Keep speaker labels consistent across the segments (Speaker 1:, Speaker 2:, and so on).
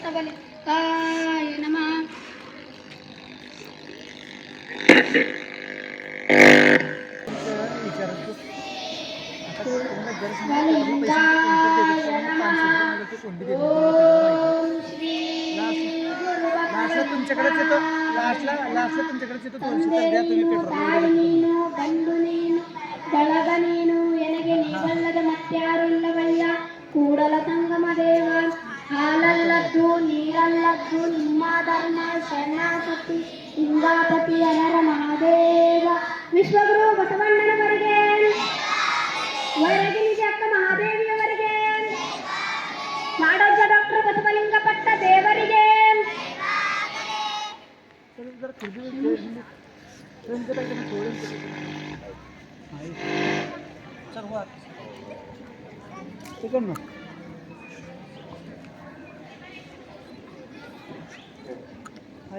Speaker 1: सर्वभूतबलिकाय नमः।
Speaker 2: तुमच्याकडेच येतो लास्टला तुमच्याकडेच येतो 200 तर द्या तुम्ही पेट्रोल
Speaker 1: ಗಂಡು ನೀನು ಬಳಗ ನೀನು ಎನಗೆ ನೀವಲ್ಲದ ಮತ್ಯಾರುಲ್ಲವಯ್ಯ ಕೂಡಲ ಸಂಗಮ ದೇವ ಹಾಲಲ್ಲದ್ದು ನೀರಲ್ಲದ್ದು ನಿಮ್ಮ ಧರ್ಮ ಶರಣಾಪತಿ ಲಿಂಗಾಪತಿ ಅನರ ಮಹಾದೇವ ವಿಶ್ವಗುರು ಬಸವಣ್ಣನವರಿಗೆ ವೈರಗಿ ನಿಜ ಅಕ್ಕ ಮಹಾದೇವಿಯವರಿಗೆ ನಾಡೋಜ ಡಾಕ್ಟರ್ ಬಸವಲಿಂಗ ಪಟ್ಟ ದೇವರಿಗೆ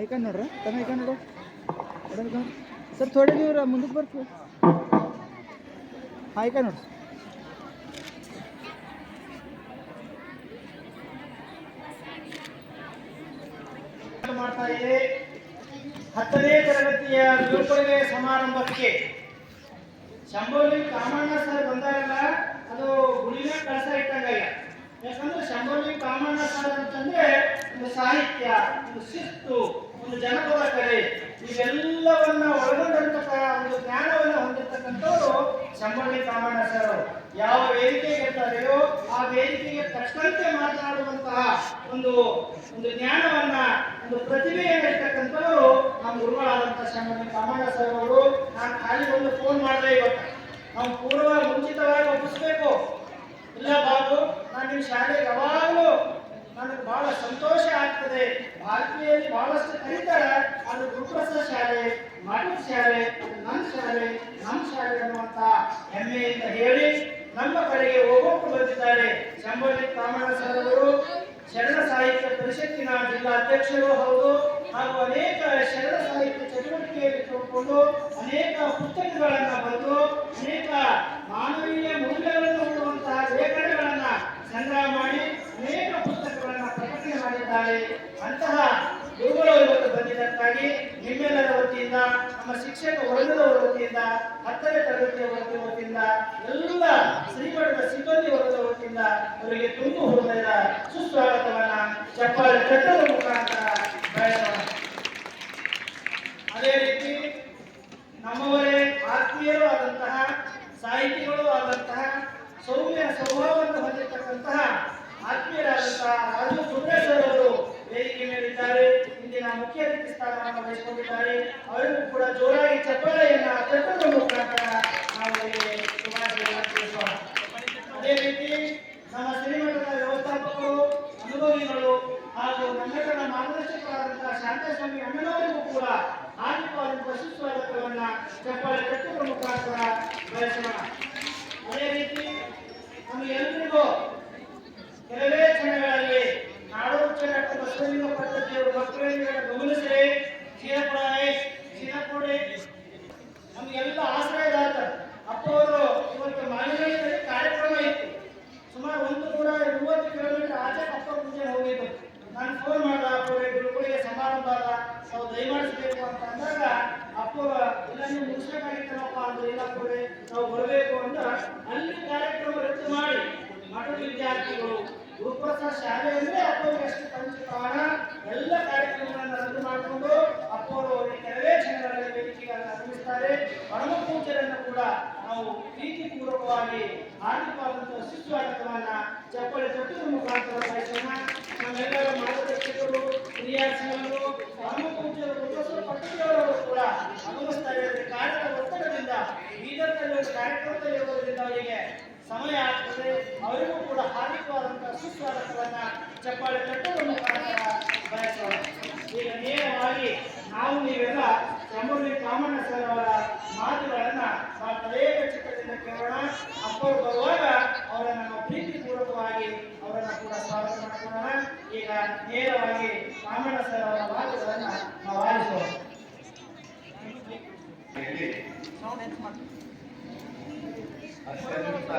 Speaker 2: ऐका ನೋಡ್ರ ತಮ್ಮ ಐಕ ನೋಡು ಸರ್ ಥೋಡೆ ನೀವು ಮುಂದಕ್ಕೆ ಬರ್ತೀವಿ ಐಕ ನೋಡ್ರಿ ಮಾಡ್ತಾ ಇದೆ 10ನೇ ತರಗತಿಯ ಬೀಳ್ಕೊಡುಗೆ ಸಮಾರಂಭಕ್ಕೆ ಶಂಭೋಲಿ ಕಾಮಣ್ಣ ಸರ್ ಬಂದಾರಲ್ಲ ಅದು ಗುಳಿನ ಕಳಸ ಇಟ್ಟಂಗಯ್ಯ. ಯಾಕಂದ್ರೆ ಶಂಭೋಲಿ ಕಾಮಣ್ಣ ಸರ್ ಅಂತಂದ್ರೆ ಒಂದು ಸಾಹಿತ್ಯ, ಒಂದು ಶಿಸ್ತು, ಒಂದು ಜನಪದ ಕಲೆ ಇವೆಲ್ಲವನ್ನ ಒಳಗೊಂಡಂತಹ ಒಂದು ಜ್ಞಾನವನ್ನು ಹೊಂದಿರತಕ್ಕಂಥವರು ಶಂಭೋಲಿ ಕಾಮಣ್ಣ ಸರ್. ಯಾವ ವೇದಿಕೆಗೆ ಇರ್ತಾರೆಯೋ ಆ ವೇದಿಕೆಗೆ ತಕ್ಕಂತೆ ಮಾತನಾಡುವಂತಹ ಒಂದು ಜ್ಞಾನವನ್ನ, ಒಂದು ಪ್ರತಿಭೆಯನ್ನು ಇರ್ತಕ್ಕಂಥವರು ನಮ್ಮ ಗುರುಗಳಾದಂತಹ ಶಂಭೋಲಿ ಕಾಮಣ್ಣ ಸರ್ ಅವರು. ನಾನು ಖಾಲಿ ಒಂದು ಫೋನ್ ಮಾಡಿದೆ ಇವತ್ತು, ನಾವು ಪೂರ್ವ ಮುಂಚಿತವಾಗಿ ಒಪ್ಪಿಸ್ಬೇಕು. ಇಲ್ಲ ಬಾಬು, ನಾನು ನಿಮ್ಮ ಶಾಲೆಗೆ ಯಾವಾಗಲೂ ನನಗೆ ಬಹಳ ಸಂತೋಷ ಆಗ್ತದೆ. ಭಾರತೀಯಲ್ಲಿ ಬಹಳಷ್ಟು ಕರೀತಾರೆ, ಅದು ಗುರುಪ್ರಸಾದ್ ಶಾಲೆ, ಮಠದ ಶಾಲೆ, ನನ್ನ ಶಾಲೆ ಅನ್ನುವಂತ ಹೆಮ್ಮೆಯಿಂದ ಹೇಳಿ ನಮ್ಮ ಕಡೆಗೆ ಹೋಗೋಕೆ ಬಂದಿದ್ದಾರೆ ಶಂಭೋಲಿ ಕಾಮಣ್ಣ ಸರ್ ಅವರು. ಶರಣ ಸಾಹಿತ್ಯ ಪರಿಷತ್ತಿನ ಜಿಲ್ಲಾ ಅಧ್ಯಕ್ಷರು ಹೌದು, ಹಾಗೂ ಅನೇಕ ಶರಣ ಸಾಹಿತ್ಯ ಚಟುವಟಿಕೆಯಲ್ಲಿ ತೊಡಕೊಂಡು ಅನೇಕ ಪುಸ್ತಕಗಳನ್ನು ಬರೆದು ಅನೇಕ ಮಾನವೀಯ ಮೌಲ್ಯಗಳನ್ನು ಹೊಂದುವಂತಹ ಲೇಖನಗಳನ್ನ ಸಂಗ್ರಹ ಮಾಡಿ ಅನೇಕ ಪುಸ್ತಕಗಳನ್ನು ಪ್ರಕಟಣೆ ಮಾಡಿದ್ದಾರೆ. ಅಂತಹ ಗುರುಗಳು ಇವತ್ತು ಬಂದಿದ್ದಕ್ಕಾಗಿ ನಿಮ್ಮೆಲ್ಲರ ವತಿಯಿಂದ, ನಮ್ಮ ಶಿಕ್ಷಕ ವರ್ಗದ ವತಿಯಿಂದ, 10ನೇ ತರಗತಿಯ ವರ್ಗದ ವತಿಯಿಂದ, ಎಲ್ಲ ಶ್ರೀಮಠದ ಸಿಬ್ಬಂದಿ ವರ್ಗದ ವತಿಯಿಂದ ಅವರಿಗೆ ತುಂಬು ಹೃದಯದ ಸುಸ್ವಾಗತವನ್ನ ಚಪ್ಪಾಳೆ ತಟ್ಟುವ ಮುಖಾಂತರ ಬಯಸೋಣ. ಅದೇ ರೀತಿ ನಮ್ಮವರೇ ಆತ್ಮೀಯರು ಆದಂತಹ, ಸಾಹಿತಿಗಳು ಆದಂತಹ, ಸೌಮ್ಯ ಸ್ವಭಾವವನ್ನು ಹೊಂದಿರತಕ್ಕಂತಹ ಆತ್ಮೀಯರಾದಂತಹ ರಾಜು ಸುಬ್ರೇಶ್ವರ್ ಅವರು ವೇದಿಕೆ ಮೇಲಿದ್ದಾರೆ. ಇಂದಿನ ಮುಖ್ಯ ಅತಿಥಿ ಸ್ಥಾನವನ್ನು ವಹಿಸಿಕೊಂಡಿದ್ದಾರೆ. ಅವರಿಗೂ ಕೂಡ ಜೋರಾಗಿ ಚಪ್ಪಾಳೆಯನ್ನ ತಟ್ಟುವ ಮುಖಾಂತರ ನಾವು ಶುಭಾಶಯಗಳನ್ನು ತಿಳಿಸೋಣ. ಅದೇ ರೀತಿ ನಮ್ಮ ಶ್ರೀಮಠದ ವ್ಯವಸ್ಥಾಪಕರು, ಅನುಭವಿಗಳು ಹಾಗೂ ನಮ್ಮೆಲ್ಲರ ಮಾರ್ಗದರ್ಶಕರಾದಂತಹ ಶಾಂತಸ್ವಾಮಿ ಅಣ್ಣನವರಿಗೂ ಕೂಡ ಹಾರ್ದಿಕವಾದಂತಹ ಸುಸ್ವಾಗತವನ್ನ ಚಪ್ಪಾಳೆ ತಟ್ಟುವ ಮುಖಾಂತರ ಬಯಸೋಣ. ಅದೇ ರೀತಿ ನಮಗೆಲ್ಲರಿಗೂ ಕೆಲವೇ ಕ್ಷಣಗಳಲ್ಲಿ ನಾಡೋಚ್ಚ ಡಾಕ್ಟರ್ ಬಸವಲಿಂಗ ಪಟ್ಟದೇವರು ಮಕ್ಕಳಿಗೆ ಗಮನಿಸಿರಿ. ಚೀನಪುಡೆ ನಮಗೆಲ್ಲ ಆಶ್ರಯದಾತರು. ಅಪ್ಪವರು ಇವತ್ತು ಮಾಲಿನ್ಯದಲ್ಲಿ ಕಾರ್ಯಕ್ರಮ ಇತ್ತು. ಸುಮಾರು 130 ಕಿಲೋಮೀಟರ್ ಆಚೆ ಅಪ್ಪ ಮುಂಜಾನೆ ಹೋಗಿದ್ದು. ನಾನು ಫೋನ್ ಮಾಡಿದ, ಅಪ್ಪವ್ರೆ ಗುರುಗಳಿಗೆ ಸಮಾರಂಭ ಅಲ್ಲ, ನಾವು ದಯಮಾಡಿಸಬೇಕು ಅಂತ ಅಂದಾಗ ಅಪ್ಪವ ಇಲ್ಲ ನೀವು ಮುಗಿಸ್ಬೇಕಾಗಿತ್ತಲ್ಲಪ್ಪ ಅಂದ್ರೆ, ಇಲ್ಲ ಅಪ್ಪವ್ರೆ ನಾವು ಬರಬೇಕು ಅಂತ ಅಲ್ಲಿ ಕಾರ್ಯಕ್ರಮ ರದ್ದು ಮಾಡಿ ಮಠದ ವಿದ್ಯಾರ್ಥಿಗಳು, ಗುರುಪ್ರಸಾದ್ ಶಾಲೆ ಅಂದ್ರೆ ಅಪ್ಪವ್ರಿಗೆ ಅಷ್ಟು ಪಂಚಕಾಲ ಎಲ್ಲ ಕಾರ್ಯಕ್ರಮಗಳನ್ನು ರದ್ದು ಮಾಡಿಕೊಂಡು ಅಪ್ಪವರು ಕೆಲವೇ ಕ್ಷಣಗಳಲ್ಲಿ ವೇದಿಕೆಗೆ ಆಗಮಿಸ್ತಾರೆ. ಪರಮ ಪೂಜ್ಯರನ್ನು ಕೂಡ ನಾವು ಪ್ರೀತಿಪೂರ್ವಕವಾಗಿ ಹಾರ್ದಿಕವಾದಂತಹ ಸುಸ್ವಾಗತವನ್ನ ಚಪ್ಪಾಳೆ ತಟ್ಟುವ ಮುಖಾಂತರ ಬಯಸೋಣ. ನಮ್ಮೆಲ್ಲರ ಮಾರ್ಗದರ್ಶಕರು, ಕ್ರಿಯಾಶೀಲರು, ಪರಮ ಪೂಜ್ಯರು ಗುರುಪ್ರಸಾದ್ ಪಟ್ಟದೇವರವರು ಕೂಡ ಆಗಮಿಸ್ತಾರೆ. ಕಾರ್ಯದ ಒತ್ತಡದಿಂದ ಬೀದರ್ನಲ್ಲಿ ಒಂದು ಕಾರ್ಯಕ್ರಮದಲ್ಲಿ ಇರುವುದರಿಂದ ಅವರಿಗೆ ಸಮಯ ಆಗ್ತದೆ. ಅವರಿಗೂ ಕೂಡ ಹಾರ್ದಿಕವಾದಂತಹ ಸುಸ್ವಾಗತವನ್ನ ಚಪ್ಪಾಳೆ ತಟ್ಟುವ ಮುಖಾಂತರ ಬಯಸೋಣ. ಈಗ ನೇರವಾಗಿ ನಾವು ನೀವೆಲ್ಲ ಶಂಭೋಲಿ ಕಾಮಣ್ಣ ಸರ್ ಅವರ ಮಾತುಗಳನ್ನ ತದೇಕ ಚಿತ್ರದಿಂದ ಕೇಳೋಣ. ಅಪ್ಪರು ಬರುವಾಗ ಅವರನ್ನು ನಾವು ಪ್ರೀತಿಪೂರ್ವಕವಾಗಿ ಅವರನ್ನು ಕೂಡ ಸ್ವಾಗತ ಮಾಡ್ಕೊಳ್ಳೋಣ. ಈಗ ನೇರವಾಗಿ ಕಾಮಣ್ಣ ಸರ್ ಅವರ ಮಾತುಗಳನ್ನ ನಾವು ಆಲಿಸೋಣ.
Speaker 3: ಅತ್ಯಂತ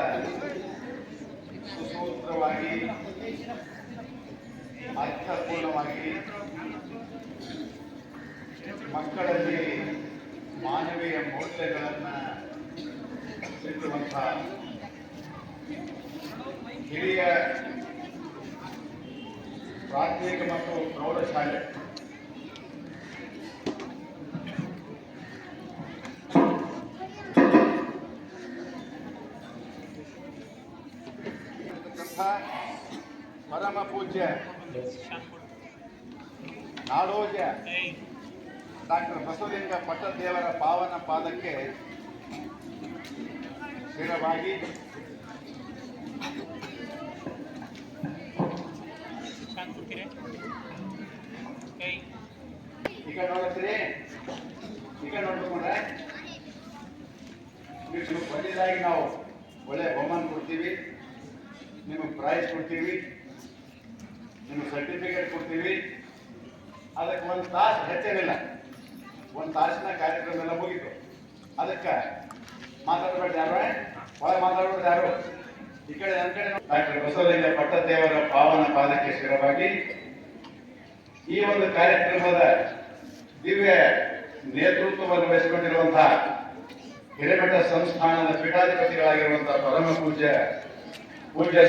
Speaker 3: ಸುಸೂತ್ರವಾಗಿ ಅರ್ಥಪೂರ್ಣವಾಗಿ ಮಕ್ಕಳಲ್ಲಿ ಮಾನವೀಯ ಮೌಲ್ಯಗಳನ್ನು ಸಿಕ್ಕುವಂತಹ ಹಿರಿಯ ಪ್ರಾಥಮಿಕ ಮತ್ತು ಪ್ರೌಢಶಾಲೆ ಪರಮ ಪೂಜ್ಯ ನಾಡೋಜ ಡಾಕ್ಟರ್ ಬಸವಲಿಂಗ ಪಟ್ಟದೇವರ ಪಾವನ ಪಾದಕ್ಕೆ ಸ್ಥಿರವಾಗಿ ಈಗ ನೋಡಿದ್ರಿ, ಈಗ ನೋಡ್ಕೊಂಡ್ರೆ ನೀವು ಬಂದಿದ್ದಾಗಿ ನಾವು ಒಳ್ಳೆ ಬಹುಮಾನ ಕೊಡ್ತೀವಿ, ನಿಮಗೆ ಪ್ರೈಸ್ ಕೊಡ್ತೀವಿ, ನಿಮಗೆ ಸರ್ಟಿಫಿಕೇಟ್ ಕೊಡ್ತೀವಿ. ಅದಕ್ಕೆ ಒಂದು ತಾಸು ಹೆಚ್ಚೇನಿಲ್ಲ, ಒಂದು ತಾಸಿನ ಕಾರ್ಯಕ್ರಮ ಎಲ್ಲ ಮುಗಿತು. ಅದಕ್ಕೆ ಮಾತಾಡಬೇಡ ಯಾರು, ಒಳಗೆ ಮಾತಾಡಬೇಡ ಯಾರು. ಈ ಕಡೆ ನನ್ನ ಕಡೆ ಡಾಕ್ಟರ್ ಬಸವಲಿಂಗ ಪಟ್ಟದೇವರ ಪಾವನ ಪಾದಕ್ಕೆ ಸ್ಥಿರವಾಗಿ ಈ ಒಂದು ಕಾರ್ಯಕ್ರಮದ ದಿವ್ಯ ನೇತೃತ್ವವನ್ನು ವಹಿಸಿಕೊಂಡಿರುವಂತಹ ಹಿರೇಮಠ ಸಂಸ್ಥಾನದ ಪೀಠಾಧಿಪತಿಗಳಾಗಿರುವಂತಹ ಪರಮ ಪೂಜ್ಯ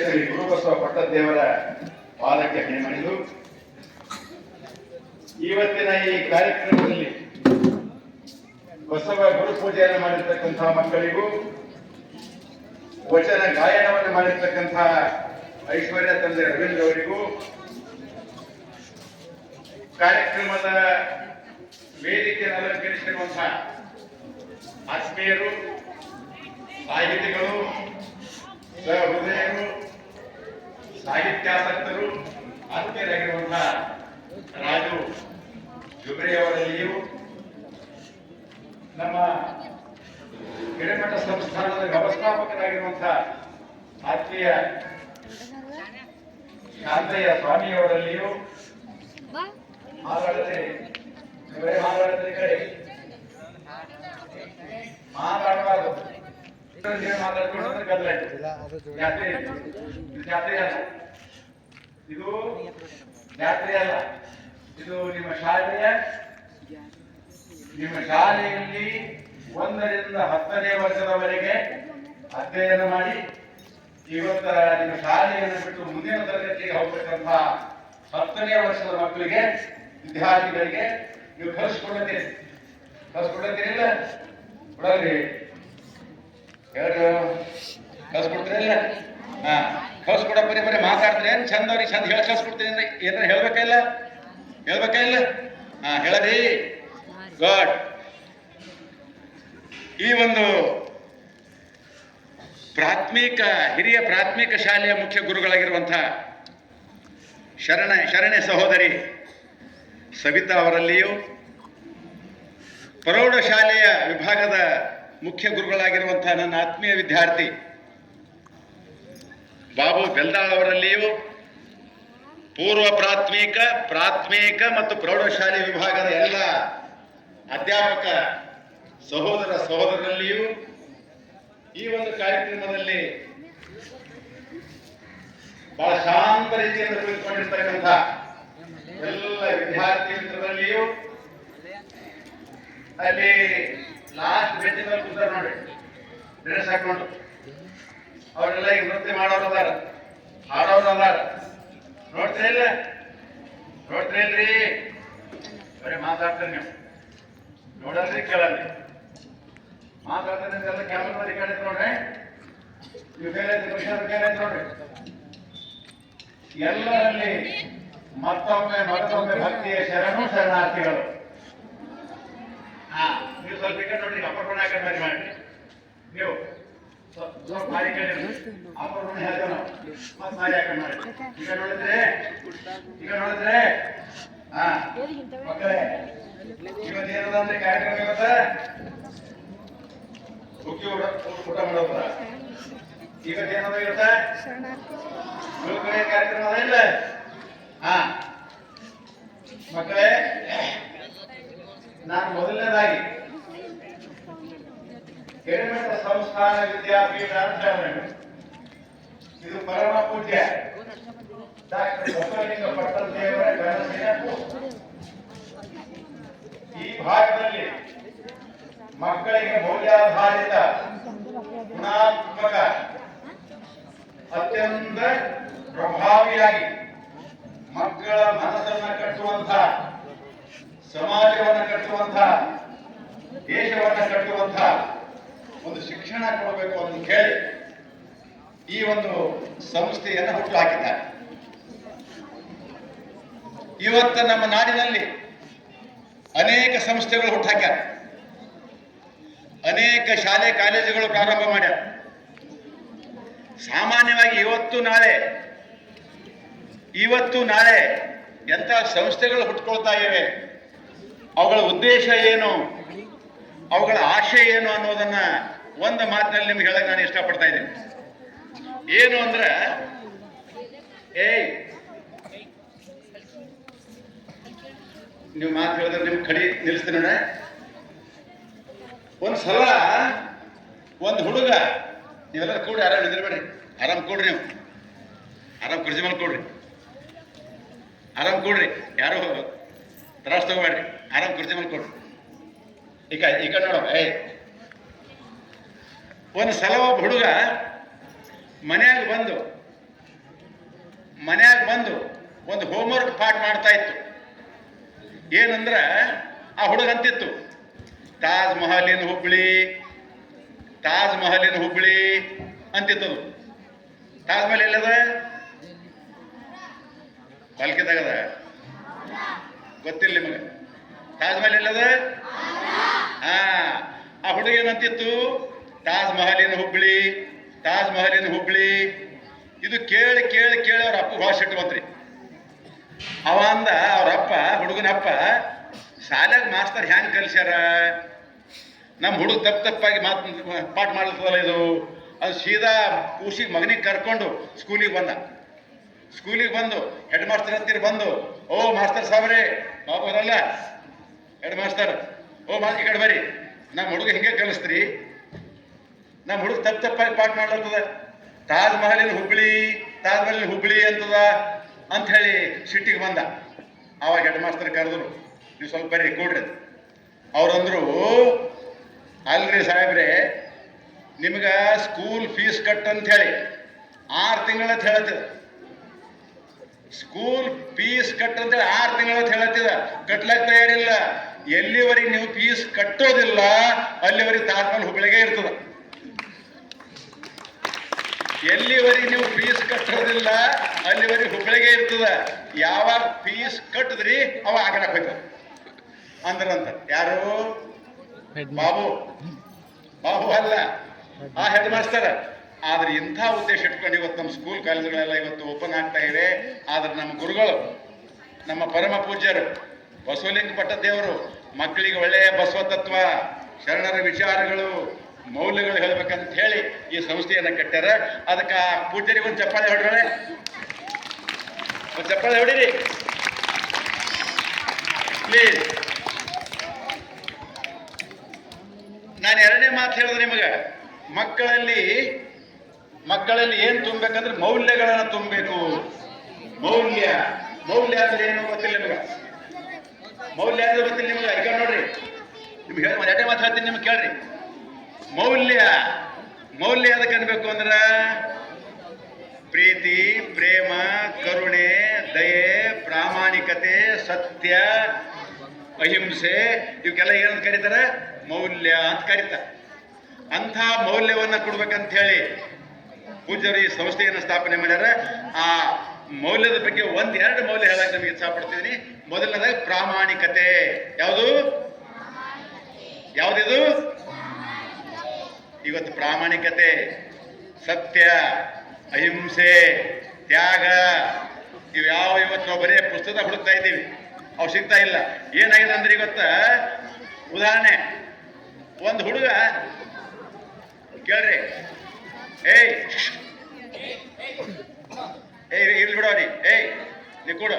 Speaker 3: ಶ್ರೀ ಗುರುಬಸವ ಪಟ್ಟದೇವರ ಪಾದಕ್ಕೆ ನೇಮಣಿದು ಇವತ್ತಿನ ಈ ಕಾರ್ಯಕ್ರಮದಲ್ಲಿ ಬಸವ ಗುರುಪೂಜೆಯನ್ನು ಮಾಡಿರ್ತಕ್ಕಂತಹ ಮಕ್ಕಳಿಗೂ ವಚನ ಗಾಯನವನ್ನು ಮಾಡಿರ್ತಕ್ಕಂತಹ ಐಶ್ವರ್ಯ ತಂದೆ ರವೀಂದ್ರ ಅವರಿಗೂ ಕಾರ್ಯಕ್ರಮದ ವೇದಿಕೆಯನ್ನು ಅಲಂಕರಿಸಿರುವಂತಹ ಆತ್ಮೀಯರು, ಸಾಹಿತಿಗಳು, ಸಹೃದಯರು, ಸಾಹಿತ್ಯಾಸಕ್ತರು, ಆತ್ಮೀಯರಾಗಿರುವಂತಹ ರಾಜು ಜುಬ್ರೆಯವರಲ್ಲಿಯೂ ನಮ್ಮ ಹಿರೇಮಠ ಸಂಸ್ಥಾನದ ವ್ಯವಸ್ಥಾಪಕರಾಗಿರುವಂತಹ ಆತ್ಮೀಯ ಶಾಂತಯ್ಯ ಸ್ವಾಮಿಯವರಲ್ಲಿಯೂ ಮಾತಾಡದೆ ಕಡೆ ಮಾತಾಡಬಾರ್ದು. ಮಾತಾಡ್ಕೊಂಡ್ರೆ ಗದ್ದಲಾಯ್ತು. ಜಾತ್ರೆ ಅಲ್ಲ, ಇದು ಜಾತ್ರೆ ಅಲ್ಲ, ಇದು ನಿಮ್ಮ ಶಾಲೆಯಲ್ಲಿ 1ರಿಂದ 10ನೇ ವರ್ಷದವರೆಗೆ ಅಧ್ಯಯನ ಮಾಡಿ ಇವತ್ತ ನಿಮ್ಮ ಶಾಲೆಯನ್ನು ಬಿಟ್ಟು ಮುಂದಿನ ತರಗತಿಗೆ ಹೋಗ್ಬೇಕಂತ 10ನೇ ವರ್ಷದ ಮಕ್ಕಳಿಗೆ, ವಿದ್ಯಾರ್ಥಿಗಳಿಗೆ ನೀವು ಕಲಿಸ್ಕೊಡ್ತೀರಿ. ಇಲ್ಲ ಕೊಡಲ್ರಿ, ಯಾರು ಕಲ್ಸ್ಕೊಡ್ತೀರಿಲ್ಲ? ಹಾ, ಕಲ್ಸ್ಕೊಡ ಬರೀ ಮಾತಾಡ್ತೀರಿ. ಏನ್ ಚಂದ ಅವ್ರಿಗೆ ಚಂದ ಹೇಳಿ ಕಲ್ಸ್ಕೊಡ್ತೀನಿ. ಏನಾರ ಹೇಳ್ಬೇಕಿಲ್ಲ? ಹಾ, ಹೇಳರಿ. ಗಾಡ್ ಈ ಒಂದು ಹಿರಿಯ ಪ್ರಾಥಮಿಕ ಶಾಲೆಯ ಮುಖ್ಯ ಗುರುಗಳಾಗಿರುವಂತಹ ಶರಣೆ ಸಹೋದರಿ ಸವಿತಾ ಅವರಲ್ಲಿಯೂ, ಪ್ರೌಢಶಾಲೆಯ ವಿಭಾಗದ ಮುಖ್ಯ ಗುರುಗಳಾಗಿರುವಂತಹ ನನ್ನ ಆತ್ಮೀಯ ವಿದ್ಯಾರ್ಥಿ ಬಾಬು ಬೆಲ್ದಾಳ್ ಅವರಲ್ಲಿಯೂ, ಪೂರ್ವ ಪ್ರಾಥಮಿಕ ಮತ್ತು ಪ್ರೌಢಶಾಲೆ ವಿಭಾಗದ ಎಲ್ಲ ಅಧ್ಯಾಪಕ ಸಹೋದರರಲ್ಲಿಯೂ ಈ ಒಂದು ಕಾರ್ಯಕ್ರಮದಲ್ಲಿ ಬಹಳ ಶಾಂತ ರೀತಿಯಿಂದ ಕುಳಿತುಕೊಂಡಿರ್ತಕ್ಕಂಥ ಎಲ್ಲ ವಿದ್ಯಾರ್ಥಿ ಮಿತ್ರರಲ್ಲಿಯೂ, ಅಲ್ಲಿ ಲಾಸ್ಟ್ ಬೆಂಚಿನಲ್ಲಿ ಕೂತಾರ ನೋಡಿ, ಡ್ರೆಸ್ ಹಾಕೊಂಡು ಅವರೆಲ್ಲ ಈಗ ನೃತ್ಯ ಮಾಡೋರು ಅದಾರ, ಹಾಡೋರು ಅದಾರ. ನೋಡ್ತೀರಿಲ್ರಿ? ಬರೀ ಮಾತಾಡ್ತಾರೆ ನೀವು, ನೋಡಲ್ರಿ, ಕೇಳಲ್ರಿ. ಮಾತಾಡ್ತಾರೆ ಎಲ್ಲ ಕ್ಯಾಮ್ರಾದಲ್ಲಿ ಕೇಳಿದ್ ನೋಡ್ರಿ, ನೀವು ಕೇಳಿದ್ ನೋಡ್ರಿ. ಎಲ್ಲರಲ್ಲಿ ಮತ್ತೊಮ್ಮೆ ಭಕ್ತಿಯ ಶರಣಾರ್ಥಿಗಳು. ನೀವು ಸ್ವಲ್ಪ ಈ ಕಡೆ ನೋಡ್ರಿ, ಅಪರ್ಪಣೆ ಹಾಕಿ ಮಾಡಿ. ನೀವು ಸ್ವಲ್ಪ ಮಾರಿ ಕೇಳಿ ಅಪರ್ಪಣೆ ಹೇಳ್ತೇವೆ ನಾವು, ಮತ್ತೆ ಮಾರಿ ಹಾಕಿ ಮಾಡಿ. ಈಗ ನೋಡಿದ್ರೆ ಹಾ ಮಕ್ಕಳೇ, ಇವತ್ತೇನದಂದ್ರೆ ಕಾರ್ಯಕ್ರಮ ಇವತ್ತ ಊಟ ಮಾಡೋದ್ರ. ಇವತ್ತೇನದ ಇವತ್ತ ಕಾರ್ಯಕ್ರಮ ಅದ ಇಲ್ಲ? ಹಾ ಮಕ್ಕಳೇ, ನಾನು ಮೊದಲನೇದಾಗಿ ಹಿರೇಮಠ ಸಂಸ್ಥಾನ ವಿದ್ಯಾಪೀಠ ಇದು ಪರಮ ಪೂಜ್ಯ ಡಾಕ್ಟರ್ ಬಸವಲಿಂಗ ಪಟ್ಟದೇವರ ಕನಸಿನ ಈ ಭಾಗದಲ್ಲಿ ಮಕ್ಕಳಿಗೆ ಮೌಲ್ಯಾಧಾರಿತ ಗುಣಾತ್ಮಕ ಅತ್ಯಂತ ಪ್ರಭಾವಿಯಾಗಿ ಮಕ್ಕಳ ಮನಸ್ಸನ್ನು ಕಟ್ಟುವಂತಹ, ಸಮಾಜವನ್ನು ಕಟ್ಟುವಂತಹ, ದೇಶವನ್ನು ಕಟ್ಟುವಂತಹ ಒಂದು ಶಿಕ್ಷಣ ಕೊಡಬೇಕು ಅಂತ ಕೇಳಿ ಈ ಒಂದು ಸಂಸ್ಥೆಯನ್ನು ಹುಟ್ಟು ಹಾಕಿದ್ದಾರೆ. ಇವತ್ತು ನಮ್ಮ ನಾಡಿನಲ್ಲಿ ಅನೇಕ ಸಂಸ್ಥೆಗಳು ಹುಟ್ಟಾಕ್ಯಾರ, ಅನೇಕ ಶಾಲೆ ಕಾಲೇಜುಗಳು ಪ್ರಾರಂಭ ಮಾಡ್ಯಾರ. ಸಾಮಾನ್ಯವಾಗಿ ಇವತ್ತು ನಾಳೆ ಎಂಥ ಸಂಸ್ಥೆಗಳು ಹುಟ್ಕೊಳ್ತಾ ಇವೆ, ಅವುಗಳ ಉದ್ದೇಶ ಏನು, ಅವುಗಳ ಆಶಯ ಏನು ಅನ್ನೋದನ್ನ ಒಂದು ಮಾತಿನಲ್ಲಿ ನಿಮ್ಗೆ ಹೇಳಕ್ ನಾನು ಇಷ್ಟಪಡ್ತಾ ಇದ್ದೀನಿ. ಏನು ಅಂದ್ರೆ, ನೀವು ಮಾತು ಹೇಳಿದ್ರೆ ನಿಮ್ಗೆ ಕಡಿ ನಿಲ್ಲಿಸ್ತೀನಿ. ಒಂದ್ಸಲ ಒಂದು ಹುಡುಗ, ನೀವೆಲ್ಲ ಕೂಡಿ ಆರಾಮ್ ನಿಂದಿರ್ಬೇಡ್ರಿ, ಆರಾಮ್ ಕೂಡ್ರಿ, ನೀವು ಆರಾಮ್ ಕುರ್ಚಿ ಮೇಲೆ ಕೂಡ್ರಿ, ಆರಾಮ್ ಕೂಡ್ರಿ, ಯಾರು ತ್ರಾಸ ತಗೋಬೇಡ್ರಿ, ಆರಾಮ್ ಕುರ್ಚಿ ಮೇಲೆ ಕೊಡ್ರಿ. ಈಗ ನೋಡೋ, ಒಂದು ಸಲ ಒಬ್ಬ ಹುಡುಗ ಮನ್ಯಾಗ ಬಂದು ಒಂದು ಹೋಮ್ವರ್ಕ್ ಪಾಠ ಮಾಡ್ತಾ ಇತ್ತು. ಏನಂದ್ರ ಆ ಹುಡುಗ ಅಂತಿತ್ತು, ತಾಜ್ ಮಹಲಿನ ಹುಬ್ಳಿ ಅಂತಿತ್ತದು. ತಾಜ್ ಮಹಲ್ ಎಲ್ಲದ? ಪಾಲ್ಕಿದಾಗದ? ಗೊತ್ತಿಲ್ಲ ನಿಮಗೆ? ತಾಜ್ ಮಹಲ್ ಎಲ್ಲದ? ಆ ಹುಡುಗ ಏನಂತಿತ್ತು, ತಾಜ್ ಮಹಲಿನ ಹುಬ್ಳಿ. ಇದು ಕೇಳಿ ಅವ್ರ ಅಪ್ಪ ಭಾಳ ಸಿಟ್ಟು ಬಂತ್ರಿ. ಅವ ಅಂದ, ಹುಡುಗನ ಅಪ್ಪ, ಶಾಲ್ಯಾಗ ಮಾಸ್ತರ್ ಹ್ಯಾಂಗ್ ಕಲ್ಸ್ಯಾರ, ನಮ್ಮ ಹುಡುಗ ತಪ್ಪಾಗಿ ಪಾಠ ಮಾಡ್ತದಲ್ಲ ಇದು. ಅದು ಸೀದಾ ಕೂಸಿಗೆ ಮಗನಿಗೆ ಕರ್ಕೊಂಡು ಸ್ಕೂಲಿಗೆ ಬಂದು ಹೆಡ್ ಮಾಸ್ತರ್ ಹತ್ತಿರ ಬಂದು, ಓ ಮಾಸ್ತರ್ ಸಾಬ್ರೆ, ಬಾಬು ಅವರಲ್ಲ ಹೆಡ್ ಮಾಸ್ತರ್, ಈ ಕಡೆ ಬರ್ರಿ, ನಮ್ಮ ಹುಡುಗ ಹಿಂಗೆ ಕಲಿಸ್ತ್ರಿ, ನಮ್ಮ ಹುಡುಗ ತಪ್ಪಾಗಿ ಪಾಠ ಮಾಡ್ಲತ್ತದ, ತಾಜ್ ಮಹಲಿನ ಹುಬ್ಳಿ ಅಂತದ ಅಂತ ಹೇಳಿ ಸಿಟ್ಟಿಗೆ ಬಂದ. ಆವಾಗ ಹೆಡ್ ಮಾಸ್ತರ್ ಕರೆದ್ರು, ನೀವು ಸ್ವಲ್ಪ ಬರ್ರಿ ಕೂಡ್ರಿ. ಅವ್ರಂದ್ರು, ಅಲ್ರಿ ಸಾಹೇಬ್ರೆ, ನಿಮ್ಗ ಸ್ಕೂಲ್ ಫೀಸ್ ಕಟ್ ಅಂತ ಹೇಳಿ 6 ತಿಂಗಳ ಹೇಳತ್ತಿದ. ಸ್ಕೂಲ್ ಫೀಸ್ ಕಟ್ ಅಂತ ಹೇಳಿ 6 ತಿಂಗಳ ಹೇಳತ್ತಿದ, ಕಟ್ಲಕ್ ತಯಾರಿಲ್ಲ. ಎಲ್ಲಿವರೆಗೆ ನೀವು ಫೀಸ್ ಕಟ್ಟೋದಿಲ್ಲ ಅಲ್ಲಿವರೆಗೆ ತಾಜ್ ಮಹಲ್ ಹುಬ್ಳಿಗೆ ಇರ್ತದ. ಎಲ್ಲಿವರೆಗೆ ನೀವು ಫೀಸ್ ಕಟ್ಟೋದಿಲ್ಲ ಅಲ್ಲಿವರೆಗೆ ಹುಬ್ಳಿಗೆ ಇರ್ತದ. ಯಾವಾಗ ಫೀಸ್ ಕಟ್ಟಿದ್ರಿ ಅವ ಆಗಡಕ್ ಹೋಯ್ತು ಅಂದ್ರಂತ. ಯಾರು? ಬಾಬು ಅಲ್ಲ, ಆ ಹೆಡ್ ಮಾಸ್ಟರ್. ಆದ್ರೆ ಇಂಥ ಉದ್ದೇಶ ಇಟ್ಕೊಂಡು ಇವತ್ತು ನಮ್ಮ ಸ್ಕೂಲ್ ಕಾಲೇಜುಗಳೆಲ್ಲ ಇವತ್ತು ಓಪನ್ ಆಗ್ತಾ ಇವೆ. ಆದ್ರೆ ನಮ್ಮ ಗುರುಗಳು, ನಮ್ಮ ಪರಮ ಪೂಜ್ಯರು ಬಸವಲಿಂಗ ಪಟ್ಟದೇವರು ಮಕ್ಕಳಿಗೆ ಒಳ್ಳೆಯ ಬಸವ ತತ್ವ, ಶರಣರ ವಿಚಾರಗಳು, ಮೌಲ್ಯಗಳು ಹೇಳ್ಬೇಕಂತ ಹೇಳಿ ಈ ಸಂಸ್ಥೆಯನ್ನ ಕಟ್ಟ್ಯಾರ. ಅದಕ್ಕೆ ಪೂಜ್ಯರಿಗೆ ಒಂದು ಚಪ್ಪಾಳೆ ಹೊಡಿರಿ ಪ್ಲೀಸ್. ನಾನು ಎರಡನೇ ಮಾತು ಹೇಳಿದ್ರೆ ನಿಮಗೆ, ಮಕ್ಕಳಲ್ಲಿ ಏನ್ ತುಂಬಬೇಕಂದ್ರೆ ಮೌಲ್ಯಗಳನ್ನು ತುಂಬಬೇಕು. ಮೌಲ್ಯ ಅಂದ್ರೆ ಏನು ಗೊತ್ತಿಲ್ಲ ನಿಮಗೆ? ಮೌಲ್ಯ ಅಂದ್ರೆ ಗೊತ್ತಿಲ್ಲ ನಿಮಗೆ? ಈಗ ನೋಡ್ರಿ, ನಿಮ್ಗೆ ಎರಡನೇ ಮಾತು ಹೇಳ್ತೀನಿ, ನಿಮ್ಗೆ ಕೇಳ್ರಿ. ಮೌಲ್ಯ ಅದಕ್ಕೆ ಅನ್ಬೇಕು ಅಂದ್ರ ಪ್ರೀತಿ, ಪ್ರೇಮ, ಕರುಣೆ, ದಯೆ, ಪ್ರಾಮಾಣಿಕತೆ, ಸತ್ಯ, ಅಹಿಂಸೆ, ಇವಕ್ಕೆಲ್ಲ ಏನಂತ ಕರೀತಾರ? ಮೌಲ್ಯ ಅಂತ ಕರೀತಾರೆ. ಅಂಥ ಮೌಲ್ಯವನ್ನ ಕೊಡ್ಬೇಕಂತ ಹೇಳಿ ಪೂಜ್ಯರು ಈ ಸಂಸ್ಥೆಯನ್ನು ಸ್ಥಾಪನೆ ಮಾಡ್ಯಾರ. ಆ ಮೌಲ್ಯದ ಬಗ್ಗೆ 1-2 ಮೌಲ್ಯ ಹೇಳಕ್ ನಮಗೆ ಇಚ್ಛಾ ಪಡ್ತಿದ್ದೀನಿ. ಮೊದಲನೇದಾಗಿ ಪ್ರಾಮಾಣಿಕತೆ. ಯಾವುದಿದು? ಇವತ್ತು ಪ್ರಾಮಾಣಿಕತೆ, ಸತ್ಯ, ಅಹಿಂಸೆ, ತ್ಯಾಗ, ಇವ್ಯಾವ ಇವತ್ತು ನಾವು ಬರೀ ಪುಸ್ತಕ ಹುಡುಕ್ತಾ ಇದ್ದೀವಿ, ಅವು ಸಿಗ್ತಾ ಇಲ್ಲ. ಏನಾಗಿದೆ ಅಂದ್ರೆ ಇವತ್ತ ಉದಾಹರಣೆ, ಒಂದು ಹುಡುಗ ಕೇಳ್ರಿ, ಇರ್ಲಿ ಬಿಡೋ ನೀ ಕೊಡು,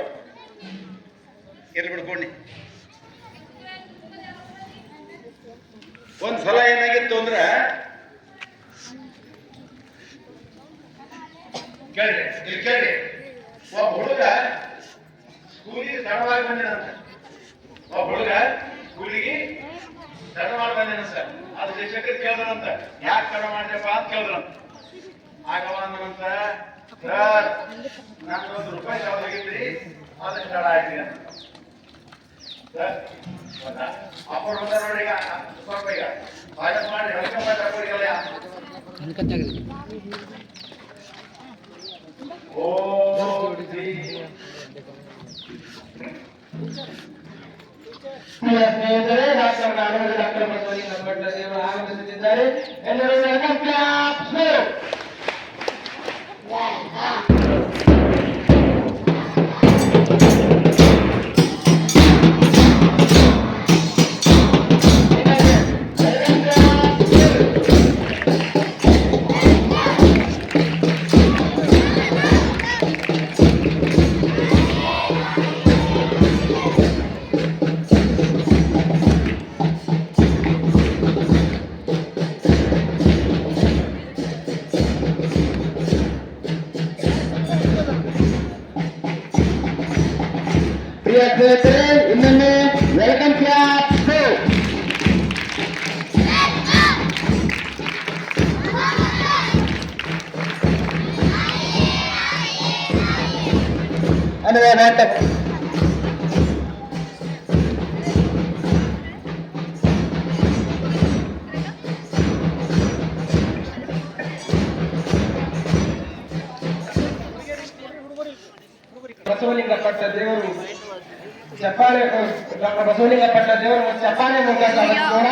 Speaker 3: ಇರ್ಲಿ ಬಿಡ್ಕೊಡಿ. ಒಂದ್ಸಲ ಏನಾಗಿತ್ತು ಅಂದ್ರ, ಕೇಳ್ರಿ ಒಬ್ಬ ಹುಡುಗ ಸ್ಕೂಲಿಗೆ ತಡವಾಗಿ ಬಂದಿರಂತ. ಒಬ್ಬ ಹುಡುಗ ಸ್ಕೂಲಿಗೆ ತಡವಾಗಿ ಬಂದಿರಂತ. ಅದು ಶಿಕ್ಷಕರು ಕೇಳಿದ್ರಂತ, ಯಾಕೆ ತಡ ಮಾಡಿದಪ್ಪ ಅಂತ ಕೇಳಿದ್ರಂತ. ಆಗವ ಅಂದಂತ, ಸರ್ ನಂದು ₹1 ಯಾವ್ದಾಗಿದ್ರಿ ಅದಕ್ಕೆ ತಡ ಆಯ್ತು ಅಂತ. ಸರ್ ಅಪ್ಪ ನೋಡಿ ಈಗ ಸ್ವಲ್ಪ ಈಗ ಬಾಯಸ್ ಮಾಡಿ ಹೇಳ್ಕೊಂಬಲ್ಲ. ಓ ಸ್ನೇಹಿತರೆ, ಡಾಕ್ಟರ್ ಬಸವಲಿಂಗ ಭಟ್ಲದೇವರು ಆಗಮಿಸುತ್ತಿದ್ದಾರೆ. ಎಲ್ಲರೂ ವೆಲ್ಕಮ್ ಕ್ಲಾಪ್ಸ್. ಇನ್ನೊಮ್ಮೆ ವೆಲ್ಕಮ್ ಕ್ಲಾಸ್. ಅದೇ ನಾಟಕ ಬಸವಲಿಂಗ ಪಟ್ಟ ದೇವರು ಚಪ್ಪಾಳೆ. ಡಾಕ್ಟರ್ ಬಸವಲಿಂಗ ಪಟ್ಟ ದೇವರು ಚಪ್ಪಾಳೆ ಮೂಲಕ ಸ್ವಾಗತಿಸೋಣ.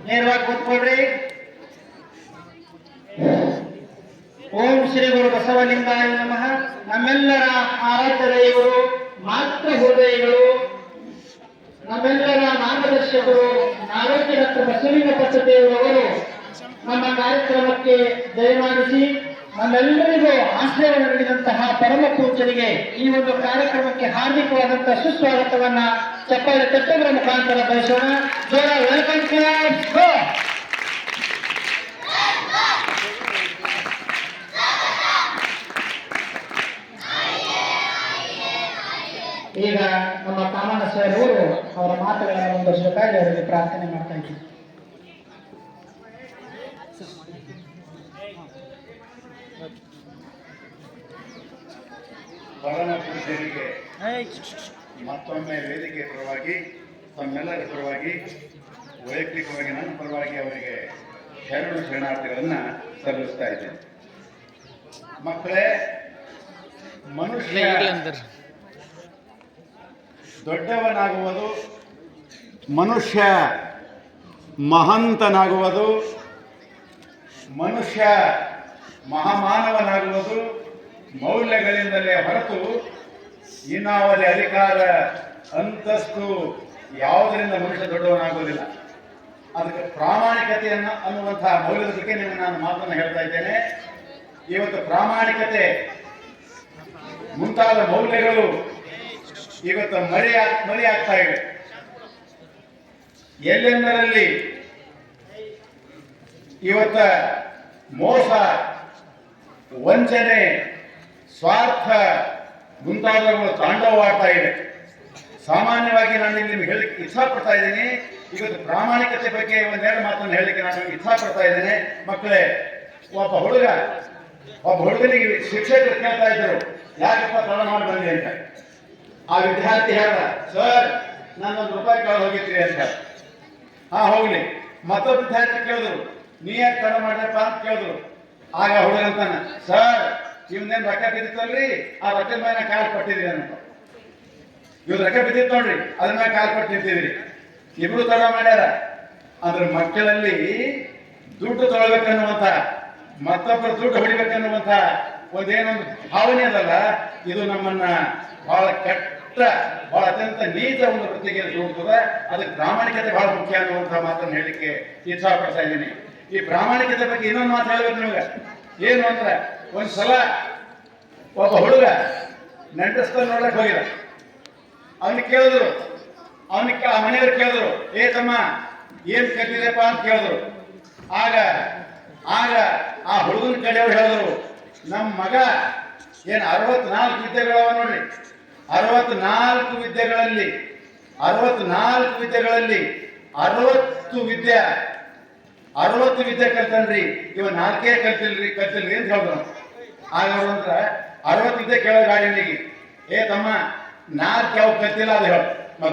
Speaker 3: ನೇರವಾಗಿ ಕೂತ್ಕೊಳ್ರಿ. ಓಂ ಶ್ರೀ ಗುರು ಬಸವಲಿಂಗಾಯ ನಮಃ. ನಮ್ಮೆಲ್ಲರ ಆರಾಧ್ಯ ದೈವರು, ಮಾತೃ ಹೃದಯಗಳು, ನಮ್ಮೆಲ್ಲರ ಮಾರ್ಗದರ್ಶಕರು ನಾರೋಗ್ಯ ಡಾಕ್ಟರ್ ಬಸವಲಿಂಗ ಪಟ್ಟ ದೇವರವರು ನಮ್ಮ ಕಾರ್ಯಕ್ರಮಕ್ಕೆ ದಯಮಾಡಿಸಿ ನಮ್ಮೆಲ್ಲರಿಗೂ ಆಶ್ರಯ ನೀಡಿದಂತಹ ಪರಮ ಪೂಜ್ಯರಿಗೆ ಈ ಒಂದು ಕಾರ್ಯಕ್ರಮಕ್ಕೆ ಹಾರ್ದಿಕವಾದಂತಹ ಸುಸ್ವಾಗತವನ್ನ ಚಪ್ಪಾಳೆ ತಟ್ಟುಗಳ ಮುಖಾಂತರ ಬಯಸೋಣ. ಜೋರ ವೆಲ್ಕಮ್ ಕ್ಲಾಸ್. ಈಗ ನಮ್ಮ ಕಾಮಣ್ಣ ಸರ್ ಅವರು ಅವರ ಮಾತುಗಳನ್ನು ಮುಂದುವರಿಸಬೇಕಾಗಿ ಅವರಿಗೆ ಪ್ರಾರ್ಥನೆ ಮಾಡ್ತಾ ಇದ್ದೀವಿ. ಪರಮ ಪೂಜ್ಯರಿಗೆ ಮತ್ತೊಮ್ಮೆ ವೇದಿಕೆ ಪರವಾಗಿ, ತಮ್ಮೆಲ್ಲರ ಪರವಾಗಿ, ವೈಯಕ್ತಿಕವಾಗಿ ನನ್ನ ಪರವಾಗಿ ಅವರಿಗೆ ಶರಣಾರ್ಥಿಗಳನ್ನ ಸಲ್ಲಿಸ್ತಾ ಇದ್ದೇನೆ. ಮಕ್ಕಳೇ, ಮನುಷ್ಯ ದೊಡ್ಡವನಾಗುವುದು, ಮನುಷ್ಯ ಮಹಂತನಾಗುವುದು, ಮನುಷ್ಯ ಮಹಾಮಾನವನಾಗುವುದು ಮೌಲ್ಯಗಳಿಂದಲೇ ಹೊರತು ಇನ್ನಾವದೇ ಅಧಿಕಾರ, ಅಂತಸ್ತು ಯಾವುದರಿಂದ ಮನುಷ್ಯ ದೊಡ್ಡವನಾಗುವುದಿಲ್ಲ. ಅದಕ್ಕೆ ಪ್ರಾಮಾಣಿಕತೆಯನ್ನು ಅನ್ನುವಂತಹ ಮೌಲ್ಯದ ಬಗ್ಗೆ ನಾನು ಮಾತನ್ನು ಹೇಳ್ತಾ ಇದ್ದೇನೆ. ಇವತ್ತು ಪ್ರಾಮಾಣಿಕತೆ ಮುಂತಾದ ಮೌಲ್ಯಗಳು ಇವತ್ತು ಮರೆಯಾಗ್ತಾ ಇವೆ. ಎಲ್ಲೆಂದರಲ್ಲಿ ಇವತ್ತ ಮೋಸ, ವಂಚನೆ, ಸ್ವಾರ್ಥ ಮುಂತಾದವುಗಳು ತಾಂಡವವಾಡ್ತಾ ಇದೆ. ಸಾಮಾನ್ಯವಾಗಿ ನಾನು ನಿಮಗೆ ಹೇಳಲಿಕ್ಕೆ ಇಚ್ಛಾಪಡ್ತಾ ಇದ್ದೀನಿ. ಇವತ್ತು ಪ್ರಾಮಾಣಿಕತೆ ಬಗ್ಗೆ ಒಂದೆರಡು ಮಾತನ್ನು ಹೇಳಲಿಕ್ಕೆ ನಾನು ಇಚ್ಛಾಪಡ್ತಾ ಇದ್ದೇನೆ. ಮಕ್ಕಳೇ, ಒಬ್ಬ ಹುಡುಗನಿಗೆ ಶಿಕ್ಷಕರು ಕೇಳ್ತಾ ಇದ್ದರು, ಯಾಕಪ್ಪ ತಡ ಮಾಡಿ ಬಂದಿ ಅಂತ. ಆ ವಿದ್ಯಾರ್ಥಿ ಹೇಳ್ದ, ಸರ್ ನಾನೊಂದು ₹1 ಕಳೆದು ಹೋಗಿದ್ರಿ ಅಂತ. ಹಾ ಹೋಗ್ಲಿ. ಮತ್ತೊಬ್ಬ ವಿದ್ಯಾರ್ಥಿ ಕೇಳಿದ್ರು, ನೀ ಯಾಕೆ ತಡ ಮಾಡ್ರಪ್ಪ ಅಂತ ಕೇಳಿದ್ರು. ಆಗ ಹುಡುಗ ಅಂತಾನ, ಸರ್ ಇವ್ನೇನು ರೊಕ್ಕ ಬಿದ್ದಿತ್ತಲ್ರಿ, ಆ ರೊಕ್ಕದ ಮೇಲೆ ಕಾಲು ಕೊಟ್ಟಿದ್ರಿ ಅಂತ. ಇವ್ರು ರೊಕ್ಕ ಬಿದ್ದಿತ್ತು ನೋಡ್ರಿ, ಅದ್ರ ಮೇಲೆ ಕಾಲು ಕೊಟ್ಟು ನಿಂತಿದ್ರಿ. ಇಬ್ರು ತಡ ಮಾಡ್ಯಾರ. ಅಂದ್ರೆ ಮಕ್ಕಳಲ್ಲಿ ದುಡ್ಡು ತೊಗೊಳ್ಬೇಕನ್ನುವಂತ, ಮತ್ತೊಬ್ಬರು ದುಡ್ಡು ಹೊಡಿಬೇಕನ್ನುವಂತ ಒಂದೇನೊಂದು ಭಾವನೆ ಅದಲ್ಲ, ಇದು ನಮ್ಮನ್ನ ಬಹಳ ಕೆಟ್ಟ, ಬಹಳ ಅತ್ಯಂತ ನೀಚ ಒಂದು ವೃತ್ತಿಗೆ ಜೋಡ್ತದೆ. ಅದಕ್ಕೆ ಪ್ರಾಮಾಣಿಕತೆ ಬಹಳ ಮುಖ್ಯ ಅನ್ನುವಂತಹ ಮಾತನ್ನು ಹೇಳಲಿಕ್ಕೆ ಇಚ್ಛಾಪಡ್ತಾ ಇದ್ದೀನಿ. ಈ ಪ್ರಾಮಾಣಿಕತೆ ಬಗ್ಗೆ ಇನ್ನೊಂದು ಮಾತು ಹೇಳ್ಬೇಕು ನಿಮ್ಗೆ. ಏನು ಅಂದ್ರೆ, ಒಂದ್ಸಲ ಒಬ್ಬ ಹುಡುಗ ನೆಂಟಸ್ಥ ನೋಡಕ್ ಹೋಗಿದ. ಅವ್ನಿಗೆ ಕೇಳಿದ್ರು, ಅವನಿಗೆ ಆ ಮನೆಯವ್ರು ಕೇಳಿದ್ರು, ಏ ತಮ್ಮ ಏನ್ ಕಲಿತಿದೆಪ್ಪ ಅಂತ ಕೇಳಿದ್ರು. ಆಗ ಆಗ ಆ ಹುಡುಗನ ಕಡೆಯವ್ರು ಹೇಳಿದ್ರು, ನಮ್ಮ ಮಗ ಏನು 64 ವಿದ್ಯೆಗಳವ ನೋಡ್ರಿ, 64 ವಿದ್ಯೆಗಳಲ್ಲಿ 60 ವಿದ್ಯೆ ಕಲ್ತನ್ರಿ, ಇವ 4 ಕಲ್ತಿಲ್ರಿ ಅಂತ ಹೇಳಿದ್ರು. ಆಗ ಅವ್ರು ಅಂದ್ರ 60 ವಿದ್ಯೆ ಕೇಳೋ ಗಾಡಿನಿಗೆ, ಏ ತಮ್ಮ 4 ಯಾವ ಕಲ್ತಿಲ್ಲ ಅದು ಹೇಳು ಮಗ,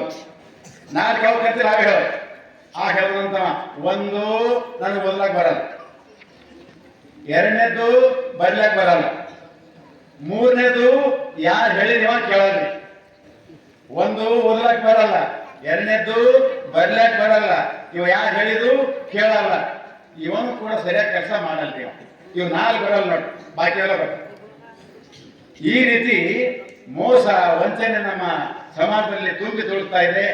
Speaker 3: 4 ಯಾವ ಕಲ್ತಿಲ್ಲ ಆಗ ಹೇಳು. ಆ ಹೇಳಿದಂತ ಒಂದು ನನಗೆ ಓದ್ಲಾಕ್ ಬರಲ್ಲ, ಎರಡನೇದು ಬರ್ಲಾಕ್ ಬರಲ್ಲ, ಮೂರನೇದು ಯಾರು ಹೇಳಿದವ ಕೇಳಲ್ರಿ. ಒಂದು ಓದ್ಲಾಕ್ ಬರಲ್ಲ, ಎರಡನೇದು ಬರ್ಲಾಕ್ ಬರಲ್ಲ, ಇವ ಯಾರು ಹೇಳಿದ್ರು ಕೇಳಲ್ಲ, ಇವನು ಕೂಡ ಸರಿಯಾಗಿ ಕೆಲಸ ಮಾಡಲ್ಲ. ಇವ್ 4 ಬರಲ್ಲ ನೋಡಿ, ಬಾಕಿ ಎಲ್ಲ ಬರ್ತದೆ. ಈ ರೀತಿ ಮೋಸ ವಂಚನೆ ನಮ್ಮ ಸಮಾಜದಲ್ಲಿ ತುಂಬಿ ತುಳುಕ್ತಾ ಇದೆ.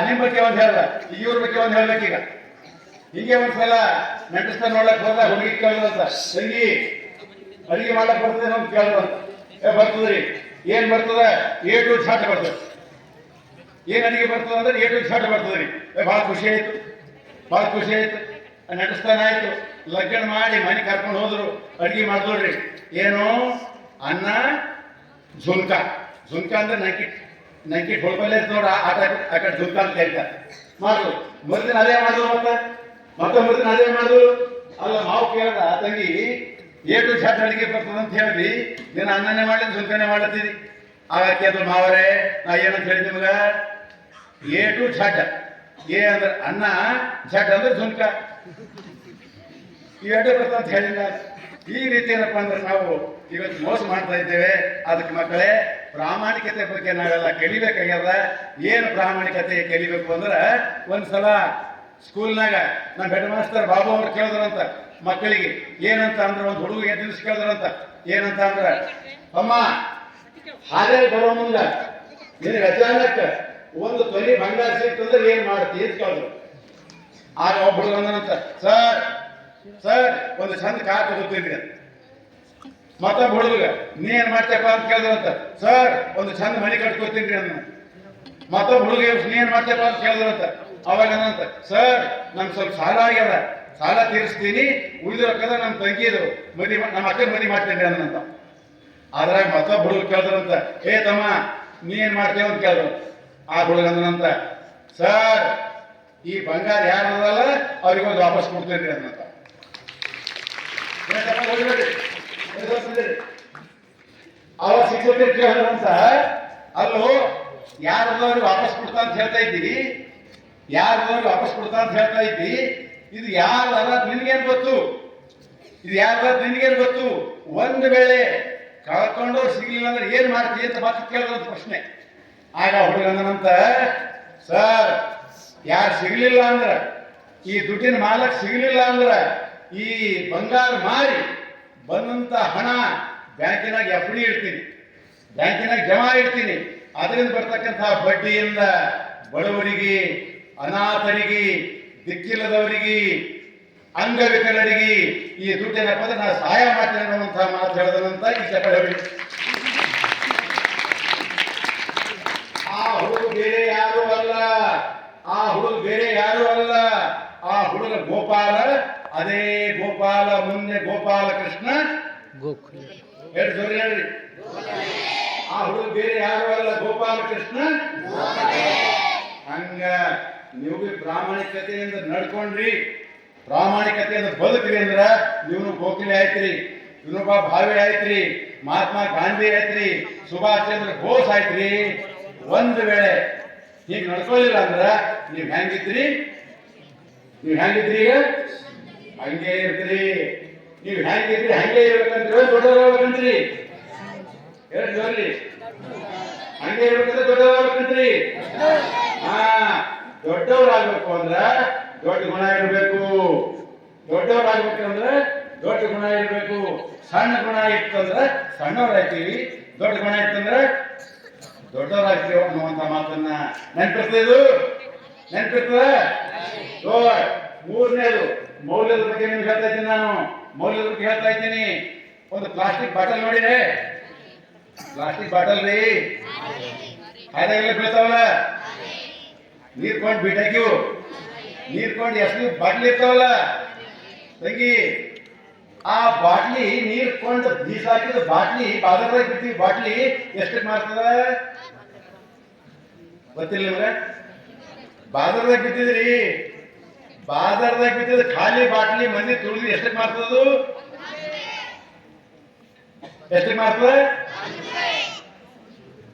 Speaker 3: ನಿಮ್ಮ ಬಗ್ಗೆ ಒಂದು ಹೇಳ್ದ, ಇವ್ರ ಬಗ್ಗೆ ಒಂದು ಹೇಳ್ಬೇಕೀಗ. ಹೀಗೆ ಒಂದ್ಸಲ ನೆಂಟಸ್ತ ನೋಡಕ್ ಹೋದ, ಹುಡುಗಿ ಕೇಳಿದಂತ, ತಂಗಿ ಅಡಿಗೆ ಮಾಡ್ಲಕ್ ಬರ್ತದೆ ಅಂತ ಕೇಳಿದಂತ. ಬರ್ತದ್ರಿ, ಏನ್ ಬರ್ತದ? A to Z ಬರ್ತದೆ. ಏನ್ ಅಡಿಗೆ ಬರ್ತದ ಅಂದ್ರೆ A to Z ಬರ್ತದ್ರಿ. ಬಹಳ ಖುಷಿ ಆಯ್ತು. ನಡೆಸ್ತಾನ ಆಯ್ತು, ಲಗ್ನ ಮಾಡಿ ಮನೆ ಕರ್ಕೊಂಡು ಹೋದ್ರು, ಅಡಿಗೆ ಮಾಡಿದ್ರಿ. ಏನು ಅನ್ನ ಝುಲ್ಕ ಅಂದ್ರೆ ನಂಕಿಟ್ ಹೊಳ್ಪಲ್ಲೇ ನೋಡ್ರ, ಆ ಕಡೆ ಝುಲ್ಕ ಅಂತ ಹೇಳ್ತಾರೆ. ಮಾಡುದು ಮರುದಿನ ಅದೇ ಮಾಡುದು, ಮತ್ತೆ ಮರುದಿನ ಅದೇ ಮಾಡುದು. ಅಲ್ಲ ಮಾವು ಕೇಳ್ದ, ತಂಗಿ A to Z ಅಡಿಗೆ ಬರ್ತದ ಅಂತ ಹೇಳಿದ್ವಿ, ನೀನು ಅನ್ನನೇ ಮಾಡಿ ಝುಲ್ಕನೇ ಮಾಡತ್ತೀರಿ. ಆಗಾಕಿ ಅದು ಮಾವರೇ, ನಾ ಏನಂತ ಹೇಳಿ ನಿಮ್ಗ, A to Z, A ಅಂದ್ರೆ ಅನ್ನ, Z ಅಂದ್ರೆ ಝುಲ್ಕ, ಈ ಅಡ್ಡೆ ಬರ್ತದೆ ಅಂತ ಹೇಳಿಲ್ಲ. ಈ ರೀತಿ ಏನಪ್ಪ ಅಂದ್ರೆ ನಾವು ಇವತ್ತು ಮೋಸ ಮಾಡ್ತಾ ಇದ್ದೇವೆ. ಅದಕ್ಕೆ ಮಕ್ಕಳೇ, ಪ್ರಾಮಾಣಿಕತೆ ಬಗ್ಗೆ ನಾವೆಲ್ಲ ಕಲಿಬೇಕಾಗ್ಯದ. ಏನು ಪ್ರಾಮಾಣಿಕತೆ ಕಲಿಬೇಕು ಅಂದ್ರೆ, ಒಂದ್ಸಲ ಸ್ಕೂಲ್ನಾಗ ನಮ್ಮ ಹೆಡ್ ಮಾಸ್ಟರ್ ಬಾಬು ಅವ್ರು ಕೇಳಿದ್ರಂತ ಮಕ್ಕಳಿಗೆ, ಏನಂತ ಅಂದ್ರೆ ಒಂದು ಹುಡುಗ ಎದ್ದು ಕೇಳಿದ್ರಂತ, ಏನಂತ ಅಂದ್ರೆ, ಅಮ್ಮ ಹಾಗೆ ಬರೋ ಮುಂದ ನಿನಗೆ ಅಚಾನಕ್ ಒಂದು ತೊಲಿ ಬಂಗಾರ ಸಿಕ್ತಂದ್ರೆ ಏನ್ ಮಾಡ್ತೀವಿ ಅಂತ ಕೇಳಿದ್ರು. ಆಗ ಒಬ್ಬ ಹುಡುಗ ಅಂದನಂತ, ಸರ್ ಒಂದು ಚಂದ ಕಾರ್ ತಗೋತೀನಿ ಅಂತ. ಮತ್ತೊಬ್ಬ ಹುಡುಗ, ನೀ ಏನ್ ಮಾಡ್ತಪ್ಪ ಅಂತ ಕೇಳಿದ್ರಂತ, ಸರ್ ಒಂದು ಚಂದ ಮನೆ ಕಟ್ಕೋತೀನಿ ಅಂದ. ಮತ್ತೊಬ್ಬ ಹುಡುಗ, ನೀ ಏನ್ ಮಾಡ್ತಪ್ಪ ಅಂತ ಕೇಳಿದ್ರಂತ. ಅವಾಗ ಏನಂತ, ಸರ್ ನಮ್ಗೆ ಸ್ವಲ್ಪ ಸಾಲ ಆಗ್ಯದ, ಸಾಲ ತೀರಿಸ್ತೀನಿ, ಉಳಿದ ರೊಕ್ಕದ ನಮ್ಮ ತಂಗಿದು ನಮ್ಮ ಅಕ್ಕನ ಮನೆ ಮಾಡ್ತೀನಿ ಅನ್ನಂತ. ಅದ್ರಾಗ ಮತ್ತೊಬ್ಬ ಹುಡುಗ ಕೇಳಿದ್ರಂತ, ಏ ತಮ್ಮ ನೀ ಏನ್ ಮಾಡ್ತೇವ ಅಂತ ಕೇಳಿದ್ರು. ಆ ಹುಡುಗ ಅಂದನಂತ, ಸರ್ ಈ ಬಂಗಾರ ಯಾರದಲ್ಲ ಅವ್ರಿಗೊಂದು ವಾಪಸ್ ಕೊಡ್ತೇನೆ ಅನ್ನಂತ. ಅವ ಶಿಕ್ಷಕರು ಕೇಳಿದ್ರಂತ, ಅಲ್ಲೋ ಯಾರದವ್ರಿಗೆ ವಾಪಸ್ ಕೊಡ್ತಾ ಅಂತ ಹೇಳ್ತಾ ಇದ್ದೀವಿ, ಇದು ಯಾರಲ್ಲ ನಿನ್ಗೇನ್ ಗೊತ್ತು, ಒಂದು ವೇಳೆ ಕಳ್ಕೊಂಡು ಸಿಗ್ಲಿಲ್ಲ ಅಂದ್ರೆ ಏನ್ ಮಾಡ್ತೀವಿ ಅಂತ ಮತ್ತೆ ಕೇಳಿದಂತ ಪ್ರಶ್ನೆ. ಆಗ ಹುಡುಗಂದನಂತ, ಸರ್ ಯಾರು ಸಿಗ್ಲಿಲ್ಲ ಅಂದ್ರ, ಈ ದುಡ್ಡಿನ ಮಾಲಕ್ ಸಿಗ್ಲಿಲ್ಲ ಅಂದ್ರ, ಈ ಬಂಗಾರ ಮಾರಿ ಬಂದಂತ ಹಣ ಬ್ಯಾಂಕಿನಾಗ FD ಇಡ್ತೀನಿ, ಬ್ಯಾಂಕಿನಾಗ ಜಮಾ ಇಡ್ತೀನಿ. ಅದರಿಂದ ಬರ್ತಕ್ಕಂಥ ಬಡ್ಡಿಯಿಂದ ಬಡವರಿಗೆ, ಅನಾಥರಿಗೆ, ದಿಕ್ಕಿಲ್ಲದವರಿಗೆ, ಅಂಗವಿಕಲರಿಗೆ ಈ ದುಡ್ಡಿನ ಪದ ನಾ ಸಹಾಯ ಮಾಡ್ತೇನೆ ಅನ್ನುವಂತಹ ಮಾತು ಹೇಳಿದನಂತ ಈ ಕಡೆ. ಆ ಹುಡುಗ ಬೇರೆ ಯಾರು ಅಲ್ಲ, ಆ ಹುಡುಗ ಗೋಪಾಲ. ಅದೇ ಗೋಪಾಲ ಮುಂದೆ ಗೋಪಾಲ ಕೃಷ್ಣ ಹೇಳಿ ಜೋರಿ ಹೇಳ್ರಿ. ಆ ಹುಡುಗ ಬೇರೆ ಯಾರು ಅಲ್ಲ, ಗೋಪಾಲ ಕೃಷ್ಣ. ಹಂಗ ನೀವು ಪ್ರಾಮಾಣಿಕತೆಯಿಂದ ನಡ್ಕೊಂಡ್ರಿ, ಪ್ರಾಮಾಣಿಕತೆಯಿಂದ ಬದುಕ್ರಿ ಅಂದ್ರ ನೀವು ಗೋಖಲೆ ಆಯ್ತ್ರಿ, ವಿನೋಬಾ ಭಾವೆ ಆಯ್ತ್ರಿ, ಮಹಾತ್ಮ ಗಾಂಧಿ ಆಯ್ತ್ರಿ, ಸುಭಾಷ್ ಚಂದ್ರ ಬೋಸ್ ಆಯ್ತ್ರಿ. ಒಂದು ವೇಳೆ ಹೀಗೆ ನಡ್ಕೊಳ್ಳಿಲ್ಲ ಅಂದ್ರ ನೀವ್ ಹೆಂಗಿದ್ರಿ ಈಗ ಹಂಗೆ ಇರ್ತೀರಿ. ನೀವು ಹೆಂಗಿದ್ರಿ ಹಂಗೆ ಇರ್ಬೇಕಂತ್ರಿ, ದೊಡ್ಡವ್ರಾಗ್ಬೇಕಂತ್ರಿ. ಹೇಳಿ ಜೋರ್ಲಿ, ಹಂಗೆ ಇರ್ಬೇಕಂದ್ರೆ ದೊಡ್ಡವ್ರಾಗ್ಬೇಕಂತ್ರಿ. ದೊಡ್ಡವ್ರಾಗ್ಬೇಕು ಅಂದ್ರ ದೊಡ್ಡ ಗುಣ ಇರ್ಬೇಕು. ದೊಡ್ಡವ್ರಾಗ್ಬೇಕಂದ್ರ ದೊಡ್ಡ ಗುಣ ಇರ್ಬೇಕು. ಸಣ್ಣ ಗುಣ ಇತ್ತಂದ್ರ ಸಣ್ಣವ್ರಾಗ್ತೀವಿ, ದೊಡ್ಡ ಗುಣ ಇತ್ತಂದ್ರ ದೊಡ್ಡವರಾಗ್ತೀವಿ ಅನ್ನುವಂತ ಮಾತನ್ನ ನೆನ್ಪಿರ್ತದೆ. ಮೂರನೇದು ಮೌಲ್ಯದ ಬಗ್ಗೆ ನಿಮ್ಗೆ ಹೇಳ್ತಾ ಇದ್ದೀನಿ. ನಾನು ಮೌಲ್ಯದ ಬಗ್ಗೆ ಹೇಳ್ತಾ ಇದ್ದೀನಿ. ಒಂದು ಪ್ಲಾಸ್ಟಿಕ್ ಬಾಟಲ್ ನೋಡಿದ್ರೆ, ಪ್ಲಾಸ್ಟಿಕ್ ಬಾಟಲ್ ರೀ ಹಾಗೆಲ್ಲ ಬೀಳ್ತಾವಲ್ಲ, ನೀರ್ಕೊಂಡು ಬಿಟ್ಟಾಕಿವು ನೀರ್ಕೊಂಡು ಎಷ್ಟು ಬಾಟ್ಲಿ ಇರ್ತಾವಲ್ಲ ತಂಗಿ ಆ ಬಾಟ್ಲಿ ನೀರ್ಕೊಂಡು ಬೀಸ್ ಹಾಕಿದ ಬಾಟ್ಲಿ ಬಾজাರದಾಗ ಬಿಡ್ತೀವಿ ಬಾಟ್ಲಿ ಎಷ್ಟಕ್ಕೆ ಮಾರ್ತದ ಗೊತ್ತಿಲ್ಲ ನಿಮ್ಗೆ ಬಾজাರದಾಗ ಬಿದ್ದಿದ್ರಿ ಬಾজাರದಾಗ ಬಿದ್ದಿದ ಖಾಲಿ ಬಾಟ್ಲಿ ಮಂದಿ ತುಳಿದು ಎಷ್ಟಕ್ಕೆ ಮಾರ್ತದದು ಎಷ್ಟಕ್ಕೆ ಮಾರ್ತದ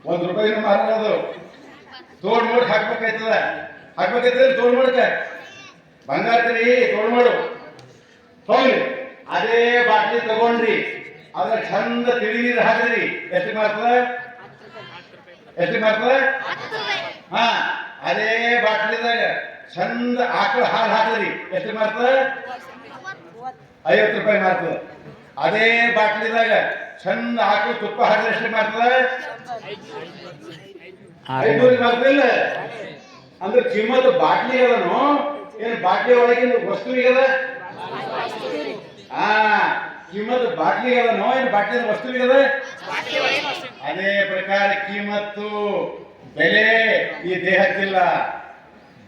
Speaker 3: ₹1 ಮಾರೋದು ತೋಡ್ ನೋಡ್ ಹಾಕ್ಬೇಕಾಯ್ತದ ತೋಡ್ ನೋಡ್ಕ ಬಂಗಾರ ಕರಿ ತೋಡ್ ಮಾಡು ಹೋಗ್ಲಿ ಅದೇ ಬಾಟ್ಲಿ ತಗೊಂಡ್ರಿ ಅದ್ರ ಚಂದ ತಿಳಿ ನೀರು ಹಾಕ್ರಿ ಎಷ್ಟಕ್ಕೆ ಮಾರ್ತದ ಹಾ ಅದೇ ಬಾಟ್ಲಿದಾಗ ಚಂದ ಆಕಳ ಹಾಲು ಹಾಕ್ರಿ ಎಷ್ಟಕ್ಕೆ ಮಾರ್ತದ ₹50 ಮಾರ್ತದ ಅದೇ ಬಾಟ್ಲಿದಾಗ ಚಂದ ಆಕಳ ತುಪ್ಪ ಹಾಕಿದ್ರೆ ಎಷ್ಟಕ್ಕೆ ಮಾರ್ತದ ₹500 ಮಾರ್ತದಿಲ್ಲ ಅಂದ್ರೆ ಕಿಮ್ಮತ್ತು ಬಾಟ್ಲಿ ಅದನು ಏನು ಬಾಟ್ಲಿ ಒಳಗಿನ ವಸ್ತುವಿಗದ ಕಿಮ್ಮತ್ತು ಬಾಟ್ಲಿಗೆ ಅದನೋ ಏನು ಬಾಟ್ಲಿ ವಸ್ತುವಿಗದ ಅದೇ ಪ್ರಕಾರ ಕಿಮ್ಮತ್ತು ಬೆಲೆ ಈ ದೇಹಕ್ಕಿಲ್ಲ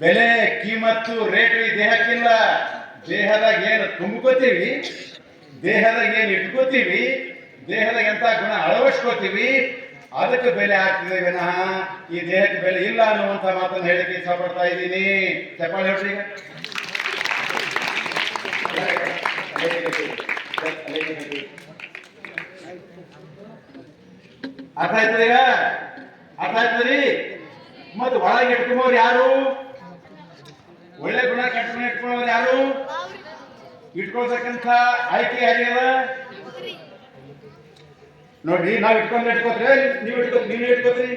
Speaker 3: ಬೆಲೆ ಕಿಮ್ಮತ್ತು ರೇಟು ಈ ದೇಹಕ್ಕಿಲ್ಲ ದೇಹದಾಗ ಏನು ತುಂಬ್ಕೋತೀವಿ ದೇಹದಾಗ ಏನು ಇಟ್ಕೋತೀವಿ ದೇಹದಾಗ ಎಂತ ಗುಣ ಅಳವಡಿಸ್ಕೋತೀವಿ ಅದಕ್ಕೆ ಬೆಲೆ ಆಗ್ತದೆ ವಿನಃ ಈ ದೇಹಕ್ಕೆ ಬೆಲೆ ಇಲ್ಲ ಅನ್ನುವಂತ ಮಾತನ್ನು ಹೇಳಿಕ್ಕೆ ಇಷ್ಟಪಡ್ತಾ ಇದ್ದೀನಿ ಚಪ್ಪಾಳೆ ಹೇಳ್ರಿ ಅರ್ಥ ಆಯ್ತದ ಈಗ ಅರ್ಥ ಆಯ್ತದ್ರಿ ಮತ್ತೆ ಒಳಗೆ ಇಟ್ಕೊಂಬೋರು ಯಾರು ಒಳ್ಳೆ ಗುಣ ಕೆಟ್ಟ ಗುಣ ಇಟ್ಕೊಳ್ಳೋರು ಯಾರು ಇಟ್ಕೊಳ್ತಕ್ಕಂಥ ಆಯ್ಕೆ ಯಾರ್ಯಾರ ನೋಡ್ರಿ ನಾವ್ ಇಟ್ಕೋತ್ರಿ ನೀವ್ ಇಟ್ಕೋತ್ರಿ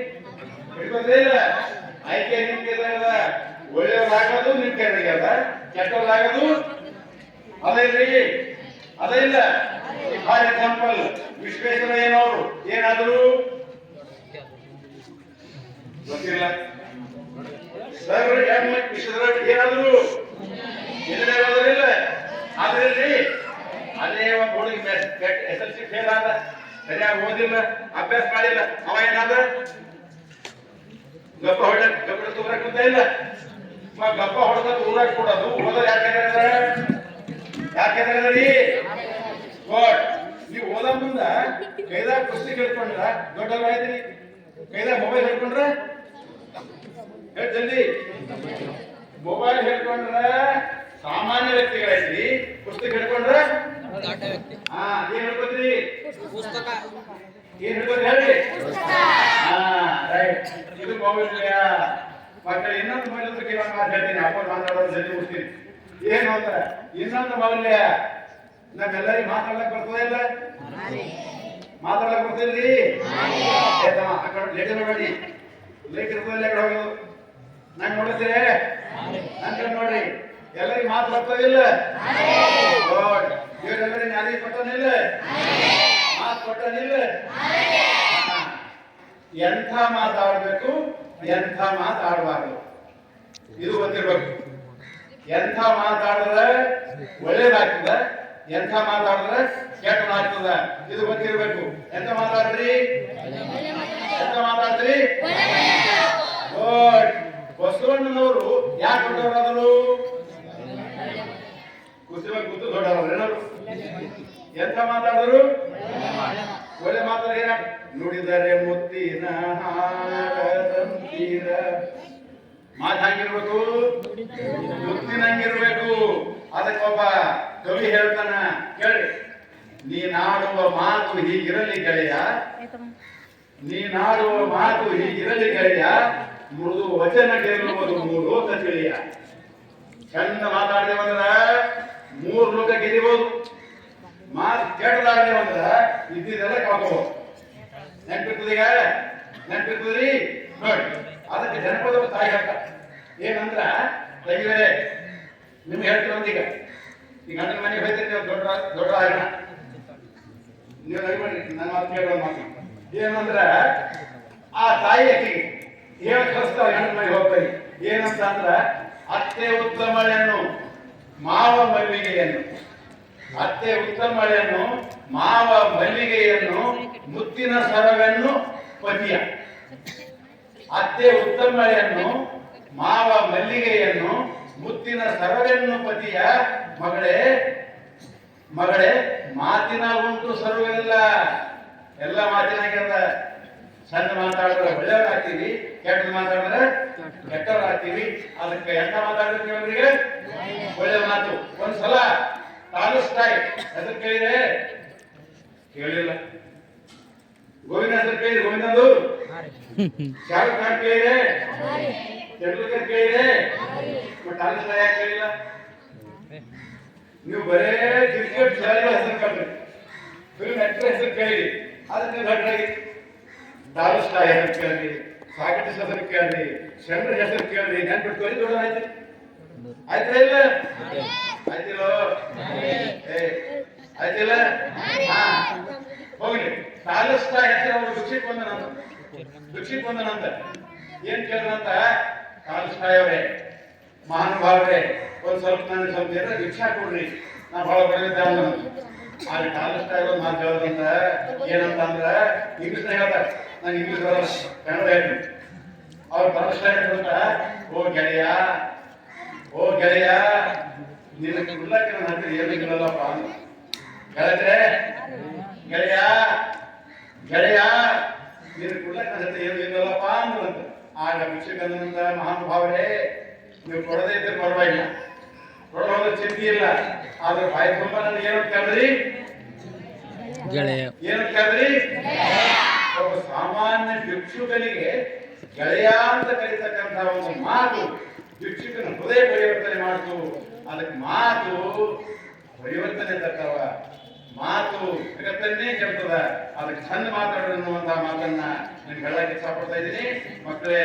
Speaker 3: ಇಲ್ಲ ಆಯ್ಕೆ ನಿಮ್ಗೆ ಒಳ್ಳೆಯವ್ರಾಗೋದು ನಿಮ್ ಕೈಯಾಗ ಕೆಟ್ಟವ್ರಾಗೋದು ಅದೇ ಇಲ್ಲ ಫಾರ್ ಎಕ್ಸಾಂಪಲ್ ವಿಶ್ವೇಶ್ವರಯ್ಯನವರು ಏನಾದ್ರು ಗೊತ್ತಿಲ್ಲ ಸರ್ ವಿಶ್ವೇಶ್ವರಯ್ಯ ಏನಾದ್ರು ಇಲ್ಲ ಆದ್ರಲ್ಲಿ ಅದೇ ಒಂದು ಹುಡುಗಿ SLC ಫೇಲ್ ಆದ ಸರಿಯಾಗಿ ಓದಿಲ್ಲ ಅಭ್ಯಾಸ ಮಾಡಿಲ್ಲ ಅವ ಏನಾದ ಗಪ್ಪ ತೂರಕ್ ಕುಂತ ಇಲ್ಲ ಗಪ್ಪ ಹೊಡೆದ ತೂರಕ್ ಕೊಡೋದು ಓದೋದು ಯಾಕೆ ನೀವು ಓದ ಮುಂದ ಕೈದಾಗ ಪುಸ್ತಕ ಹಿಡ್ಕೊಂಡ್ರ ದೊಡ್ಡವ್ರು ಆಯ್ತೀರಿ ಕೈದಾಗ ಮೊಬೈಲ್ ಹಿಡ್ಕೊಂಡ್ರ ಜಲ್ದಿ ಮೊಬೈಲ್ ಹಿಡ್ಕೊಂಡ್ರ ಸಾಮಾನ್ಯ ವ್ಯಕ್ತಿಗಳೈತ್ರಿ ಪುಸ್ತಕ ಹಿಡ್ಕೊಂಡ್ರ ಏನ್ ಹಿಡ್ಕೋದ್ರಿ ಏನ್ ಹಿಡ್ಕೋದ್ರಿ ಹೇಳ್ರಿ ಇದು ಮೊಬೈಲ್ ಮತ್ತೆ ಇನ್ನೊಂದು ಮೊಬೈಲ್ ಬಗ್ಗೆ ಮಾತಾಡ್ತೀನಿ ಅಪ್ಪ ಮಾತಾಡೋದು ಜಲ್ದಿ ಮುಗ್ತೀನಿ ಏನು ಅಂತ ಇನ್ನೊಂದು ಮೌಲ್ಯ ನಮ್ಮೆಲ್ಲರಿಗೆ ಮಾತಾಡಕ್ ಬರ್ತದೆ ಇಲ್ಲ ಮಾತಾಡಕ್ ಬರ್ತಿಲ್ರಿ ಲೇಟ್ ನೋಡಿ ಲೇಟ್ ಇರ್ತದಲ್ಲ ಹೋಗೋದು ನಂಗೆ ನೋಡಿದ್ರೆ ನನ್ ನೋಡ್ರಿ ಎಲ್ಲರಿಗೆ ಮಾತು ಬರ್ತದಿಲ್ಲ ಇವರೆಲ್ಲರಿಗೆ ನ್ಯಾಯ ಕೊಟ್ಟನಿಲ್ಲ ಮಾತು ಕೊಟ್ಟನಿಲ್ಲ ಎಂಥ ಮಾತಾಡ್ಬೇಕು ಎಂಥ ಮಾತಾಡಬಾರ್ದು ಇದು ಗೊತ್ತಿರ್ಬೇಕು ಎಂಥ ಮಾತಾಡಿದ್ರೆ ಒಳ್ಳೇದಾಗ್ತದ ಎಂಥ ಮಾತಾಡಿದ್ರೆ ಕೆಟ್ಟದಾಗ್ತದ ಇದು ಗೊತ್ತಿರ್ಬೇಕು ಎಂತ ಮಾತಾಡ್ರಿ ಬಸವಣ್ಣನವರು ಯಾಕೆ ದೊಡ್ಡವರಾದರು ಕೂತು ದೊಡ್ಡವರು ಎಂತ ಮಾತಾಡಿದ್ರು ಒಳ್ಳೆ ಮಾತಾಡ ನುಡಿದರೆ ಮುತ್ತಿನ ಹಾಡದಂತೀರ ಮಾತು ಹಂಗಿರ್ಬೇಕು ಮುತ್ತಿನಂಗಿರ್ಬೇಕು ಅದಕ್ಕೆ ಒಬ್ಬ ಕವಿ ಹೇಳ್ತಾನ ಕೇಳಿ ನೀನಾಡುವ ಮಾತು ಹೀಗಿರಲಿ ಗೆಳೆಯ ನೀನಾಡುವ ಮಾತು ಹೀಗಿರಲಿ ಗೆಳೆಯ ಮೃದು ವಚನ ಗೆಲ್ಲುವುದು ಲೋಕ ತಿಳಿಯ ಚಂದ ಮಾತಾಡಿದೇವಂದ್ರ 3 ಲೋಕ ಗೆದಿಬಹುದು ಮಾತು ಕೆಟ್ಟದಾಗ್ದೇವಂದ್ರ ಇದ್ದಿದ್ದೆಲ್ಲ ಕಳ್ಕೋಬಹುದು ನೆನಪಿರ್ತದ್ರಿ ನೋಡಿ ಅದಕ್ಕೆ ಜನಪದ ತಾಯಿ ಹೇಳ್ತ ಏನಂದ್ರ ತೆಗಿಬೇರೆ ನಿಮ್ಗೆ ಹೇಳ್ತೀವಿ ಈಗ ಗಂಡನ ಮನೆಗೆ ಹೋಯ್ತಿರ್ತೀವಿ ದೊಡ್ಡ ಆಗೋಣ ನೀವು ನಡಿ ಮಾಡ್ರಿ ನನ್ನ ಮಾತು ಕೇಳೋ ಮಾತು ಏನಂದ್ರ ಆ ತಾಯಿ ಅಕ್ಕಿಗೆ ಹೇಳ ಕಳಿಸ್ತಾವ ಗಂಡನ ಮನೆಗೆ ಹೋಗ್ತಾರೆ ಏನಂತ ಅಂದ್ರ ಅತ್ತೆ ಉತ್ತಮಳೆಯನ್ನು ಮಾವ ಮಲ್ಲಿಗೆಯನ್ನು ಅತ್ತೆ ಉತ್ತಮಳೆಯನ್ನು ಮಾವ ಮಲ್ಲಿಗೆಯನ್ನು ಮುತ್ತಿನ ಸರವನ್ನು ಪತಿಯ ಅತ್ತೆ ಉತ್ತಮಳೆಯನ್ನು ಮಾವ ಮಲ್ಲಿಗೆಯನ್ನು ಮುತ್ತಿನ ಸರವೆನ್ನು ಪತಿಯ ಮಗಳೇ ಮಗಳೇ ಮಾತಿನ ಉಂಟು ಸರುವೆಲ್ಲ ಎಲ್ಲ ಮಾತಿನಾಗ್ಯದ. ಸಣ್ಣ ಮಾತಾಡಿದ್ರೆ ಒಳ್ಳೆಯವ್ರಾಗ್ತೀವಿ, ಕೆಟ್ಟದ್ದು ಮಾತಾಡಿದ್ರೆ ಕೆಟ್ಟವ್ರಾಗ್ತೀವಿ. ಅದಕ್ಕೆ ಎಂತ ಮಾತಾಡ್ಬೇಕು ಅವರಿಗೆ ಒಳ್ಳೆ ಮಾತು. ಒಂದ್ಸಲ ತಾಲೂಸ್ತಾಯಿ ಹೆಸರು ಕೇಳಿದ್ರೆ ಕೇಳಿಲ್ಲ. ಗೋವಿಂದ ಹೆಸರು ಕೇಳಿದ್ರೆ ಗೋವಿಂದಂದು, ಶಾರುಖ್ ಖಾನ್ ಕೇಳಿದ್ರೆ, ತೆಂಡೂಲ್ಕರ್ ಕೇಳಿದ್ರೆ, ತಾಲೂಸ್ತಾಯಿ ಯಾಕೆ ಕೇಳಿಲ್ಲ? ನೀವು ಬರೇ ಕ್ರಿಕೆಟ್ ಶಾಲೆಗಳ ಹೆಸರು ಕೇಳ್ರಿ, ಫಿಲ್ಮ್ ಆಕ್ಟರ್ ಹೆಸರು ಕೇಳಿ, ಅದಕ್ಕೆ ದೊಡ್ಡಾಗಿ ತಾಲೂಸ್ತಾಯಿ ಹೆಸರು ಕೇಳ್ರಿ, ಸಾಕಷ್ಟು ಹೆಸರು ಕೇಳ್ರಿ, ಶಂಕರ್ ಹೆಸರು ಕೇಳ್ರಿ, ನೆನ್ಪಿಟ್ಕೊಳ್ಳಿ. ದೊಡ್ಡ ಆಯ್ತು ಆಯ್ತಾ ಇಲ್ಲ? ಆಯ್ತಿಲ್ಲೋ? ಆಯ್ತಿಲ್ಲ? ಹೋಗ್ಲಿ. ತಾಲೂಸ್ತಾಯಿ ಹೆಸರು ಅವರು ಭಿಕ್ಷಿಕ್ ಬಂದನಂತ ಏನ್ ಕೇಳಿದ್ರಂತ, ತಾಲೂಸ್ತಾಯಿ ಅವರೇ ಮಹಾನುಭಾವರೇ ಒಂದ್ ಸ್ವಲ್ಪ ನನಗೆ ಸ್ವಲ್ಪ ಏನಾರ ಭಿಕ್ಷಾ ಕೊಡ್ರಿ, ನಾ ಬಹಳ ಬರಲಿದ್ದ. ಅಲ್ಲಿ ತಾಲೂಸ್ತಾಯಿ ಒಂದು ಮಾತು ಹೇಳೋದಂತ ಏನಂತ ಅಂದ್ರ ಇಂಗ್ಲಿಷ್ ಹೇಳ್ತಾರೆ, ನಾನು ಇಂಗ್ಲಿಷ್ ಬರಲ್ಲ, ಕನ್ನಡ ಹೇಳ್ತೀನಿ. ಅವ್ರು ತಾಲೂಸ್ತಾಯಿ ಹೇಳ್ತಾರಂತ, ಓ ಗೆಳೆಯ ನಿನ್ನ ಕುಳ್ಳಕ್ಕೆ ನನ್ನ ಹತ್ರ ಏನು ಇಲ್ಲಲ್ಲಪ್ಪ ಅಂದ. ಹೇಳಿದ್ರೆ ಗೆಳೆಯ ನಿನ್ನ ಕುಳ್ಳಕ್ಕೆ ನನ್ನ ಹತ್ರ ಏನು ಇಲ್ಲಲ್ಲಪ್ಪ ಅಂದ್ರಂತ. ಆಗ ಭಿಕ್ಷಕನಂತ, ಮಹಾನುಭಾವರೇ ನೀವು ಕೊಡದೇ ಇದ್ರೆ ಪರವಾಗಿಲ್ಲ, ಕೊಡೋದು ಚಿಂತೆ ಇಲ್ಲ, ಆದ್ರೆ ಬಾಯಿ ತುಂಬ ನನಗೆ ಏನು ಕೇಳಿದ್ರಿ, ಏನು ಕೇಳಿದ್ರಿ? ಒಬ್ಬ ಸಾಮಾನ್ಯ ಭಿಕ್ಷುಕನಿಗೆ ಗೆಳೆಯ ಅಂತ ಕರೀತಕ್ಕಂಥ ಒಂದು ಮಾತು ಭಿಕ್ಷುಕನ ಹೃದಯ ಪರಿವರ್ತನೆ ಮಾಡ್ತು. ಅದಕ್ಕೆ ಮಾತು ಪರಿವರ್ತನೆ ತಕ್ಕವ, ಮಾತು ಜಗತ್ತನ್ನೇ ಕೆಡ್ತದ. ಅದಕ್ಕೆ ಚಂದ ಮಾತಾಡೋದು ಅನ್ನುವಂತಹ ಮಾತನ್ನ ನಿಮ್ಗೆ ಹೇಳಕ್ಕೆ ಇಷ್ಟಪಡ್ತಾ ಇದ್ದೀನಿ. ಮಕ್ಕಳೇ,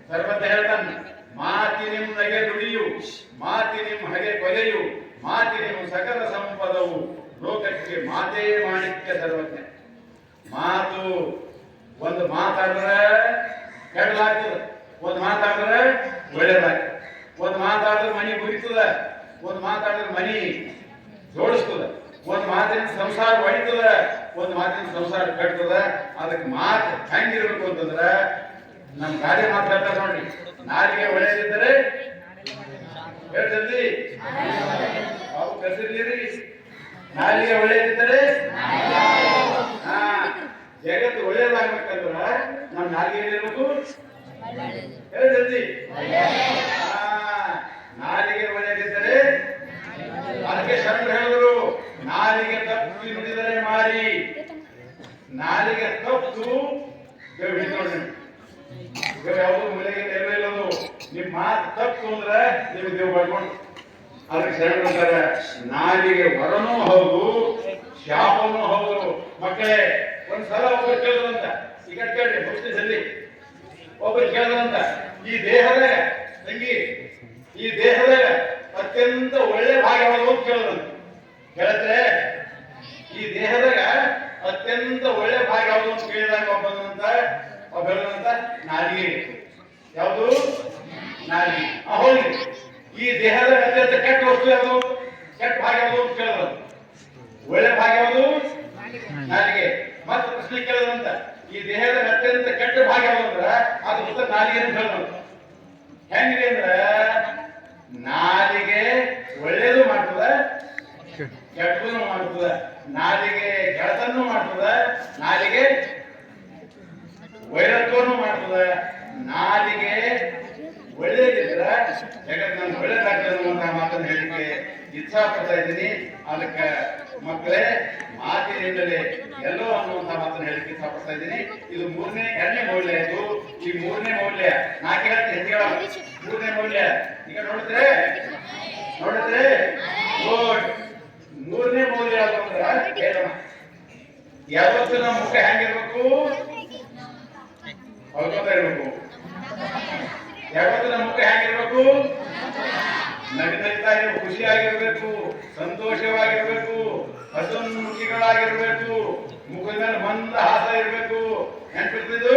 Speaker 3: ಸರ್ವಜ್ಞ ಹೇಳ್ತಾನೆ, ಮಾತಿನಿಂ ನಗೆ ನುಡಿಯು, ಮಾತಿನಿಂ ಹಗೆ ಕೊಲೆಯು, ಮಾತಿನಿಂ ಸಕಲ ಸಂಪದವು, ಲೋಕಕ್ಕೆ ಮಾತೇ ಮಾಣಿಕ್ಯ. ಸರ್ವಜ್ಞ ಮಾತು. ಒಂದು ಮಾತಾಡಿದ್ರೆ ಕೆಡಲಾಗ್ತದೆ, ಒಂದು ಮಾತಾಡಿದ್ರೆ ಒಳ್ಳೇದಾಗ್ತದೆ, ಒಂದು ಮಾತಾಡಿದ್ರೆ ಮನಿ ಮುಗಿತದ, ಒಂದು ಮಾತಾಡಿದ್ರೆ ಮನಿ ಜೋಡಿಸ್ತದ, ಒಂದು ಮಾತಿನ ಸಂಸಾರ ಹೊಡಿತದ, ಒಂದು ಮಾತಿನ ಸಂಸಾರ ಕಟ್ತದ. ಅದಕ್ಕೆ ಮಾತು ಹೆಂಗಿರ್ಬೇಕು ಅಂತಂದ್ರ ನಮ್ ಗಾಡಿ ಮಾತಾಡ್ತಾರೆ ನೋಡ್ರಿ, ನಾಲಿಗೆ ಒಳ್ಳೆಯದಿದ್ದರೆ ಹೇಳ್ತಲ್ರಿ ಅವು ಕಸಿರ್ಲಿರಿ, ನಾಲಿಗೆ ಒಳ್ಳೆಯದಿದ್ದರೆ ಜಗತ್ತು ಒಳ್ಳೇದಾಗ್ಬೇಕಂದ್ರ ನಮ್ ನಾಲಿಗೆ ಏನಿರ್ಬೇಕು ಹೇಳ್ತಲ್ರಿ. ನಾಲಿಗೆ ಒಳ್ಳೆಯದಿದ್ದರೆ ಅದಕ್ಕೆ ಶರಣ ಹೇಳಿದ್ರು, ನಾಲಿಗೆ ತಪ್ಪಿ ನುಡಿದರೆ ಮಾರಿ, ನಾಲಿಗೆ ತಪ್ಪು ದೇವ್ ಹಿಡಿದೋಡ್ರಿ. ಯಾವುದು ಮೂಲೆಗೆ ನೆರವೇರೋದು, ನಿಮ್ ಮಾತು ತಪ್ಪು ಅಂದ್ರೆ ನೀವು ದೇವ್ ಬರ್ಕೊಂಡು. ಅದಕ್ಕೆ ಶರಣ ಅಂತಾರೆ, ನಾಲಿಗೆ ವರನೂ ಹೌದು ಶಾಪನೂ ಹೌದು. ಮಕ್ಕಳೇ, ಒಂದ್ಸಲ ಒಬ್ಬರು ಕೇಳಿದ್ರಂತ, ಈಗ ಕೇಳ್ರಿ ಮುಸ್ಲಿಸಲ್ಲಿ ಒಬ್ಬರು ಕೇಳಿದ್ರಂತ, ಈ ದೇಹದಾಗ ತಂಗಿ, ಈ ದೇಹದಾಗ ಅತ್ಯಂತ ಒಳ್ಳೆ ಭಾಗ ಯಾವುದು ಅಂತ ಕೇಳಿದ್ರಂತ. ಕೇಳಿದ್ರೆ ಈ ದೇಹದಾಗ ಅತ್ಯಂತ ಒಳ್ಳೆ ಭಾಗ ಯಾವುದು ಅಂತ ಕೇಳಿದಾಗ ಒಬ್ಬನಂತ ನಾಲಿಗೆ. ಯಾವುದು? ನಾಲಿಗೆ. ಹೋಗಿ ಈ ದೇಹದಾಗ ಅತ್ಯಂತ ಕೆಟ್ಟ ವಸ್ತು ಯಾವುದು, ಕೆಟ್ಟ ಭಾಗ ಯಾವುದು ಅಂತ ಕೇಳಿದ್ರು. ಒಳ್ಳೆ ಭಾಗ ಯಾವುದು? ನಾಲಿಗೆ. ಮತ್ತೆ ಪ್ರಶ್ನೆ ಕೇಳಿದ್ರಂತ, ಈ ದೇಹದಾಗ ಅತ್ಯಂತ ಕೆಟ್ಟ ಭಾಗ ಯಾವುದು ಅಂದ್ರ ಅದು ಮತ್ತೆ ನಾಲಿಗೆ ಅಂತ ಹೇಳಿದ್ರು. ಹೆಂಗಿದೆ ಅಂದ್ರ ನಾಲಿಗೆ ಒಳ್ಳೇದು ಮಾಡ್ತದ, ಕೆಟ್ಟದನ್ನು ಮಾಡ್ತದ, ನಾಲಿಗೆ ಗೆಳತನ್ನು ಮಾಡ್ತದ, ನಾಲಿಗೆ ವೈರತ್ವವನ್ನು ಮಾಡ್ತದ. ನಾಲಿಗೆ ಒಳ್ಳೇದಿದ್ರ ಜಗತ್ ನನ್ಗೆ ಒಳ್ಳೇದಾಗ್ತದೆ ಅನ್ನುವಂತಹ ಮಾತನ್ನು ಹೇಳಿಕ್ಕೆ ಇಚ್ಛಾ ಪಡ್ತಾ ಇದ್ದೀನಿ. ಅದಕ್ಕೆ ಮಕ್ಕಳೇ, ಮಾತಿನಿಂದಲೇ ಎಲ್ಲೋ ಅನ್ನುವಂತಹ ಮಾತನ್ನು ಹೇಳಿಕ್ಕೆ ಇಚ್ಛಾ ಪಡ್ತಾ ಇದ್ದೀನಿ. ಇದು ಎರಡನೇ ಮೌಲ್ಯ. ಇದು ಈ ಮೂರನೇ ಮೌಲ್ಯ ನಾಲ್ಕು ಹೇಳ್ತೀನಿ, ಹೆಚ್ಚಿಗೆ ಮೂರನೇ ಮೌಲ್ಯ. ಈಗ ನೋಡಿದ್ರೆ ಮೂರನೇ ಮೌಲ್ಯ ಅಂತಂದ್ರ ಹೇಳೋಣ, ಯಾವತ್ತು ನಮ್ಮ ಮುಖ ಹೆಂಗಿರ್ಬೇಕು, ಹೊಲ್ಕೋತಾ ಇರ್ಬೇಕು. ಯಾವತ್ತು ನಮ್ಮ ಮುಖ ಹೆಂಗಿರ್ಬೇಕು, ನಗ್ತಾ ಇರ್ಬೇಕು, ಖುಷಿಯಾಗಿರ್ಬೇಕು, ಸಂತೋಷವಾಗಿರ್ಬೇಕು, ಹಸನ್ಮುಖಿಗಳಾಗಿರ್ಬೇಕು, ಮುಖದ ಮೇಲೆ ಮಂದ ಹಾಸ ಇರ್ಬೇಕು. ನೆನ್ಪಿರ್ತದ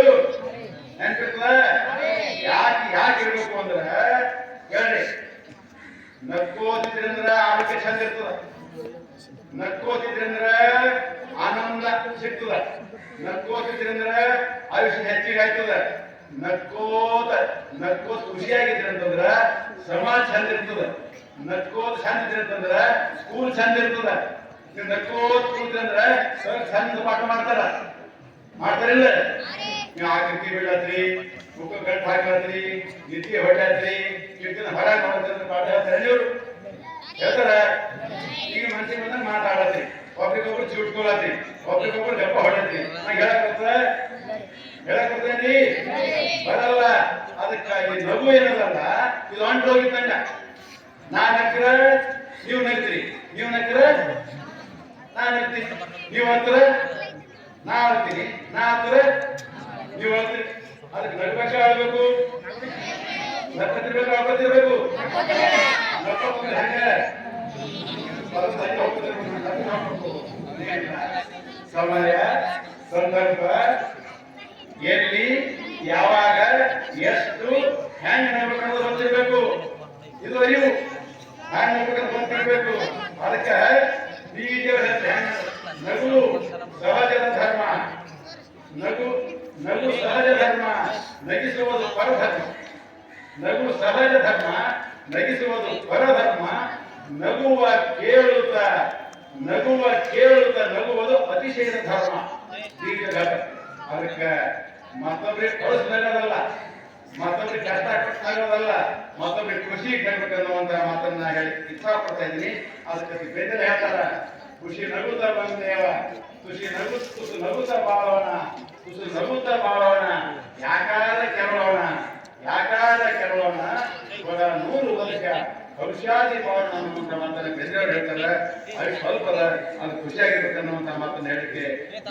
Speaker 3: ಯಾಕಿರ್ಬೇಕು ಅಂದ್ರ ಹೇಳ್ರಿ, ನಕ್ಕೋತಿದ್ರಂದ್ರ ಆರೋಗ್ಯ ಚಂದ ಇರ್ತದ, ನಕ್ಕೋತಿದ್ರಂದ್ರ ಆನಂದ ಸಿಗ್ತದ, ನಕ್ಕೋತಿದ್ರಂದ್ರ ಆಯುಷ್ಯ ಹೆಚ್ಚಿಗೆ ಆಯ್ತದ, ನಕ್ಕೋತ ನಕ್ಕೋತ ಖುಷಿಯಾಗಿದ್ರಿ ಅಂತಂದ್ರ ಸಮಾಜ ಚಂದ ಇರ್ತದ. ನಕ್ಕೋತ ಚಂದ ಇದ್ರಿ ಅಂತಂದ್ರ ಸ್ಕೂಲ್ ಚಂದ ಇರ್ತದ. ನೀವು ನಕ್ಕೋತ ಕೂತ್ರಿ ಅಂದ್ರ ಸರ್ ಚಂದ ಪಾಠ ಮಾಡ್ತಾರಿಲ್ಲ. ನೀವು ಆಕೃತಿ ಬೀಳತ್ರಿ, ಮುಖ ಗಂಟು ಹಾಕತ್ರಿ, ನಿತ್ಯ ಹೊಡ್ಯಾತ್ರಿ, ಕಿಡ್ಕಿನ ಹೊರ ನೋಡ್ತಾರೆ ಪಾಠ ಹೇಳ್ತಾರೆ ನೀವು ಹೇಳ್ತಾರ. ಈಗ ಮನ್ಸಿಗೆ ಬಂದಾಗ ಮಾತಾಡತ್ರಿ, ಒಬ್ರಿಗೊಬ್ರು ಚಿಟ್ಕೊಳತ್ರಿ, ಒಬ್ರಿಗೊಬ್ರು ಗಪ್ಪ ಹೊಡತ್ರಿ. ನಾ ಹೇಳಕ್ಕೊತ್ತೇನ್ರಿ ಬರಲ್ಲ. ಅದಕ್ಕಾಗಿ ನಗು ಏನದಲ್ಲ, ಇದು ಅಂಟು ಹೋಗಿತ್ತಂಗ. ನಾ ನಕ್ರ ನೀವು ನಗ್ತೀರಿ, ನೀವು ನಕ್ರ ನಾ ನಗ್ತೀನಿ, ನೀವು ಹತ್ರ ನಾ ಹೇಳ್ತೀನಿ, ನಾ ಹತ್ರ ನೀವು ಹೇಳ್ತೀರಿ. ಅದಕ್ಕೆ ನಗ್ಬೇಕ ಹೇಳ್ಬೇಕು, ನಕ್ಕತಿರ್ಬೇಕು, ಹಾಕೋತಿರ್ಬೇಕು. ಸಮಯ ಸಂದರ್ಭ ಎಲ್ಲಿ ಯಾವಾಗ ಎಷ್ಟು ಹ್ಯಾಂಗ್ ನಡ್ಬೇಕನ್ನೋದು ಗೊತ್ತಿರ್ಬೇಕು. ಇದು ಅರಿವು ಹ್ಯಾಂಗ್ ನಡ್ಬೇಕಂತ ಗೊತ್ತಿರ್ಬೇಕು. ಅದಕ್ಕೆ ನಗು ಸಹಜದ ಧರ್ಮ, ನಗು ನಗು ಸಹಜ ಧರ್ಮ, ನಗಿಸುವುದು ಪರಧರ್ಮ. ನಗು ಸಹಜ ಧರ್ಮ, ನಗಿಸುವುದು ಪರಧರ್ಮ. ನಗುವ ಕೇಳುತ್ತ ನಗುವುದು ಅತಿಶಯದ ಧರ್ಮ. ದೀರ್ಘ ಅದಕ್ಕೆ ಮತ್ತೊಬ್ಬರಿಗೆ ಕಳಿಸ್ಬೇಕಾಗಲ್ಲ, ಮತ್ತೊಬ್ಬರಿಗೆ ಕಷ್ಟ ಕೊಟ್ಟಾಗೋದಲ್ಲ, ಮತ್ತೊಬ್ಬರಿಗೆ ಖುಷಿ ಕಟ್ಬೇಕನ್ನುವಂತ ಮಾತನ್ನ ಹೇಳಿ ಇಚ್ಛಾ ಪಡ್ತಾ ಇದ್ದೀನಿ. ಅದಕ್ಕೆ ಬೇರೆ ಹೇಳ್ತಾರ, ಖುಷಿ ನಗುತ್ತಾ ಬಂದೇವ, ಖುಷಿ ನಗುತ್ತಾ ಬಾಳೋಣ, ಖುಷಿ ನಗುತ್ತಾ ಬಾಳೋಣ, ಯಾಕಾದ ಕೆರಳೋಣ ಇವಾಗ 100 ವರ್ಷ ಭವಿಷ್ಯಾದಿ ಬಾಳೋಣ ಅನ್ನುವಂತ ಮಾತನ್ನ ಬೆಂಗಳೂರು ಹೇಳ್ತಾರೆ. ಅದು ಸ್ವಲ್ಪ ಅದು ಖುಷಿಯಾಗಿರ್ಬೇಕನ್ನುವಂತ ಮಾತನ್ನ ಹೇಳಿಕ್ಕೆ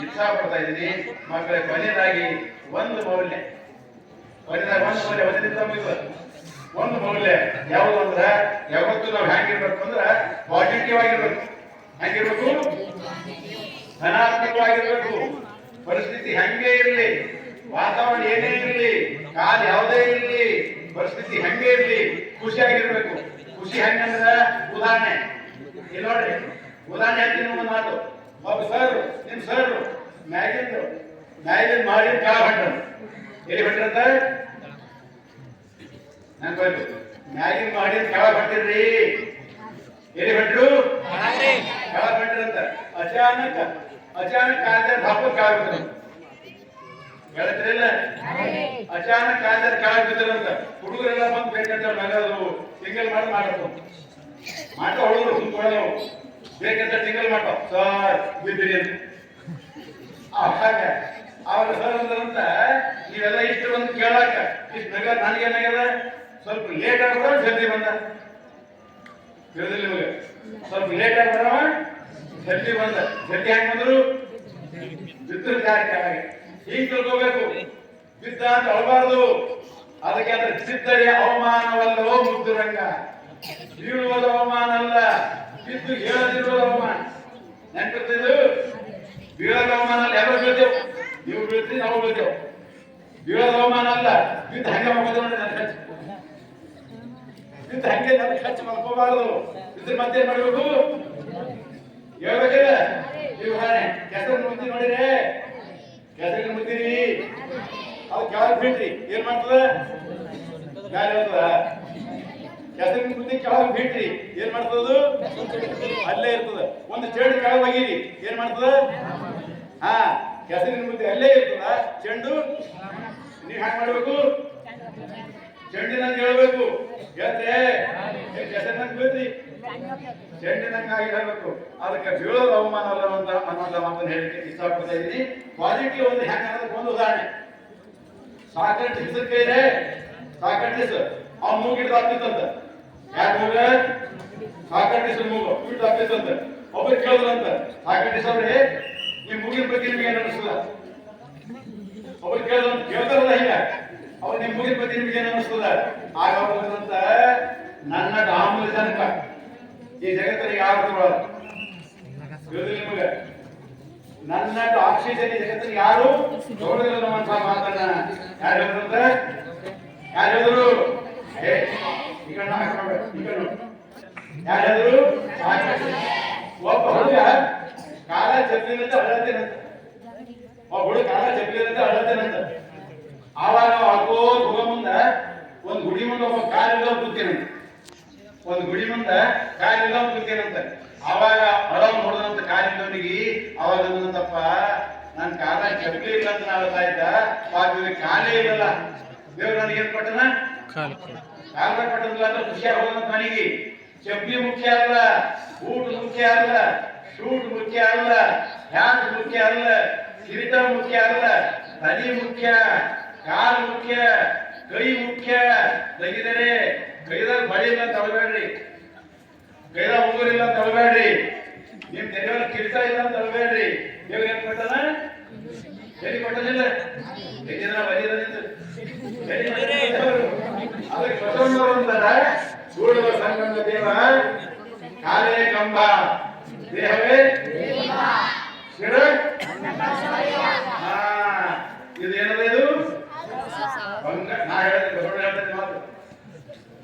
Speaker 3: ಇಚ್ಛಾ ಪಡ್ತಾ ಇದ್ದೀನಿ. ಮಕ್ಕಳ ಕೊನೆಯದಾಗಿ ಒಂದು ಮೌಲ್ಯ ಒಂದು ಮೌಲ್ಯ ಯಾವುದು ಅಂದ್ರೆ, ಯಾವತ್ತು ನಾವು ಹ್ಯಾಂಗಿರ್ಬೇಕು ಅಂದ್ರೆ ಪಾಸಿಟಿವ್ ಆಗಿರ್ಬೇಕು. ಹ್ಯಾಂಗಿರ್ಬೇಕು? ಧನಾತ್ಮಕವಾಗಿರ್ಬೇಕು. ಪರಿಸ್ಥಿತಿ ಹಂಗೆ ಇರಲಿ, ವಾತಾವರಣ ಏನೇ ಇರಲಿ, ಕಾಲ ಯಾವುದೇ ಇರಲಿ, ಪರಿಸ್ಥಿತಿ ಹಂಗೆ ಇರಲಿ, ಖುಷಿಯಾಗಿರ್ಬೇಕು. ಖುಷಿ ಹೆಂಗಂದ್ರ ಉದಾಹರಣೆ ಇಲ್ಲಿ ನೋಡ್ರಿ, ಉದಾಹರಣೆ ಹೇಳ್ತೀನಿ. ಒಂದು ಮಾತು, ಒಬ್ಬ ನಿಮ್ ಸರ್ ಮ್ಯಾಗಿನ್ ಮಾಡಿ ಕೆಳ ಹೊಂಟ್ರ. ಎಲ್ಲಿ ಹೊಂಟ್ರಂತ ನನ್ ಬೈದು, ಮ್ಯಾಗಿನ್ ಮಾಡಿ ಕೆಳ ಹೊಂಟಿರ್ರಿ. ಎಲ್ಲಿ ಹೊಂಟ್ರು? ಕೆಳ ಹೊಂಟ್ರಂತ. ಅಚಾನಕ್ ಕಾಯ್ದೆ ಧಾಪ ಕೆಳ ಬಿದ್ರು. ಹೇಳ್ತಿರಲ್ಲ, ಅಚಾನಕ್ ಕಾಯ್ದೆ ಕೆಳ ಬಿದ್ರಂತ. ಹುಡುಗರೆಲ್ಲ ಬಂದು ಬೇಕಂತ ನಗದು ಸಿಂಗಲ್ ಮಾಡಬೇಕು ಹುಡುಗರು ಸುಮ್ಕೊಳ್ಳೋ ಬೇಕಂತ ಸಿಂಗಲ್ ಮಾಡೋ ಸರ್ ಬಿದ್ದಿರಿ ಅಂತ. ಹಾಗೆ ಅವಾಗ ಸರ್ ಅಂದ್ರಂತ, ನೀವೆಲ್ಲ ಇಷ್ಟು ಬಂದು ಕೇಳಾಕ ಇಷ್ಟು ನಗ ನನಗೇನಾಗ್ಯದ, ಸ್ವಲ್ಪ ಲೇಟ್ ಆಗ್ಬರ ಜಲ್ದಿ ಬಂದ. ತಿಳಿದಿಲ್ಲ ನಿಮಗೆ? ಸ್ವಲ್ಪ ಲೇಟ್ ಆಗ್ಬರವ ಜಲ್ದಿ ಬಂದ. ಜಲ್ದಿ ಹೆಂಗ್ ಬಂದ್ರು? ಬಿದ್ದರು ಕೆಳಗೆ. ಹೀಗೆ ತಿಳ್ಕೋಬೇಕು, ಬಿದ್ದ ಅಂತ ಅಳಬಾರ್ದು. ಅದಕ್ಕೆ ಅದ್ರ ಬಿದ್ದರೆ ಅವಮಾನವಲ್ಲವೋ ಮುದ್ದುರಂಗ, ಬೀಳುವುದು ಅವಮಾನ ಅಲ್ಲ, ಬಿದ್ದು ಹೇಳದಿರುವುದು ಅವಮಾನ. ನೆನಪಿರ್ತಿದ್ದು, ಬೀಳೋದು ಅವಮಾನ ಅಲ್ಲ. ಯಾರು ಬೀಳ್ತೇವೆ? ನೀವು ಬೀಳ್ತೀವಿ, ನಾವು ಬೀಳ್ತೇವೆ. ಬೀಳೋದು ಅವಮಾನ ಅಲ್ಲ, ಬಿದ್ದು ಹಂಗೆ ಮಕ್ಕಳು ನೋಡಿ ನನ್ನ ಖರ್ಚು, ಬಿದ್ದು ಹಂಗೆ ನನ್ನ ಖರ್ಚು ಮಲ್ಕೋಬಾರ್ದು. ಇದ್ರ ಮಧ್ಯೆ ಮಾಡಬೇಕು, ಹೇಳ್ಬೇಕಿಲ್ಲ. ನೀವು ಕೆಸರಿನ ಮುದ್ದಿ ನೋಡಿರಿ, ಕೆಸರಿನ ಮುದ್ದಿರಿ, ಅದು ಕೆಳಗೆ ಬಿಡ್ರಿ, ಏನ್ ಮಾಡ್ತದ? ಗಾಳಿ ಹೋಗ್ತದ. ಕೆಸರಿನ ಮುದ್ದಿ ಕೆಳಗೆ ಬಿಡ್ರಿ, ಏನ್ ಮಾಡ್ತದ? ಅಲ್ಲೇ ಇರ್ತದ. ಒಂದು ಚೆಂಡು ಕೆಳಗೆ ಒಗಿರಿ, ಏನ್ ಮಾಡ್ತದ? ಕೆಸರಿನ ಮುದ್ದಿ ಅಲ್ಲೇ ಇರ್ತದ. ಚೆಂಡು ನೀವ್ ಹ್ಯಾಂಗ ಮಾಡ್ಬೇಕು? ಚೆಂಡಿನಂಗೆ ಹೇಳ್ಬೇಕು. ಹೇಳ್ತೆ ಕೆಸರಿನಂಗೆ ಬೀಳ್ರಿ, ಚೆಂಡಿನಂಗಾಗಿ ಹೇಳ್ಬೇಕು. ಅದಕ್ಕೆ ಬೀಳೋದು ಅವಮಾನ ಅಲ್ಲ ಅನ್ನೋದ ಮಾತನ್ನು ಹೇಳಿಕ್ಕೆ ಇಷ್ಟಪಡ್ತಾ ಇದ್ದೀನಿ. ಪಾಸಿಟಿವ್ ಒಂದು ಹ್ಯಾಂಗ ಅನ್ನೋದಕ್ಕೆ ಒಂದು ಉದಾಹರಣೆ. ಸಾಕ್ರೆಟಿಸ್ ಕೈದೆ, ಸಾಕ್ರೆಟಿಸ್ ಅವ್ನ ಮೂಗಿಡ್ದು ಹಾಕ್ತಿತ್ತಂತ. ಯಾರ ಮೂಗ? ಸಾಕ್ರೆಟಿಸ್ ಮೂಗು ಇಟ್ಟು ಹಾಕ್ತಿತ್ತಂತ. ಒಬ್ಬರು ಕೇಳಿದ್ರಂತ, ಸಾಕ್ರೆಟಿಸ್ ಅವ್ರೆ ಈ ಮೂಗಿನ ಬಗ್ಗೆ ನಿಮ್ಗೆ ಏನ್ ಅನಿಸ್ತದ? ಒಬ್ಬರು ಕೇಳ್ತಾರಲ್ಲ ಹಿಂಗ, ಅವ್ರು ನಿಮ್ ಮೂಗಿನ ಬಗ್ಗೆ ನಿಮ್ಗೆ ಏನ್ ಅನಿಸ್ತದ? ಆಗ ಅವ್ರಂತ, ನನ್ನ ಆಮ್ಲಜನಕ ಈ ಜಗತ್ತಲ್ಲಿ ಯಾರು ತಗೊಳ್ಳಲ್ಲ. ನಿಮಗೆ ನನ್ನ ಆಕ್ಸಿಜನ್ ಈ ಜಗತ್ತಲ್ಲಿ ಯಾರು ತಗೊಳ್ಳೋದಿಲ್ಲ ಅನ್ನುವಂತ ಮಾತನ್ನ ಯಾರು ಹೇಳಿದ್ರಂತ? ಯಾರು ಹೇಳಿದ್ರು? ಈಗ ಹಾಕೋಬೇಕು, ಈಗ ಯಾರು ಹೇಳಿದ್ರು? ಒಬ್ಬ ಹುಡುಗ ಕಾಲ ಚಪ್ಪಲಿನಂತ ಹಳ್ಳತ್ತೇನಂತ. ಒಬ್ಬ ಹುಡುಗ ಕಾಲ ಚಪ್ಪಲಿನಂತ ಹಳ್ಳತ್ತೇನಂತ. ಆವಾಗ ಅಳ್ಕೋ ಹೋಗೋ ಮುಂದ ಒಂದು ಗುಡಿ ಮುಂದೆ ಒಬ್ಬ ಕಾಲಿಲ್ಲ ಕೂತೇನಂತ. ಒಂದು ಗುಡಿ ಮುಂದ ಕಾಲಿಲ್ಲ ಕೂತೇನಂತ. ಆವಾಗ ಅಳವ್ ನೋಡಿದಂತ ಕಾಲಿಲ್ಲವನಿಗೆ ಅವಾಗ ಅಂದಪ್ಪ, ನನ್ ಕಾಲ ಚಪ್ಪಲಿ ಇಲ್ಲ ಅಂತ ಹೇಳ್ತಾ ಇದ್ದ, ಕಾಲೇ ಇಲ್ಲಲ್ಲ, ದೇವ್ರು ನನಗೆ ಏನ್ ಕೊಟ್ಟನ? ಕಾಲ ಕೊಟ್ಟದಿಲ್ಲ ಅಂದ್ರೆ ಖುಷಿಯಾಗಿ ಹೋದಂತ ನನಗೆ. ಚಪ್ಪಲಿ ಮುಖ್ಯ ಅಲ್ಲ, ಊಟ ಮುಖ್ಯ ಅಲ್ಲ, ಶೂಟ್ ಮುಖ್ಯ ಅಲ್ಲ, ಹ್ಯಾಟ್ ಮುಖ್ಯ ಅಲ್ಲ, ಕಿರೀಟ ಮುಖ್ಯ ಅಲ್ಲ, ತಲೆ ಮುಖ್ಯ, ಕಾಲು ಮುಖ್ಯ, ಕೈ ಮುಖ್ಯ. ತೆಗಿದರೆ ಕೈದಾಗ ಬಳಿ ಇಲ್ಲ ಅಂತ ಅಳಬೇಡ್ರಿ, ಕೈದಾಗ ಉಂಗುರಿಲ್ಲ ಅಂತ ಅಳಬೇಡ್ರಿ, ನಿಮ್ ತೆರೆಯಲ್ಲಿ ಕಿರೀಟ ಇಲ್ಲ ಅಂತ ಅಳಬೇಡ್ರಿ. ದೇವ್ರು ಏನ್ ಕೊಟ್ಟನ? ಹೇಳಿ ಕೊಟ್ಟದಿಲ್ಲ. ಬಲಿದ ಅದಕ್ಕೆ ಬಸವಣ್ಣವರು ಅಂತಾರ, ಕೂಡುವ ಸಂಗಮ ದೇವ ಕಾಲೇ ಕಂಬ, ದೇಹವೇ ಶಿರ. ಇದು ಏನದ? ಇದು ನಾ ಹೇಳಿದ್ರೆ ಬಸವಣ್ಣ ಹೇಳ್ತೇನೆ ಮಾತು.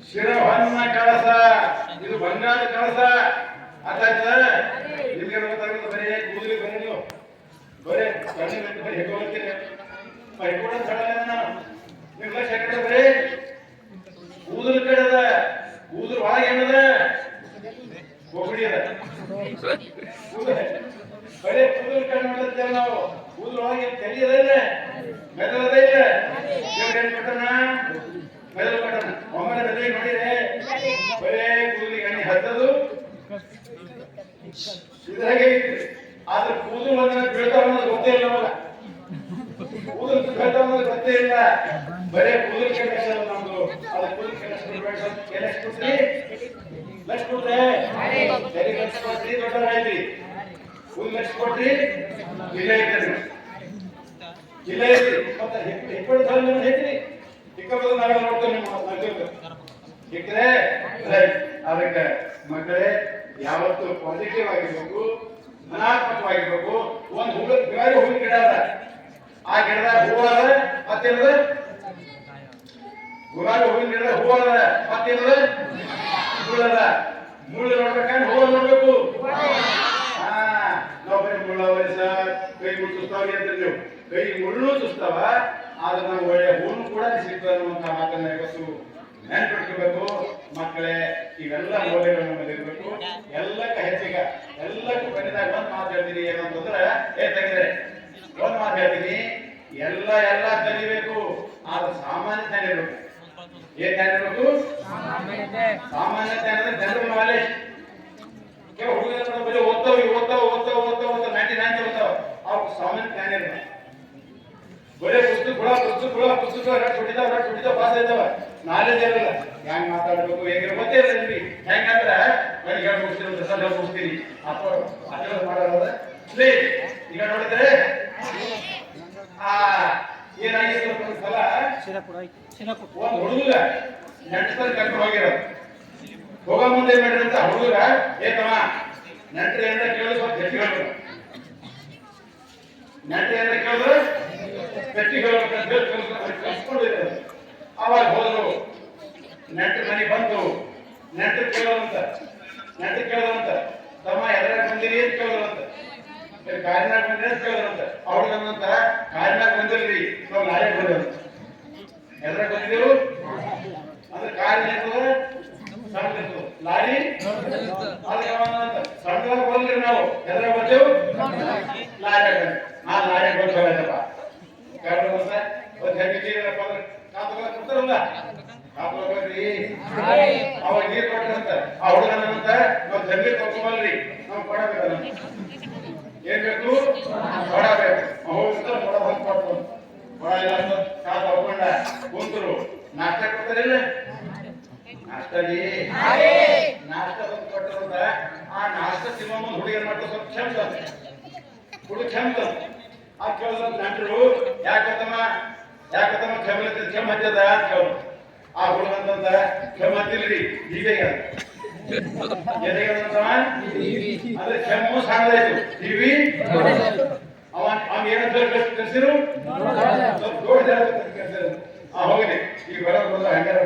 Speaker 3: ಶಿರವನ್ನ ಕಳಸ, ಇದು ಬಂಗಾರದ ಕಳಸ. ಅರ್ಥ ಆಯ್ತದ? ನಿಮ್ಗೆ ಗೊತ್ತಾಗುತ್ತೆ. ಬರೀ ಕೂದಲಿಗೆ ಬರೀ ನೀವು ಬರೀ ಕಣ್ಣಿಗೆ ಬರೀ ಹೆಗ್ಗೋಳ್ತೀರಿ, ಹೆಗ್ಗೋಳ ನಿಮ್ ಲಕ್ಷ ಕಡೆ ಬರೀ ಕೂದಲು ಕಡೆ ಅದ. ಕೂದಲು ಒಳಗೆ ಏನದ? ಕೊಬ್ಬಡಿ ಅದ. ಬರೀ ಕೂದಲು ಕಡೆ ನೋಡ್ತೇವೆ ನಾವು. ಕೂದಲು ಒಳಗೆ ತಲೆ ಅದ ಇಲ್ಲ, ಮೆದಲದ ಇಲ್ಲ. ದೇವ್ರು ಏನ್ ಕೊಟ್ಟನ? ಮೆದಲು ಕೊಟ್ಟನ. ಒಮ್ಮೆ ಮೆದಲಿಗೆ ನೋಡಿದ್ರೆ ಬರೇ ಕೂದಲಿಗೆ ಎಣ್ಣೆ ಹತ್ತದು ಇದ್ರಾಗೆ ಐತ್ರಿ. ಆದ್ರೆ ಕೂದಲು ಒಂದಿನ ಬೀಳ್ತಾವ ಅನ್ನೋದು ಗೊತ್ತೇ ಇಲ್ಲ. ಅವಾಗ ಕೂದಲು ಬೀಳ್ತಾವ ಅನ್ನೋದು ಗೊತ್ತೇ ಇಲ್ಲ. ಬರೇ ಕೂದಲು ಕೆಲಸ ನಮ್ದು. ಅದ ಕೂದಲು ಕೆಲಸ ಕೊಟ್ರಿ ಲಕ್ಷ ಕೊಟ್ರೆ ಸರಿ ಲಕ್ಷ ಕೊಟ್ರಿ ದೊಡ್ಡವರಾಯ್ತ್ರಿ. ಕೂದಲು ಲಕ್ಷ ಕೊಟ್ರಿ ಇಲ್ಲ ಐತ್ರಿ, ಇಲ್ಲ ಐತ್ರಿ. ಮತ್ತೆ ಹಿಕ್ಕಡು ಐತ್ರಿ. ಹಿಕ್ಕಬೋದು ನಾವೆಲ್ಲ ನೋಡ್ತೇವೆ. ನಿಮ್ಮ ಹಿಕ್ಕರೆ ಅದಕ್ಕೆ ಮಕ್ಕಳೇ ಯಾವತ್ತು ಪಾಸಿಟಿವ್ ಆಗಿರ್ಬೇಕು, ಧನಾತ್ಮಕವಾಗಿರ್ಬೇಕು. ಒಂದು ಹೂವಿನ ಗಿಡ ಅದ, ಆ ಗಿಡದಾಗ ಹೂವ ಅದ, ಮತ್ತೇನದ? ಗುಲಾಬಿ ಹೂವಿನ ಗಿಡದ ಹೂವ ಅದ, ಮತ್ತೇನದ? ಮುಳ್ಳದ. ಮುಳ್ಳು ನೋಡ್ಬೇಕಂದ್ರೆ ಹೂವ ನೋಡ್ಬೇಕು. ನಾವು ಬರೀ ಮುಳ್ಳವರಿ ಸರ್, ಕೈ ಮುಳ್ಳು ಸುಸ್ತಾವ್ರಿ ಅಂತ ನೀವು. ಕೈ ಮುಳ್ಳು ಸುಸ್ತಾವ, ಆದ್ರೆ ನಾವು ಒಳ್ಳೆ ಹೂನು ಕೂಡ ಸಿಗ್ತದೆ ಅನ್ನುವಂತ ಮಾತನ್ನ ಇವತ್ತು ನೆನ್ಪಿಟ್ಕೋಬೇಕು. ಮಕ್ಕಳೇ, ಇವೆಲ್ಲ ಮೌಲ್ಯಗಳು ನಮ್ಮಲ್ಲಿ ಇರಬೇಕು. ಎಲ್ಲಕ್ಕ ಹೆಚ್ಚಿಗ ಎಲ್ಲಕ್ಕೂ ಬಂದಿದಾಗ ಒಂದ್ ಮಾತು ಹೇಳ್ತೀನಿ. ಏನಂತಂದ್ರೆ ತೆಗೆದ್ರೆ ಒಂದ್ ಮಾತು ಹೇಳ್ತೀನಿ. ಎಲ್ಲ ಕಲಿಬೇಕು, ಆದ್ರೆ ಸಾಮಾನ್ಯ ಜ್ಞಾನ ಇರಬೇಕು. ಏನ್ ಜ್ಞಾನ ಇರಬೇಕು? ಸಾಮಾನ್ಯ ಜ್ಞಾನ ಅಂದ್ರೆ ಜನರಲ್ ನಾಲೆಜ್. ಹುಡುಗರ ಬರೀ ಓದ್ತಾವ 99 ಓದ್ತಾವ, ಅವ್ರು ಸಾಮಾನ್ಯ ಜ್ಞಾನ ಇರಬೇಕು. ಬರೇ ಪುಸ್ತಕ ಪಾಸ್ ಆಯ್ತಾವ, ನಾಲೆಜ್ ಇರಲ್ಲ. ಹೆಂಗ್ ಮಾತಾಡ್ಬೇಕು, ಹೇಗಿರೋ ಗೊತ್ತೇ ಇಲ್ಲ ನಿಮ್ಗೆ. ಹೆಂಗಂದ್ರ ನನಗೆ ಹೇಳಿ ಮುಗಿಸ್ತೀನಿ, ದಸರಾ ಮುಗಿಸ್ತೀನಿ ಅಥವಾ ಅದೇ ಮಾಡೋದ. ಈಗ ನೋಡಿದ್ರೆ ಏನಾಗಿತ್ತು ಒಂದ್ಸಲ ಒಂದ್ ಹುಡುಗ ನೆಂಟದಲ್ಲಿ ಕರ್ಕೊಂಡು ಹೋಗಿರೋದು. ಹೋಗೋ ಮುಂದೆ ಏನ್ ಮಾಡಿರಂತ ಹುಡುಗ, ಏತಮ್ಮ ನೆಂಟ್ರಿ ಅಂತ ಕೇಳಿದ್ರು ಸ್ವಲ್ಪ ಗಟ್ಟಿ ಹೇಳ್ಬೇಕು. ನೆಂಟ್ರಿ ಅಂತ ಕೇಳಿದ್ರು ಗಟ್ಟಿ ಹೇಳ್ಬೇಕಂತ ಕಲ್ಸ್ಕೊಂಡಿದ್ದಾರೆ. ಅವಾಗ ಹೋದ್ರು, ನೆಂಟ್ರ ಮನೆಗೆ ಬಂತು. ನೆಂಟ್ರು ಕೇಳೋದಂತ ತಮ್ಮ ಎದ್ರ ಬಂದಿರಿ ಅಂತ ಕೇಳೋದಂತ, ಕಾರಿನಾಗ ಬಂದಿರಿ ಅಂತ ಕೇಳೋದಂತ. ಅವ್ರಿಗಂತ ಕಾರಿನಾಗ ಬಂದಿರ್ರಿ, ನಾವು ನಾಳೆ ಬಂದೇವು. ಎದ್ರ ಬಂದಿದ್ದೆವು ಅಂದ್ರೆ ಕಾರಿನ ಸಣ್ಣ ಲಾರಿ ಅದಕ್ಕೆ ಸಣ್ಣದಾಗ ಬಂದ್ರಿ. ನಾವು ಎದ್ರ ಬಂದೆವು? ಲಾರಿ. ಆ ಲಾರಿ ಬಂದ್ರಪ್ಪ ಒಂದ್ ಹೆಂಗೆ ಕೊಡ್ತಾರಲ್ಲ, ಕಾಪಾಡ್ರಿ. ಅವಾಗ ನೀರ್ ಕೊಟ್ಟಂತ ಆ ಹುಡುಗನಂತ ನಾವ್ ಜಂಬಿ ತಗೊಂಬಲ್ರಿ, ನಾವ್ ಕೊಡಬೇಕಲ್ಲ. ಏನ್ ಬೇಕು? ಕೊಡಬೇಕು. ಹೋಗ್ತಾರೆ ಕೊಡ ಬಂದ್ ಕೊಟ್ಟು ಕೊಡ ಇಲ್ಲ ಅಂತ ಕಾ ತಗೊಂಡ ಕುಂತರು. ನಾಷ್ಟ ಕೊಡ್ತಾರಿಲ್ಲ, ನಾಷ್ಟ ಬಂದು ಕೊಟ್ಟರಂತ ಆ ನಾಷ್ಟ ತಿನ್ನೋ ಮುಂದೆ ಹುಡುಗಿ ಏನ್ ಮಾಡ್ತಾರೆ? ಸ್ವಲ್ಪ ಹುಡುಗ ಕ್ಷಮ ಆ ಕೇಳಿದ ನಂಟರು, ಯಾಕತ್ತಮ್ಮ ಕೆಮ್ಮ ಹತ್ತದ ಅಂತ ಕೇಳಿದ್ರು. ಆ ಹುಡುಗಂತ ಕೆಮ್ಮ ಹತ್ತಿಲ್ರಿ, ಈಗ ಅಂದ್ರೆ ಕೆಮ್ಮು ಸಾಕಾಯ್ತು. ಟಿವಿ ಏನಂತ ಕಲ್ಸಿರು, ಹೋಗ್ಲಿ ಈಗ ಬರೋದು ಬಂದ ಹೆಂಗಾರ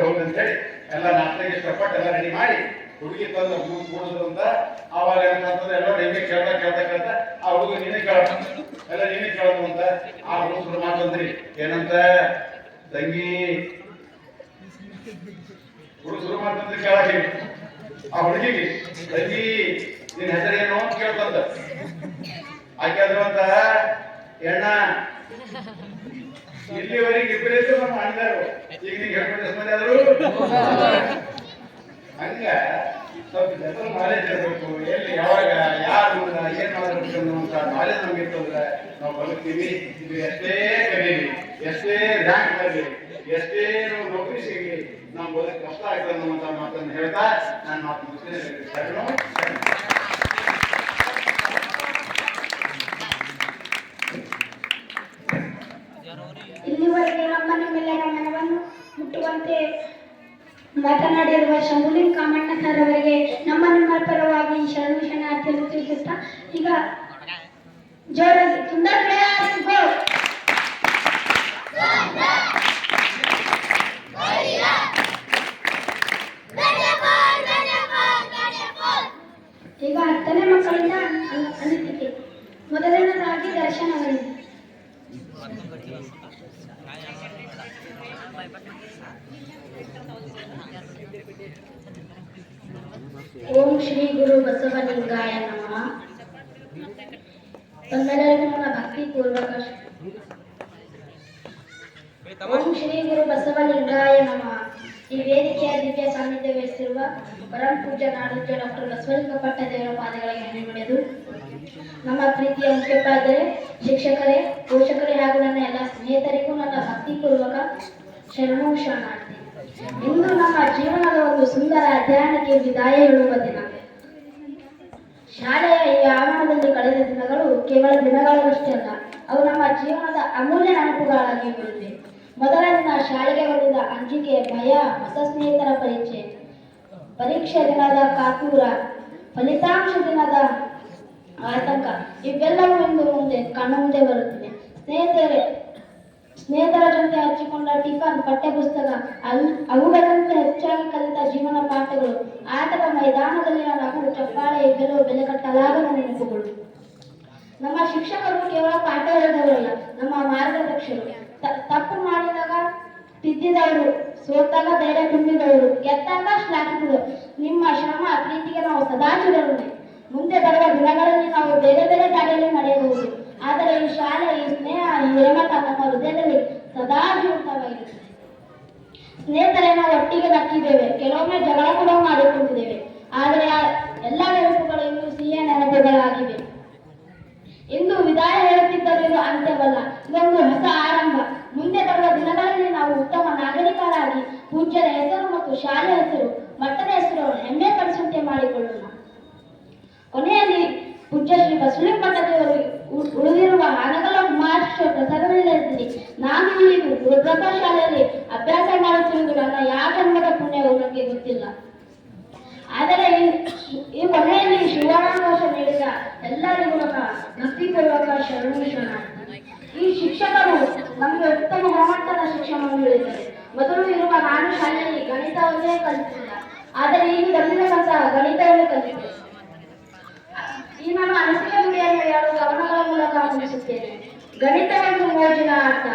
Speaker 3: ಹೋಗಿ ಅಂತ ಹೇಳಿ ಎಲ್ಲ ನಾಷ್ಟ ಇಷ್ಟಪಟ್ಟು ಎಲ್ಲ ರೆಡಿ ಮಾಡಿ ಹುಡುಗಿ ತಂದ್ರೆ ಮುಂದೆ ಕೂಡಿದ್ರು ಅಂತ ಅವಾಗ ಏನಂತಂದ್ರೆ ಎಲ್ಲ ನಿನ್ನೆ ಕೇಳ್ತಾ ಆ ಹುಡುಗ ನೀನೇ ಕೇಳತ್ತ ಎಲ್ಲ ನೀನೇ ಕೇಳೋದು ಅಂತ ಆ ಹುಡುಗ ಶುರು ಮಾಡ್ತಂದ್ರಿ ಏನಂತ ತಂಗಿ ಹುಡುಗ ಶುರು ಮಾಡ್ತಂದ್ರಿ ಕೇಳಕ್ಕೆ ಆ ಹುಡುಗಿಗೆ ತಂಗಿ ನಿನ್ನ ಹೆಸರು ಏನು ಅಂತ ಕೇಳ್ತಂತ ಆಕೆ ಅಂತ ಎಣ್ಣ ಇಲ್ಲಿವರೆಗೆ ಇಬ್ಬರಿದ್ರು ನಮ್ಮ ಅಣ್ಣರು ಈಗ ನೀವು ಹೇಳ್ಬಿಟ್ಟು ಮಂದಿ ಆದ್ರು ಹಂಗ ಸ್ವಲ್ಪ ಜನರಲ್ ನಾಲೆಜ್ ಇರಬೇಕು ಎಲ್ಲಿ ಯಾವಾಗ ಯಾರು ಏನ್ ಮಾಡಬೇಕು ಅನ್ನುವಂತ ನಾಲೆಜ್ ನಮ್ಗೆ ಇರ್ತಂದ್ರೆ ನಾವು ಬದುಕ್ತೀವಿ ಇದು ಎಷ್ಟೇ ಕಲೀಲಿ ಎಷ್ಟೇ ರ್ಯಾಂಕ್ ಬರಲಿ ಎಷ್ಟೇ ನಾವು ನೌಕರಿ ಸಿಗಲಿ ನಾವು ಬದುಕು ಕಷ್ಟ ಆಗ್ತದೆ ಅನ್ನುವಂತ ಮಾತನ್ನು ಹೇಳ್ತಾ ನಾನು ಮಾತು ಮುಗಿಸ್ತೇನೆ.
Speaker 1: ಇಲ್ಲಿವರೆಗೆ ನಮ್ಮ ನಿಮ್ಮೆಲ್ಲರ ಮನವನ್ನು ಮುಟ್ಟುವಂತೆ ಮಾತನಾಡಿರುವ ಶಂಭುಲಿಂಗ ಕಾಮಣ್ಣ ಸರ್ ಅವರಿಗೆ ನಮ್ಮ ನಿಮ್ಮ ಪರವಾಗಿ ಶರಣು ಶರಣಾರ್ಥಿಯನ್ನು ತಿಳಿಸುತ್ತಾ ಈಗ ಜೋರಾಗಿ ಸುಂದರ್ ಈಗ 10ನೇ ಮಕ್ಕಳಿಂದ ಅನಿಸಿಕೆ. ಮೊದಲನೇದಾಗಿ ದರ್ಶನ್ ಅವರಿಂದ. ಓಂ ಶ್ರೀ ಗುರು ಬಸವಲಿಂಗಾಯ ನಮಃ. ತಮ್ಮೆಲ್ಲರಿಗೂ ನನ್ನ ಭಕ್ತಿ ಪೂರ್ವಕ ಓಂ ಶ್ರೀ ಗುರು ಬಸವಲಿಂಗಾಯ ನಮಃ. ಈ ವೇದಿಕೆಯ ದಿವ್ಯ ಸಾನ್ನಿಧ್ಯ ವಹಿಸಿರುವ ಪರಂ ಪೂಜ್ಯ ನಾಡೋಜ ಡಾಕ್ಟರ್ ಬಸವಲಿಂಗ ಪಟ್ಟದೇವರ ಪಾದಗಳಿಗೆ ಹಣೆ ಮುಡಿದು ನಮ್ಮ ಪ್ರೀತಿಯ ಮುಖ್ಯೋಪಾಧ್ಯಾಯರೇ, ಶಿಕ್ಷಕರೇ, ಪೋಷಕರೇ ಹಾಗೂ ನನ್ನ ಎಲ್ಲ ಸ್ನೇಹಿತರಿಗೂ ನನ್ನ ಭಕ್ತಿಪೂರ್ವಕ ಶರಣು ಶರಣಾರ್ಥಿ. ಇಂದು ನಮ್ಮ ಜೀವನದ ಒಂದು ಸುಂದರ ಅಧ್ಯಯನಕ್ಕೆ ವಿದಾಯ ಹೇಳುವ ದಿನ. ಶಾಲೆಯ ಈ ಆವರಣದಲ್ಲಿ ಕಳೆದ ದಿನಗಳು ಕೇವಲ ದಿನಗಳಷ್ಟೇ ಅಲ್ಲ, ಅವು ನಮ್ಮ ಜೀವನದ ಅಮೂಲ್ಯ ನೆನಪುಗಳಾಗಿ ಉಳಿದಿವೆ. ಮೊದಲ ದಿನ ಶಾಲೆಗೆ ಬಂದಿದ್ದ ಅಂಜಿಕೆ, ಭಯ, ಹೊಸ ಸ್ನೇಹಿತರ ಪರಿಚಯ, ಪರೀಕ್ಷೆ ದಿನದ ಕಾತುರ, ಫಲಿತಾಂಶ ದಿನದ ಆತಂಕ ಇವೆಲ್ಲವೂ ಇಂದು ಕಣ್ಣು ಮುಂದೆ ಬರುತ್ತಿವೆ. ಸ್ನೇಹಿತರ ಜೊತೆ ಹಂಚಿಕೊಂಡ ಟಿಫನ್, ಪಠ್ಯಪುಸ್ತಕ, ಅವುಗಳಂತೆ ಹೆಚ್ಚಾಗಿ ಕಲಿತ ಜೀವನ ಪಾಠಗಳು, ಆಟದ ಮೈದಾನದಲ್ಲಿನ ನಗು, ಚಪ್ಪಾಳೆ ಇವೆಲ್ಲವೂ ಬೆಲೆ ಕಟ್ಟಲಾಗದ ನೆನಪುಗಳು. ನಮ್ಮ ಶಿಕ್ಷಕರು ಕೇವಲ ಪಾಠ ಹೇಳಿದವರಲ್ಲ, ನಮ್ಮ ಮಾರ್ಗದರ್ಶಕರು. ತಪ್ಪು ಮಾಡಿದಾಗ ತಿದ್ದಿದವರು, ಸೋತಾಗ ಧೈರ್ಯ ತುಂಬಿದವರು, ಗೆದ್ದಾಗ ಶ್ಲಾಘಿಸಿದವರು. ನಿಮ್ಮ ಶ್ರಮ ಪ್ರೀತಿಗೆ ನಾವು ಸದಾ ಚಿರಋಣಿ. ಮುಂದೆ ಬರುವ ದಿನಗಳಲ್ಲಿ ನಾವು ಬೇರೆ ಬೇರೆ ದಾರಿಯಲ್ಲಿ ನಡೆಯಬಹುದು, ಆದರೆ ಈ ಶಾಲೆ, ಈ ಸ್ನೇಹ, ಈ ಹಿರೇಮಠ ನಮ್ಮ ಹೃದಯದಲ್ಲಿ ಸದಾ ಜೀವಂತವಾಗಿರುತ್ತದೆ. ಸ್ನೇಹಿತರೆ, ನಾವು ಒಟ್ಟಿಗೆ ನಕ್ಕಿದ್ದೇವೆ, ಕೆಲವೊಮ್ಮೆ ಜಗಳ ಕೂಡ ಮಾಡಿಕೊಂಡಿದ್ದೇವೆ, ಆದರೆ ಎಲ್ಲ ನೆನಪುಗಳು ಇನ್ನೂ ಸಿಹಿಯ ನೆನಪುಗಳಾಗಿವೆ. ಇಂದು ವಿದಾಯ ಹೇಳುತ್ತಿದ್ದರೂ ಇದು ಅಂತ್ಯವಲ್ಲ, ಇದೊಂದು ಹೊಸ ಆರಂಭ. ಮುಂದೆ ಬರುವ ದಿನಗಳಲ್ಲಿ ನಾವು ಉತ್ತಮ ನಾಗರಿಕರಾಗಿ ಪೂಜ್ಯರ ಹೆಸರು ಮತ್ತು ಶಾಲೆ ಹೆಸರು, ಮಟ್ಟದ ಹೆಸರು ಹೆಮ್ಮೆ ಪಡಿಸುವಂತೆ ಮಾಡಿಕೊಳ್ಳೋಣ. ಕೊನೆಯಲ್ಲಿ ಪೂಜ್ಯ ಶ್ರೀ ಬಸವಲಿಂಗ ಪಟ್ಟದೇವರು ಉಳಿದಿರುವ ಹಾನಗಲ ಮಹಾರಾಷ್ಟ್ರ ಪ್ರಸಾರದಲ್ಲಿ ನಾನು ಇಲ್ಲಿ ಗುರುಪ್ರಭಾ ಶಾಲೆಯಲ್ಲಿ ಅಭ್ಯಾಸ ಮಾಡುತ್ತಿರುವುದು ನನ್ನ ಯಾವ ಜನ್ಮದ ಪುಣ್ಯವು ನನಗೆ ಗೊತ್ತಿಲ್ಲ. ಆದರೆ ಈ ಕೊನೆಯಲ್ಲಿ ಶಿವಾನಂದೋಷ ನೀಡಿದ ಎಲ್ಲರಿಗೂ ನನ್ನ ಭಕ್ತಿಪೂರ್ವಕ ಶರಣು ಶರಣಾರ್ಥಿ. ಈ ಶಿಕ್ಷಕರು ನಮಗೆ ಉತ್ತಮ ಗುಣಮಟ್ಟದ ಶಿಕ್ಷಣವನ್ನು ನೀಡಿದ್ದಾರೆ. ಮೊದಲು ಇರುವ ನಾನು ಶಾಲೆಯಲ್ಲಿ ಗಣಿತವನ್ನೇ ಕಲಿತಿಲ್ಲ, ಆದರೆ ಈಗ ಬಂದಿರತಕ್ಕಂಥ ಗಣಿತವನ್ನು ಕಲಿತಿದೆ. ಈ ನಾನು ಅನಿಸಿಕೆ ನುಡಿಯನ್ನು 2 ಗಮನಗಳ ಮೂಲಕ ಗಮನಿಸುತ್ತೇನೆ. ಗಣಿತವನ್ನು ಮೋಜಿನ ಆಟ,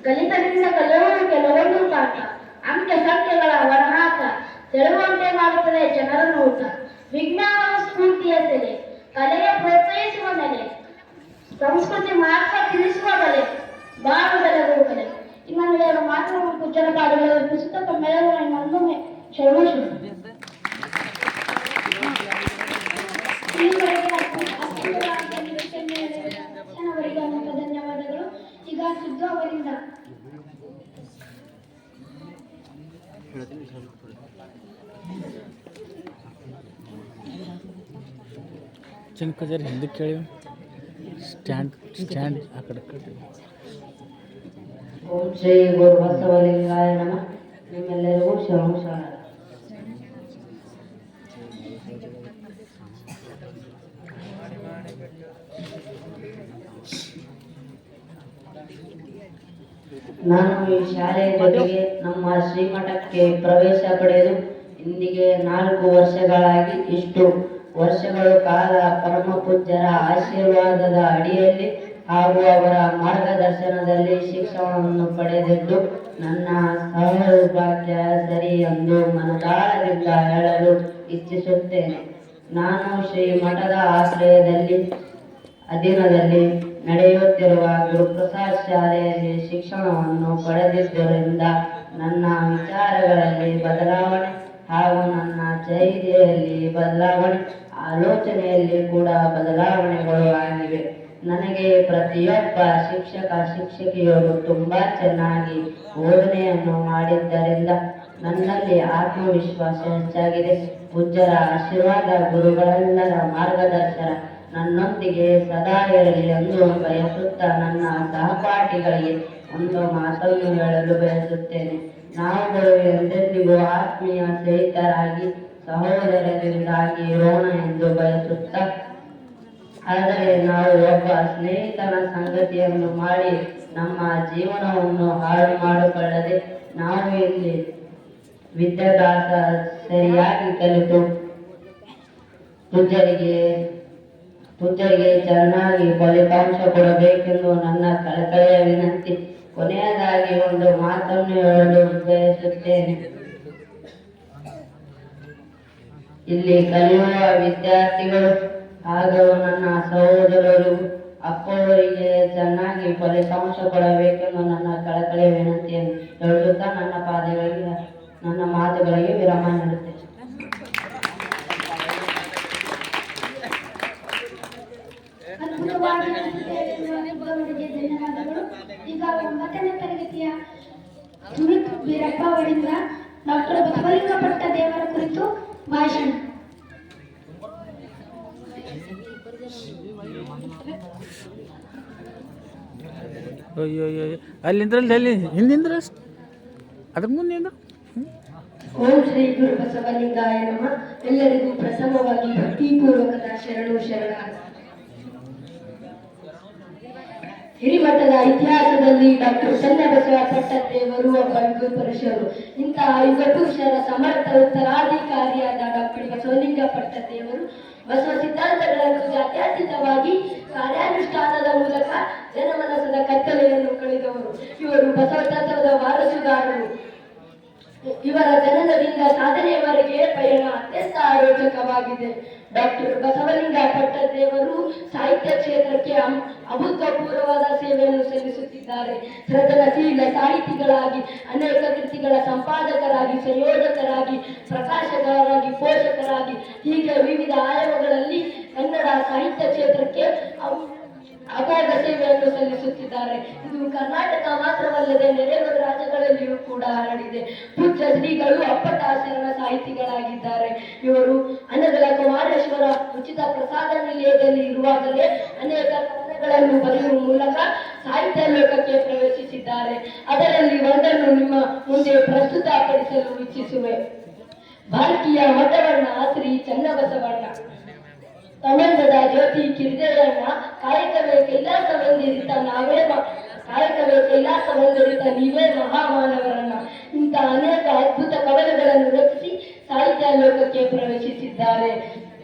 Speaker 1: ಗಣಿತದಿಂದ ಕಲಿಯುವುದು ಕೆಲವೊಂದು ಪಾಠ, ಅಂಕೆ ಸಂಖ್ಯೆಗಳ ಒಣಹಾಟ ತೆಳುವಂತೆ ಮಾಡುತ್ತದೆ ಜನರ ನೋಟ. ವಿಜ್ಞಾನವು ಸ್ಫೂರ್ತಿಯ ಸೆಲೆ, ಕಲೆಯ ಪ್ರೋತ್ಸಾಹಿಸುವ ನೆಲೆ, ಸಂಸ್ಕೃತಿ ಮಾತ್ರ ತಿಳಿಸುವ ಕಲೆ, ಬಾಳು ಬೆಳಗುವ ಕಲೆ. ಇನ್ನೊಂದು 2 ಮಾತುಗಳನ್ನು ಪೂಜ್ಯರ ಪಾದಗಳಲ್ಲಿ ಅರ್ಪಿಸುತ್ತಾ ತಮ್ಮೆಲ್ಲರೂ ಇನ್ನೊಂದೊಮ್ಮೆ ಶರಣು ಶರಣು. ಅವರಿಗೆ ಅನೇಕ ಧನ್ಯವಾದಗಳು. ಈಗ ಸಿದ್ದು ಅವರಿಂದ
Speaker 4: ಚಿನ್ಕಜರ್ ಹಿಂದಕ್ಕೆ ಕೇಳಿ ಸ್ಟ್ಯಾಂಡ್ ಆ ಕಡೆ ಕಟ್ಟಿ.
Speaker 5: ಓಂ ಶ್ರೀ ಗುರು ಬಸವಲಿಂಗಾಯ ನಮಃ. ನಿಮ್ಮೆಲ್ಲರಿಗೂ ಶರಣು ಶರಣ. ನಾನು ಈ ಶಾಲೆಯ ಜೊತೆಗೆ ನಮ್ಮ ಶ್ರೀಮಠಕ್ಕೆ ಪ್ರವೇಶ ಪಡೆದು ಇಂದಿಗೆ 4 ವರ್ಷಗಳಾಗಿ. ಇಷ್ಟು ವರ್ಷಗಳ ಕಾಲ ಪರಮ ಪೂಜ್ಯರ ಆಶೀರ್ವಾದದ ಅಡಿಯಲ್ಲಿ ಹಾಗೂ ಅವರ ಮಾರ್ಗದರ್ಶನದಲ್ಲಿ ಶಿಕ್ಷಣವನ್ನು ಪಡೆದಿದ್ದು ನನ್ನ ಸೌಭಾಗ್ಯ ಸರಿ ಎಂದು ಮನದಾಳದಿಂದ ಹೇಳಲು ಇಚ್ಛಿಸುತ್ತೇನೆ. ನಾನು ಶ್ರೀ ಮಠದ ಆಶ್ರಯದಲ್ಲಿ ಅಧೀನದಲ್ಲಿ ನಡೆಯುತ್ತಿರುವ ಗುರುಪ್ರಸಾದ್ ಶಾಲೆಯಲ್ಲಿ ಶಿಕ್ಷಣವನ್ನು ಪಡೆದಿದ್ದರಿಂದ ನನ್ನ ವಿಚಾರಗಳಲ್ಲಿ ಬದಲಾವಣೆ ಹಾಗೂ ನನ್ನ ಚೈರ್ಯಲ್ಲಿ ಬದಲಾವಣೆ, ಆಲೋಚನೆಯಲ್ಲಿ ಕೂಡ ಬದಲಾವಣೆಗಳು ಆಗಿವೆ. ನನಗೆ ಪ್ರತಿಯೊಬ್ಬ ಶಿಕ್ಷಕ ಶಿಕ್ಷಕಿಯರು ತುಂಬಾ ಚೆನ್ನಾಗಿ ಬೋಧನೆಯನ್ನು ಮಾಡಿದ್ದರಿಂದ ನನ್ನಲ್ಲಿ ಆತ್ಮವಿಶ್ವಾಸ ಹೆಚ್ಚಾಗಿದೆ. ಪೂಜ್ಯರ ಆಶೀರ್ವಾದ, ಗುರುಗಳೆಲ್ಲರ ಮಾರ್ಗದರ್ಶನ ನನ್ನೊಂದಿಗೆ ಸದಾ ಇರಲಿ ಎಂದು ಬಯಸುತ್ತಾ ನನ್ನ ಸಹಪಾಠಿಗಳಿಗೆ ಒಂದು ಮಾತನ್ನು ಹೇಳಲು ಬಯಸುತ್ತೇನೆ. ನಾವುಗಳು ಎಂದೆಂದಿಗೂ ಆತ್ಮೀಯ ಸ್ನೇಹಿತರಾಗಿ ಸಹೋದರರಿಂದಾಗಿ ಇರೋಣ ಎಂದು ಬಯಸುತ್ತಾ, ಆದರೆ ನಾವು ಒಬ್ಬ ಸ್ನೇಹಿತನ ಸಂಗತಿಯನ್ನು ಮಾಡಿ ನಮ್ಮ ಜೀವನವನ್ನು ಹಾಳು ಮಾಡಿಕೊಳ್ಳದೆ ನಾವು ಇಲ್ಲಿ ವಿದ್ಯಾಭ್ಯಾಸ ಸರಿಯಾಗಿ ಕಲಿತು ಪೂಜ್ಯರಿಗೆ ಚೆನ್ನಾಗಿ ಫಲಿತಾಂಶ ಕೊಡಬೇಕೆಂದು ನನ್ನ ಕಳಕಳಿಯ ವಿನಂತಿ. ಕೊನೆಯದಾಗಿ ಒಂದು ಮಾತನ್ನು ಹೇಳಲು ಬಯಸುತ್ತೇನೆ. ಇಲ್ಲಿ ಕಲಿಯುವ ವಿದ್ಯಾರ್ಥಿಗಳು ಹಾಗೂ ನನ್ನ ಸಹೋದರರು ಅಪ್ಪವರಿಗೆ ಚೆನ್ನಾಗಿ ಫಲಿತಾಂಶ ಕೊಡಬೇಕೆಂದು ನನ್ನ ಕಳಕಳಿಯ ವಿನಂತಿಯನ್ನು ಹೇಳುತ್ತಾ ನನ್ನ ಮಾತುಗಳಿಗೆ ವಿರಾಮ ನೀಡುತ್ತೇನೆ.
Speaker 1: ಅದ್ಭುತವಾಗಿ ಇಬ್ಬರಿಗೆ ಧನ್ಯವಾದಗಳು. ಈಗ 9ನೇ ತರಗತಿಯ ಸುಮಿತ್ ಬೀರಪ್ಪ ಅವರಿಂದ ಡಾಕ್ಟರ್ ಬಸವಲಿಂಗ ಪಟ್ಟ ದೇವರ ಕುರಿತು ಭಾಷಣ.
Speaker 4: ಅಯ್ಯೋ ಅಲ್ಲಿಂದ್ರಲ್ಲಿ ಅಲ್ಲಿ ಹಿಂದಿಂದ್ರ ಅದ್ರ ಮುಂದೆ
Speaker 1: ಓಂ ಶ್ರೀ ಗುರು ಬಸವಲಿಂಗಾಯ ನಮಃ. ಎಲ್ಲರಿಗೂ ಪ್ರಥಮವಾಗಿ ಭಕ್ತಿಪೂರ್ವಕದ ಶರಣು ಶರಣಾರ್ಥಿ. ಹಿರಿಮಠದ ಇತಿಹಾಸದಲ್ಲಿ ಡಾಕ್ಟರ್ ಚನ್ನಬಸವ ಪಟ್ಟದೇವರು ಒಬ್ಬ ಯುಗ ಪುರುಷರು. ಇಂತಹ ಯುಗ ಪುರುಷರ ಸಮರ್ಥ ಉತ್ತರಾಧಿಕಾರಿಯಾದ ಡಾಕ್ಟರ್ ಬಸವಲಿಂಗ ಪಟ್ಟದೇವರು ಬಸವ ಸಿದ್ಧಾಂತಗಳನ್ನು ಜಾತ್ಯತೀತವಾಗಿ ಕಾರ್ಯಾನುಷ್ಠಾನದ ಮೂಲಕ ಜನಮನಸ್ಸದ ಕತ್ತಲೆಯನ್ನು ಕಳೆದವರು. ಇವರು ಬಸವ ತತ್ವದ ವಾರಸುದಾರರು. ಇವರ ಜನನದಿಂದ ಸಾಧನೆಯವರೆಗೆ ಪಯಣ ಅತ್ಯಂತ ರೋಚಕವಾಗಿದೆ. ಡಾಕ್ಟರ್ ಬಸವಲಿಂಗ ಪಟ್ಟದೇವರು ಸಾಹಿತ್ಯ ಕ್ಷೇತ್ರಕ್ಕೆ ಅಭೂತಪೂರ್ವವಾದ ಸೇವೆಯನ್ನು ಸಲ್ಲಿಸುತ್ತಿದ್ದಾರೆ. ಸೃಜನಶೀಲ ಸಾಹಿತಿಗಳಾಗಿ, ಅನೇಕ ಕೃತಿಗಳ ಸಂಪಾದಕರಾಗಿ, ಸಂಯೋಜಕರಾಗಿ, ಪ್ರಕಾಶಕರಾಗಿ, ಪೋಷಕರಾಗಿ, ಹೀಗೆ ವಿವಿಧ ಆಯಾಮಗಳಲ್ಲಿ ಕನ್ನಡ ಸಾಹಿತ್ಯ ಕ್ಷೇತ್ರಕ್ಕೆ ಅಗಾಧ ಸೇವೆಯನ್ನು ಸಲ್ಲಿಸುತ್ತಿದ್ದಾರೆ. ಇದು ಕರ್ನಾಟಕ ಮಾತ್ರವಲ್ಲದೆ ನೆರೆಹೊರೆ ರಾಜ್ಯಗಳಲ್ಲಿಯೂ ಕೂಡ ಹರಡಿದೆ. ಪೂಜ್ಯ ಶ್ರೀಗಳು ಅಪ್ಪಟ ಶರಣ ಸಾಹಿತಿಗಳಾಗಿದ್ದಾರೆ. ಇವರು ಅನ್ನಗಳ ಕುಮಾರೇಶ್ವರ ಉಚಿತ ಪ್ರಸಾದ ನಿಲಯದಲ್ಲಿ ಇರುವಾಗಲೇ ಅನೇಕ ಕವನಗಳನ್ನು ಬರೆಯುವ ಮೂಲಕ ಸಾಹಿತ್ಯ ಲೋಕಕ್ಕೆ ಪ್ರವೇಶಿಸಿದ್ದಾರೆ. ಅದರಲ್ಲಿ ಒಂದನ್ನು ನಿಮ್ಮ ಮುಂದೆ ಪ್ರಸ್ತುತಪಡಿಸಲು ಇಚ್ಛಿಸುವೆ. ಭಾರತೀಯ ಮಠವರ್ಣ ಶ್ರೀ ಚನ್ನಬಸವಣ್ಣ. ತಮಿಳದ ಜ್ಯೋತಿ ಕಿರಿದೇರಣ್ಣ. ಕಾಯಕವೇ ಕೈಲಾಸವೆಂದಿರಿತ ನೀವೇ ಮಹಾಮಾನವರನ್ನ. ಇಂಥ ಅನೇಕ ಅದ್ಭುತ ಕವನಗಳನ್ನು ರಚಿಸಿ ಸಾಹಿತ್ಯ ಲೋಕಕ್ಕೆ ಪ್ರವೇಶಿಸಿದ್ದಾರೆ.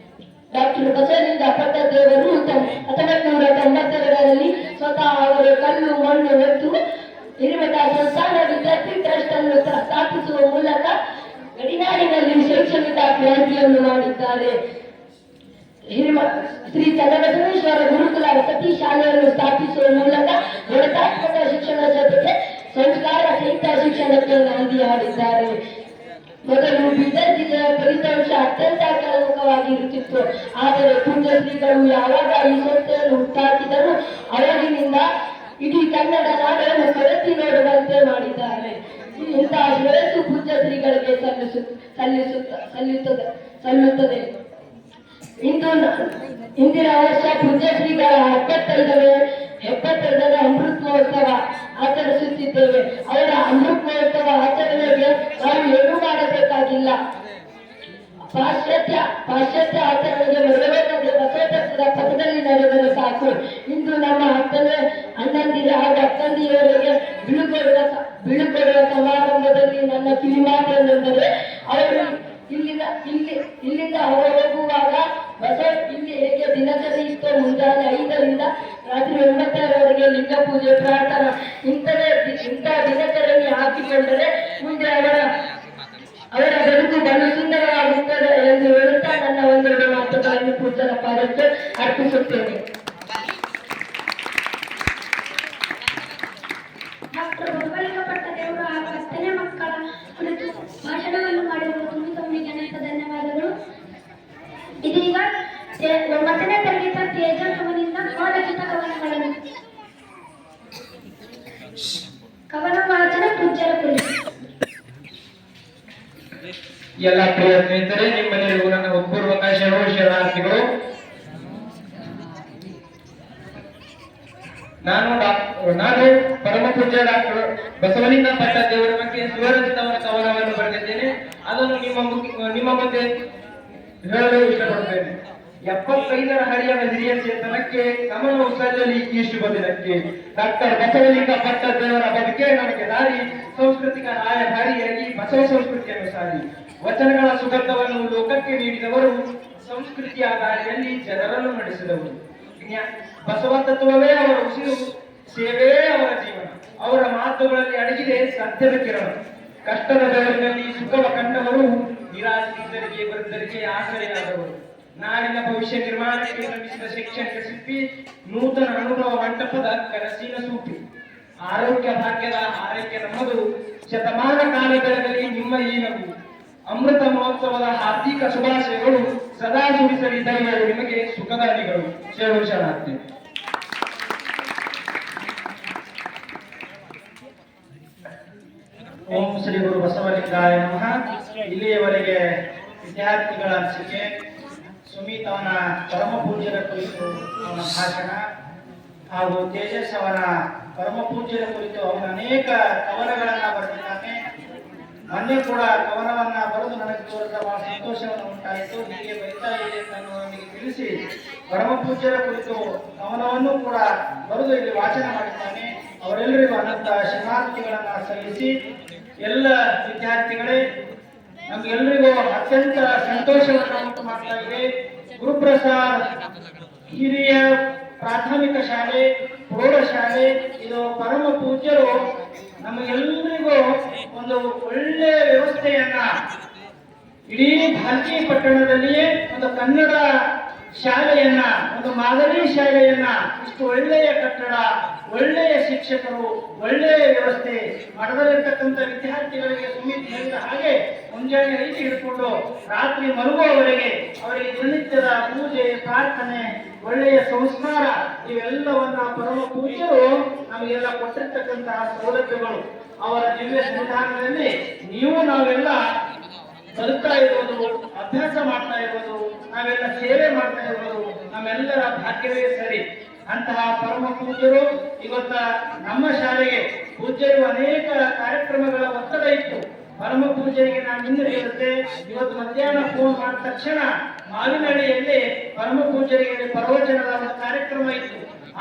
Speaker 1: ಡಾಕ್ಟರ್ ಬಸವಲಿಂಗ ಪಟ್ಟದೇವರು 1992ರಲ್ಲಿ ಸ್ವತಃ ಅವರು ಕಲ್ಲು ಮಣ್ಣು ಹೊತ್ತು ಹಿರಿಮಠ ಸಂಸ್ಥಾನ ವಿದ್ಯಾರ್ಥಿ ಟ್ರಸ್ಟ್ ಅನ್ನು ಸ್ಥಾಪಿಸುವ ಮೂಲಕ ಗಡಿನಾಡಿನಲ್ಲಿ ಶೈಕ್ಷಣಿಕ ಕ್ರಾಂತಿಯನ್ನು ಮಾಡಿದ್ದಾರೆ. ಶ್ರೀ ಚನ್ನಬಸವೇಶ್ವರ ಗುರುಕುಲ ವಸತಿ ಶಾಲೆಯನ್ನು ಸ್ಥಾಪಿಸುವ ಮೂಲಕ ಗಣಿತಾತ್ಮಕ ಶಿಕ್ಷಣ ಜೊತೆಗೆ ಸಂಸ್ಕಾರ ಸಹಿತ ಶಿಕ್ಷಣಕ್ಕೆ ನಾಂದಿ ಹಾಡಿದ್ದಾರೆ. ಮೊದಲು ಬೀದರ್ ಜಿಲ್ಲೆಯ ಫಲಿತಾಂಶ ಅತ್ಯಂತ ಕೆಳಮುಖವಾಗಿರುತ್ತಿತ್ತು. ಆದರೆ ಪೂಜ್ಯ ಶ್ರೀಗಳು ಯಾವಾಗ ಈ ಸಂಸ್ಥೆಯನ್ನು ಹುಟ್ಟಾಕಿದರೂ ಅವಾಗಿನಿಂದ ಇಡೀ ಕನ್ನಡ ನಾಡನ್ನು ಕರೆಸಿ ನೋಡುವಂತೆ ಮಾಡಿದ್ದಾರೆ. ಇಂತಹ ಶ್ರೇಯಸ್ಸು ಪೂಜ್ಯ ಶ್ರೀಗಳಿಗೆ ಸಲ್ಲುತ್ತದೆ. ಇಂದಿನ ವರ್ಷ ಪೂಜ್ಯ ಶ್ರೀಗಳ 75ನೇ ಅಮೃತ ಮಹೋತ್ಸವ ಆಚರಿಸುತ್ತಿದ್ದೇವೆ. ಅವರ ಅಮೃತ ಮಹೋತ್ಸವ ಆಚರಣೆಗೆ ನಾವು ಏನೂ ಮಾಡಬೇಕಾಗಿಲ್ಲ. ಪಾಶ್ಚಾತ್ಯ ಆಚರಣೆಗೆ ಮೊದಲನೇ ಬಸವತತ್ವದ ಪಥದಲ್ಲಿ ನಡೆದರೆ ಸಾಕು. ಇಂದು ನಮ್ಮ ಅಣ್ಣಂದಿರ ಹಾಗೂ ಅಕ್ಕಂದಿಯವರಿಗೆ ಬೀಳುಕೊಡುವ ಸಮಾರಂಭದಲ್ಲಿ ನನ್ನ ಕಿವಿಮಾತೆಂದರೆ ಅವರು
Speaker 5: ಇಲ್ಲಿಂದ ಹೊರ ಹೋಗುವಾಗ ಬಸವ ಇಲ್ಲಿ ಹೇಗೆ ದಿನಚರಿ ಇತ್ತು, ಮುಂಜಾನೆ 5ರಿಂದ ರಾತ್ರಿ 9ರವರೆಗೆ ಲಿಂಗ ಪೂಜೆ, ಪ್ರಾರ್ಥನಾ ಇಂಥ ದಿನಚರಿಯನ್ನು ಹಾಕಿಕೊಂಡರೆ ಮುಂದೆ ಅವರ ಬದುಕು ಬಲು ಸುಂದರವಾಗುತ್ತದೆ ಎಂದು ಹೇಳುತ್ತಾ ನನ್ನ ಒಂದೆರಡು ಮಾತುಗಳನ್ನು ಪೂಜನ ಪಾದಕ್ಕೆ ಅರ್ಪಿಸುತ್ತೇನೆ.
Speaker 1: ಡಾಕ್ಟರ್ ಬಸವಲಿಂಗಪಟ್ಟ ದೇವರು ಆ 10ನೇ ಮಕ್ಕಳ ಕುರಿತು ಭಾಷಣವನ್ನು ಮಾಡಿರುವ ತುಮಿತೊಮ್ಮಿಗೆ ಅನೇಕ ಧನ್ಯವಾದಗಳು. ಇದೀಗ 9ನೇ ತರಗತಿ ತೇಜ ಕವನಿಂದ ಸ್ವರಚಿತ ಕವನ ವಾಚನ ಪೂಜ್ಯರ ಕುರಿತು.
Speaker 2: ಎಲ್ಲ ಪ್ರಿಯ ಸ್ನೇಹಿತರೆ, ನಿಮ್ಮೆಲ್ಲರಿಗೂ ನನ್ನ ಹೃತ್ಪೂರ್ವಕ ಶರಣಾರ್ಥಿಗಳು. ನಾನು ಪರಮ ಪೂಜ್ಯ ಡಾಕ್ಟರ್ ಬಸವಲಿಂಗ ಪಟ್ಟ ದೇವರ ಬಗ್ಗೆ ಸ್ವರಚಿತವರ ಕವನವನ್ನು ಬರೆದಿದ್ದೇನೆ. ಅದನ್ನು ನಿಮ್ಮ ಮುಂದೆ ಹೇಳಲು ಇಷ್ಟಪಡುತ್ತೇನೆ. 75ರ ಹರಿಯದ ಹಿರಿಯ ಚೇತನಕ್ಕೆ ಕಮಲ ಉಸಲ್ಲಿ ಈ ಶುಭ ದಿನಕ್ಕೆ ಡಾಕ್ಟರ್ ಬಸವಲಿಂಗ ಪಟ್ಟ ದೇವರ ಬದುಕೆ ನಮಗೆ ದಾರಿ, ಸಾಂಸ್ಕೃತಿಕ ರಾಯಭಾರಿಯಾಗಿ ಬಸವ ಸಂಸ್ಕೃತಿಯನ್ನು ಸಾರಿ ವಚನಗಳ ಸುಗಂಧವನ್ನು ಲೋಕಕ್ಕೆ ನೀಡಿದವರು, ಸಂಸ್ಕೃತಿಯ ದಾರಿಯಲ್ಲಿ ಜನರನ್ನು ನಡೆಸಿದವರು. ಬಸವ ತತ್ವವೇ ಅವರ ಉಸಿರು, ಸೇವೆಯೇ ಅವರ ಜೀವನ. ಅವರ ಮಾತುಗಳಲ್ಲಿ ಅಡಗಿದೆ ಸತ್ಯದ ಕಿರಣ. ಕಷ್ಟದ ಬೆಳಕಿನಲ್ಲಿ ಸುಖವ ಕಂಡವರು, ನಿರಾಶ್ರಿತರಿಗೆ ವೃದ್ಧರಿಗೆ ಆಸರೆಯಾದವರು. ನಾಡಿನ ಭವಿಷ್ಯ ನಿರ್ಮಾಣಕ್ಕೆ ಶ್ರಮಿಸಿದ ಶೈಕ್ಷಣಿಕ ಶಿಲ್ಪಿ, ನೂತನ ಅನುಭವ ಮಂಟಪದ ಕನಸಿನ ಸೂಪಿ. ಆರೋಗ್ಯ ಭಾಗ್ಯದ ಆರೈಕೆ ನಮ್ಮದು, ಶತಮಾನ ಕಾಲ ಬೆಳಗಲಿ ನಿಮ್ಮ ಈ ನಗು. ಅಮೃತ ಮಹೋತ್ಸವದ ಹಾರ್ದಿಕ ಶುಭಾಶಯಗಳು, ಸದಾ ಸುರಿಸಲಿದ್ದಾರೆ ನಿಮಗೆ ಸುಖದ ಅಡಿಗಳು. ಶರಣಾರ್ಥಿ. ಓಂ ಶ್ರೀ ಗುರು ಬಸವಲಿಂಗಾಯ ನಮಃ. ಇಲ್ಲಿಯವರೆಗೆ ವಿದ್ಯಾರ್ಥಿಗಳ ಅನಿಸಿಕೆ, ಸುಮಿತ್ ಅವನ ಪರಮ ಪೂಜ್ಯರ ಕುರಿತು ಅವನ ಭಾಷಣ ಹಾಗೂ ತೇಜಸ್ ಅವನ ಪರಮ ಪೂಜ್ಯರ ಕುರಿತು ಅವನ ಅನೇಕ ಕವನಗಳನ್ನ ಬರೆದಿದ್ದಾನೆ. ಮೊನ್ನೆ ಕೂಡ ಕವನವನ್ನ ಬರೆದು ನನಗೆ ತೋರಿದ ಬಹಳ ಸಂತೋಷವನ್ನು ಉಂಟಾಯಿತು. ಹೀಗೆ ಬರೀತಾ ಇದೆ ಅಂತ ನನಗೆ ತಿಳಿಸಿ ಪರಮ ಪೂಜ್ಯರ ಕುರಿತು ಕವನವನ್ನು ಕೂಡ ಬರೆದು ಇಲ್ಲಿ ವಾಚನ ಮಾಡಿದ್ದಾನೆ. ಅವರೆಲ್ಲರಿಗೂ ಅನಂತ ಶರಣಾರ್ಥಿಗಳನ್ನ ಸಲ್ಲಿಸಿ, ಎಲ್ಲ ವಿದ್ಯಾರ್ಥಿಗಳೇ, ನಮ್ಗೆಲ್ಲರಿಗೂ ಅತ್ಯಂತ ಸಂತೋಷವನ್ನು ಉಂಟು ಮಾಡ್ತಾ ಇದೆ. ಗುರುಪ್ರಸಾದ್ ಹಿರಿಯ ಪ್ರಾಥಮಿಕ ಶಾಲೆ, ಪ್ರೌಢಶಾಲೆ, ಇದು ಪರಮ ಪೂಜ್ಯರು ನಮಗೆಲ್ಲರಿಗೂ ಒಂದು ಒಳ್ಳೆಯ ವ್ಯವಸ್ಥೆಯನ್ನ, ಇಡೀ ಭಾರತೀಯ ಪಟ್ಟಣದಲ್ಲಿಯೇ ಒಂದು ಕನ್ನಡ ಶಾಲೆಯನ್ನ, ಒಂದು ಮಾದರಿ ಶಾಲೆಯನ್ನ, ಇಷ್ಟು ಒಳ್ಳೆಯ ಕಟ್ಟಡ, ಒಳ್ಳೆಯ ಶಿಕ್ಷಕರು, ಒಳ್ಳೆಯ ವ್ಯವಸ್ಥೆ, ಮಠದಲ್ಲಿರ್ತಕ್ಕಂಥ ವಿದ್ಯಾರ್ಥಿಗಳಿಗೆ ಸುಮಿತ್ ಹೇಳಿದ ಹಾಗೆ ಮುಂಜಾನೆ 5 ಹಿಡ್ಕೊಂಡು ರಾತ್ರಿ ಮಲಗುವವರೆಗೆ ಅವರಿಗೆ ದಿನನಿತ್ಯದ ಪೂಜೆ, ಪ್ರಾರ್ಥನೆ, ಒಳ್ಳೆಯ ಸಂಸ್ಕಾರ ಇವೆಲ್ಲವನ್ನ ಪರಮ ಪೂಜ್ಯರು ನಮಗೆಲ್ಲ ಕೊಟ್ಟಿರ್ತಕ್ಕಂತಹ ಸೌಲಭ್ಯಗಳು. ಅವರ ದಿವ್ಯ ಸನ್ನಿಧಾನದಲ್ಲಿ ನಾವೆಲ್ಲ ಬದುಕ್ತಾ ಇರೋದು, ಅಭ್ಯಾಸ ಮಾಡ್ತಾ ಇರೋದು, ನಾವೆಲ್ಲ ಸೇವೆ ಮಾಡ್ತಾ ಇರೋದು ನಮ್ಮೆಲ್ಲರ ಭಾಗ್ಯವೇ ಸರಿ. ಅಂತಹ ಪರಮ ಪೂಜ್ಯರು ಇವತ್ತ ನಮ್ಮ ಶಾಲೆಗೆ, ಪೂಜ್ಯರು ಅನೇಕ ಕಾರ್ಯಕ್ರಮಗಳ ಒತ್ತಡ ಇತ್ತು. ಪರಮ ಪೂಜ್ಯರಿಗೆ ನಾನು ಹಿಂದಿರುಗಿರುತ್ತೆ. ಇವತ್ತು ಮಧ್ಯಾಹ್ನ ಫೋನ್ ಮಾಡಿದ ತಕ್ಷಣ ಮಾವಿನಹಳ್ಳಿಯಲ್ಲಿ ಪರಮ ಪೂಜ್ಯರಿಗೆ ಪ್ರವಚನದ ಒಂದು ಕಾರ್ಯಕ್ರಮ ಇತ್ತು.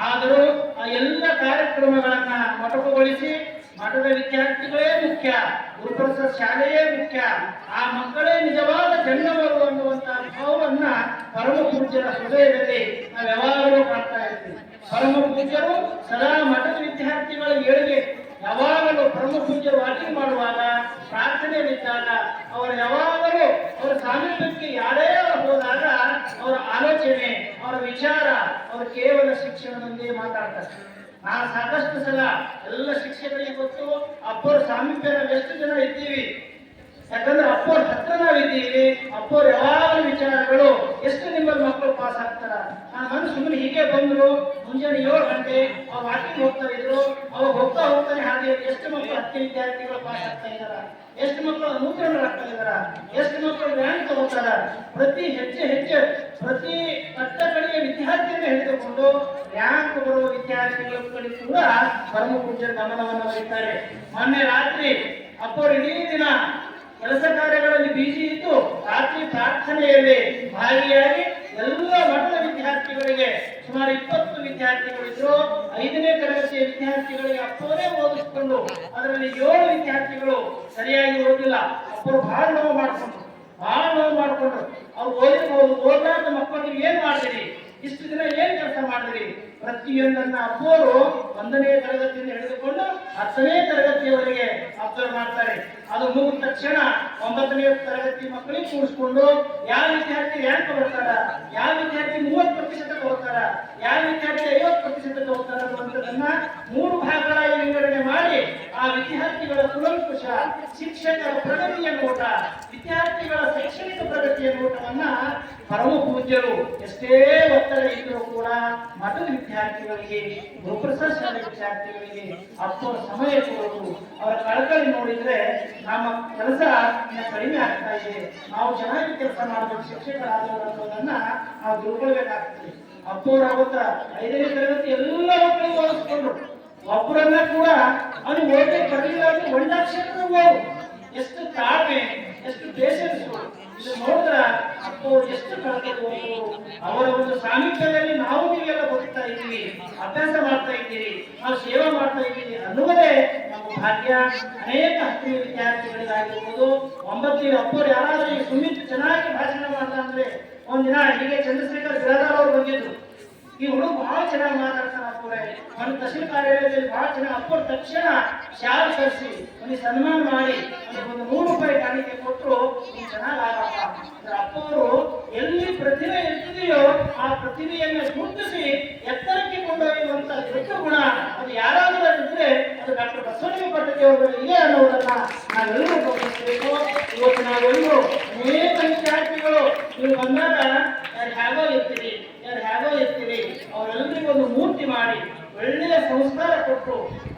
Speaker 2: ಆದರೂ ಆ ಎಲ್ಲ ಕಾರ್ಯಕ್ರಮಗಳನ್ನ ಮೊಟಕುಗೊಳಿಸಿ, ಮಠದ ವಿದ್ಯಾರ್ಥಿಗಳೇ ಮುಖ್ಯ, ಗುರುಪ್ರಸಾದ್ ಶಾಲೆಯೇ ಮುಖ್ಯ, ಆ ಮಕ್ಕಳೇ ನಿಜವಾದ ಜನ್ಮವರು ಅನ್ನುವಂತಹ ಭಾವವನ್ನ ಪರಮ ಪೂಜ್ಯರ ಹೃದಯದಲ್ಲಿ ನಾವು ಯಾವಾಗಲೂ ಕಾಣ್ತಾ ಇರ್ತೀವಿ. ಪರಮ ಪೂಜ್ಯರು ಸದಾ ಮಠದ ವಿದ್ಯಾರ್ಥಿಗಳ ಏಳಿಗೆ ಯಾವಾಗಲೂ ಪರಮ ಪೂಜ್ಯರು ವಾಕಿಂಗ್ ಮಾಡುವಾಗ, ಪ್ರಾರ್ಥನೆಯಲ್ಲಿದ್ದಾಗ, ಅವರು ಯಾವಾಗಲೂ ಅವರ ಸಾಮೀಪ್ಯಕ್ಕೆ ಯಾರೇ ಹೋದಾಗ ಅವರ ಆಲೋಚನೆ, ಅವರ ವಿಚಾರ, ಅವರು ಕೇವಲ ಶಿಕ್ಷಣದೊಂದೇ ಮಾತಾಡ್ತಾರೆ. ನಾನು ಸಾಕಷ್ಟು ಸಲ ಎಲ್ಲ ಶಿಕ್ಷಕರಿಗೆ ಗೊತ್ತು, ಅಪ್ಪರ ಸಾಮೀಪ್ಯದಲ್ಲಿ ಎಷ್ಟು ಜನ ಇದ್ದೀವಿ, ಯಾಕಂದ್ರೆ ಅಪ್ಪವ್ರ ಹತ್ರ ನಾವಿದ್ದೀವಿ. ಅಪ್ಪವ್ರ ಯಾವಾಗಲೂ ವಿಚಾರಗಳು, ಎಷ್ಟು ನಿಮ್ಮಲ್ಲಿ ಮಕ್ಕಳು ಪಾಸ್ ಆಗ್ತಾರ. ನಾನು ಸುಮ್ಮನೆ ಹೀಗೆ ಬಂದ್ರು, ಮುಂಜಾನೆ 7 ಗಂಟೆ ಅವ್ರು ವಾಕಿಂಗ್ ಹೋಗ್ತಾ ಇದ್ರು, ಅವಾಗ ಹೋಗ್ತಾನೆ ಹಾದಿಯಲ್ಲಿ ಎಷ್ಟು ಮಕ್ಕಳು 10 ವಿದ್ಯಾರ್ಥಿಗಳು ಪಾಸ್ ಆಗ್ತಾ ಇದಾರ, ಎಷ್ಟು ಮಕ್ಕಳು ನೂತನರಾಗ್ತಾ ಇದಾರ, ಎಷ್ಟು ಮಕ್ಕಳು ರ್ಯಾಂಕ್ ತಗೋತಾರ. ಪ್ರತಿ ಹೆಜ್ಜೆ ಪ್ರತಿ ಕಟ್ಟಕಡೆಯ ವಿದ್ಯಾರ್ಥಿಯನ್ನು ಹಿಡಿದುಕೊಂಡು ರ್ಯಾಂಕ್ ಬರುವ ವಿದ್ಯಾರ್ಥಿಗಳ ಕಡೆ ಕೂಡ ಪರಮ ಪೂಜ್ಯರ ಗಮನವನ್ನು ಹರಿತಾರೆ. ಮೊನ್ನೆ ರಾತ್ರಿ ಅಪ್ಪರು ಇಡೀ ದಿನ ಕೆಲಸ ಕಾರ್ಯಗಳಲ್ಲಿ ಬಿಜಿ ಇದ್ದು, ರಾತ್ರಿ ಪ್ರಾರ್ಥನೆಯಲ್ಲಿ ಭಾಗಿಯಾಗಿ ಎಲ್ಲ ಮಠದ ವಿದ್ಯಾರ್ಥಿಗಳಿಗೆ, ಸುಮಾರು 20 ವಿದ್ಯಾರ್ಥಿಗಳಿದ್ರು, 5ನೇ ತರಗತಿಯ ವಿದ್ಯಾರ್ಥಿಗಳಿಗೆ ಅಪ್ಪರೇ ಓದಿಸ್ಕೊಂಡು ಅದರಲ್ಲಿ 7 ವಿದ್ಯಾರ್ಥಿಗಳು ಸರಿಯಾಗಿ ಓದಿಲ್ಲ. ಅಪ್ಪರು ಬಹಳ ನೋವು ಮಾಡಿಕೊಂಡು ಬಹಳ ನೋವು ಮಾಡಿಕೊಂಡ್ರು. ಅವ್ರು ಓದಿರ್ಬೋದು, ಓದಾದ ಮಕ್ಕಳಿಗೆ ಏನ್ ಮಾಡಿದಿರಿ, ಇಷ್ಟು ದಿನ ಏನ್ ಕೆಲಸ ಮಾಡಿದಿರಿ, ಪ್ರತಿಯೊಂದನ್ನ ಅಪ್ಪೋರು 1ನೇ ತರಗತಿಯಿಂದ ಹಿಡಿದುಕೊಂಡು 10ನೇ ತರಗತಿಯವರೆಗೆ ಅಬ್ಸರ್ವ್ ಮಾಡ್ತಾರೆ. ಅದು ಮುಗಿದ ತಕ್ಷಣ 9ನೇ ತರಗತಿ ಮಕ್ಕಳಿಗೆ ಕೂಡಿಸ್ಕೊಂಡು ಯಾವ ವಿದ್ಯಾರ್ಥಿ ರ್ಯಾಂಕ್ ಬರ್ತಾರ, ಯಾವ ವಿದ್ಯಾರ್ಥಿ 30% ಹೋಗ್ತಾರ, ಯಾವ ವಿದ್ಯಾರ್ಥಿ 50% ಹೋಗ್ತಾರ ಅನ್ನುವಂಥದ್ದನ್ನ 3 ಭಾಗಗಳಾಗಿ ವಿಂಗಡಣೆ ಮಾಡಿ ಆ ವಿದ್ಯಾರ್ಥಿಗಳ ಕುಲಂಕುಷ ಶಿಕ್ಷಕರ ಪ್ರಗತಿಯ ನೋಟ, ವಿದ್ಯಾರ್ಥಿಗಳ ಶೈಕ್ಷಣಿಕ ಪ್ರಗತಿಯ ನೋಟವನ್ನ ಪರಮ ಪೂಜ್ಯರು ಎಷ್ಟೇ ಒತ್ತಡ ಇದ್ದರೂ ಕೂಡ ಮಠದ ವಿದ್ಯಾರ್ಥಿಗಳಿಗೆ, ಗುರುಪ್ರಸಾದ್ ಶಾಲೆ ವಿದ್ಯಾರ್ಥಿಗಳಿಗೆ ಅಪ್ಪರ ಸಮಯ ಕೊಡೋದು, ಅವರ ಕಳಕಳಿ ನೋಡಿದ್ರೆ ನಮ್ಮ ಕೆಲಸ ಕಡಿಮೆ ಆಗ್ತಾ ಇದೆ, ನಾವು ಚೆನ್ನಾಗಿ ಕೆಲಸ ಮಾಡಬೇಕು ಶಿಕ್ಷಕರಾದವರು ಅನ್ನೋದನ್ನ ನಾವು ತಿಳ್ಕೊಳ್ಬೇಕಾಗ್ತದೆ. ಅಪ್ಪವ್ರು ಅವತ್ತ 5ನೇ ತರಗತಿ ಎಲ್ಲ ಮಕ್ಕಳಿಗೆ ಓದಿಸ್ಕೊಂಡ್ರು. ಒಬ್ಬರನ್ನ ಕೂಡ ಅವನಿಗೆ ಓದಲಿಕ್ಕೆ ಬರಲಿಲ್ಲ ಅಂದ್ರೆ ಒಂದಾಕ್ಷರ ಎಷ್ಟು ತಾಳ್ಮೆ, ಎಷ್ಟು ಪೇಷನ್ಸ್ ಇದು ನೋಡಿದ್ರ ಅಪ್ಪವ್ರು ಎಷ್ಟು ಕಳ್ಕೊಂಡು ಅವರ ಒಂದು ಸಾಮೀಪ್ಯದಲ್ಲಿ ನಾವು ನೀವೆಲ್ಲ ಬದುಕ್ತಾ ಇದ್ದೀವಿ, ಅಭ್ಯಾಸ ಮಾಡ್ತಾ ಇದ್ದೀವಿ, ನಾವು ಸೇವೆ ಮಾಡ್ತಾ ಇದ್ದೀವಿ ಅನ್ನುವುದೇ ನಮ್ಮ ಭಾಗ್ಯ. ಅನೇಕ 10ನೇ ವಿದ್ಯಾರ್ಥಿಗಳಿಗಾಗಿರ್ಬೋದು, 9ನೇ ಅಪ್ಪವ್ರು ಯಾರಾದ್ರೂ ಈ ಸುಮಿತ್ ಚೆನ್ನಾಗಿ ಭಾಷಣ ಮಾಡ್ತಾ ಅಂದ್ರೆ ಒಂದಿನ ಹೀಗೆ ಚಂದ್ರಶೇಖರ್ ಬಿರಾದಾರ್ ಅವರು ಬಂದಿದ್ರು. ಈ ಹುಡುಗ ಬಹಳ ಚೆನ್ನಾಗಿ ಮಾತಾಡ್ತಾನ ಅಪ್ಪರೇ, ಒಂದು ತಹಶೀಲ್ ಕಾರ್ಯಾಲಯದಲ್ಲಿ ಬಹಳ ಚೆನ್ನಾಗಿ ಅಪ್ಪರ ತಕ್ಷಣ ಶಾಲೆ ಕಳಿಸಿ ಅವನಿಗೆ ಸನ್ಮಾನ ಮಾಡಿ ಒಂದು 100 ರೂಪಾಯಿ ಕಾಣಿಕೆ ಕೊಟ್ಟರು. ಚೆನ್ನಾಗಿ ಆಗಪ್ಪ ಅಂದ್ರೆ ಅಪ್ಪವರು ಎಲ್ಲಿ ಪ್ರತಿಭೆ ಇರ್ತಿದೆಯೋ ಆ ಪ್ರತಿಭೆಯನ್ನು ಗುರುತಿಸಿ ಎತ್ತರಕ್ಕೆ ಕೊಂಡೊಯ್ಯುವಂತ ದೊಡ್ಡ ಗುಣ ಅದು ಯಾರಾದರೂ ಇದ್ರೆ ಅದು ಡಾಕ್ಟರ್ ಬಸವಲಿಂಗ ಪಟ್ಟಕ್ಕೆ ಅವರಲ್ಲಿ ಇದೆ ಅನ್ನೋದನ್ನ ನಾವೆಲ್ಲರೂ ಗಮನಿಸಬೇಕು. ಇವತ್ತು ನಾವೆಲ್ಲರೂ ಅನೇಕ ವಿದ್ಯಾರ್ಥಿಗಳು ನೀವು ಬಂದಾಗ ಹೇಗೋ ಇರ್ತೀರಿ, ಹೇಗೋ ಇರ್ತೀರಿ, ಅವರೆಲ್ಲರಿಗೂ ಒಂದು ಮೂರ್ತಿ ಮಾಡಿ ಒಳ್ಳೆಯ ಸಂಸ್ಕಾರ ಕೊಟ್ಟು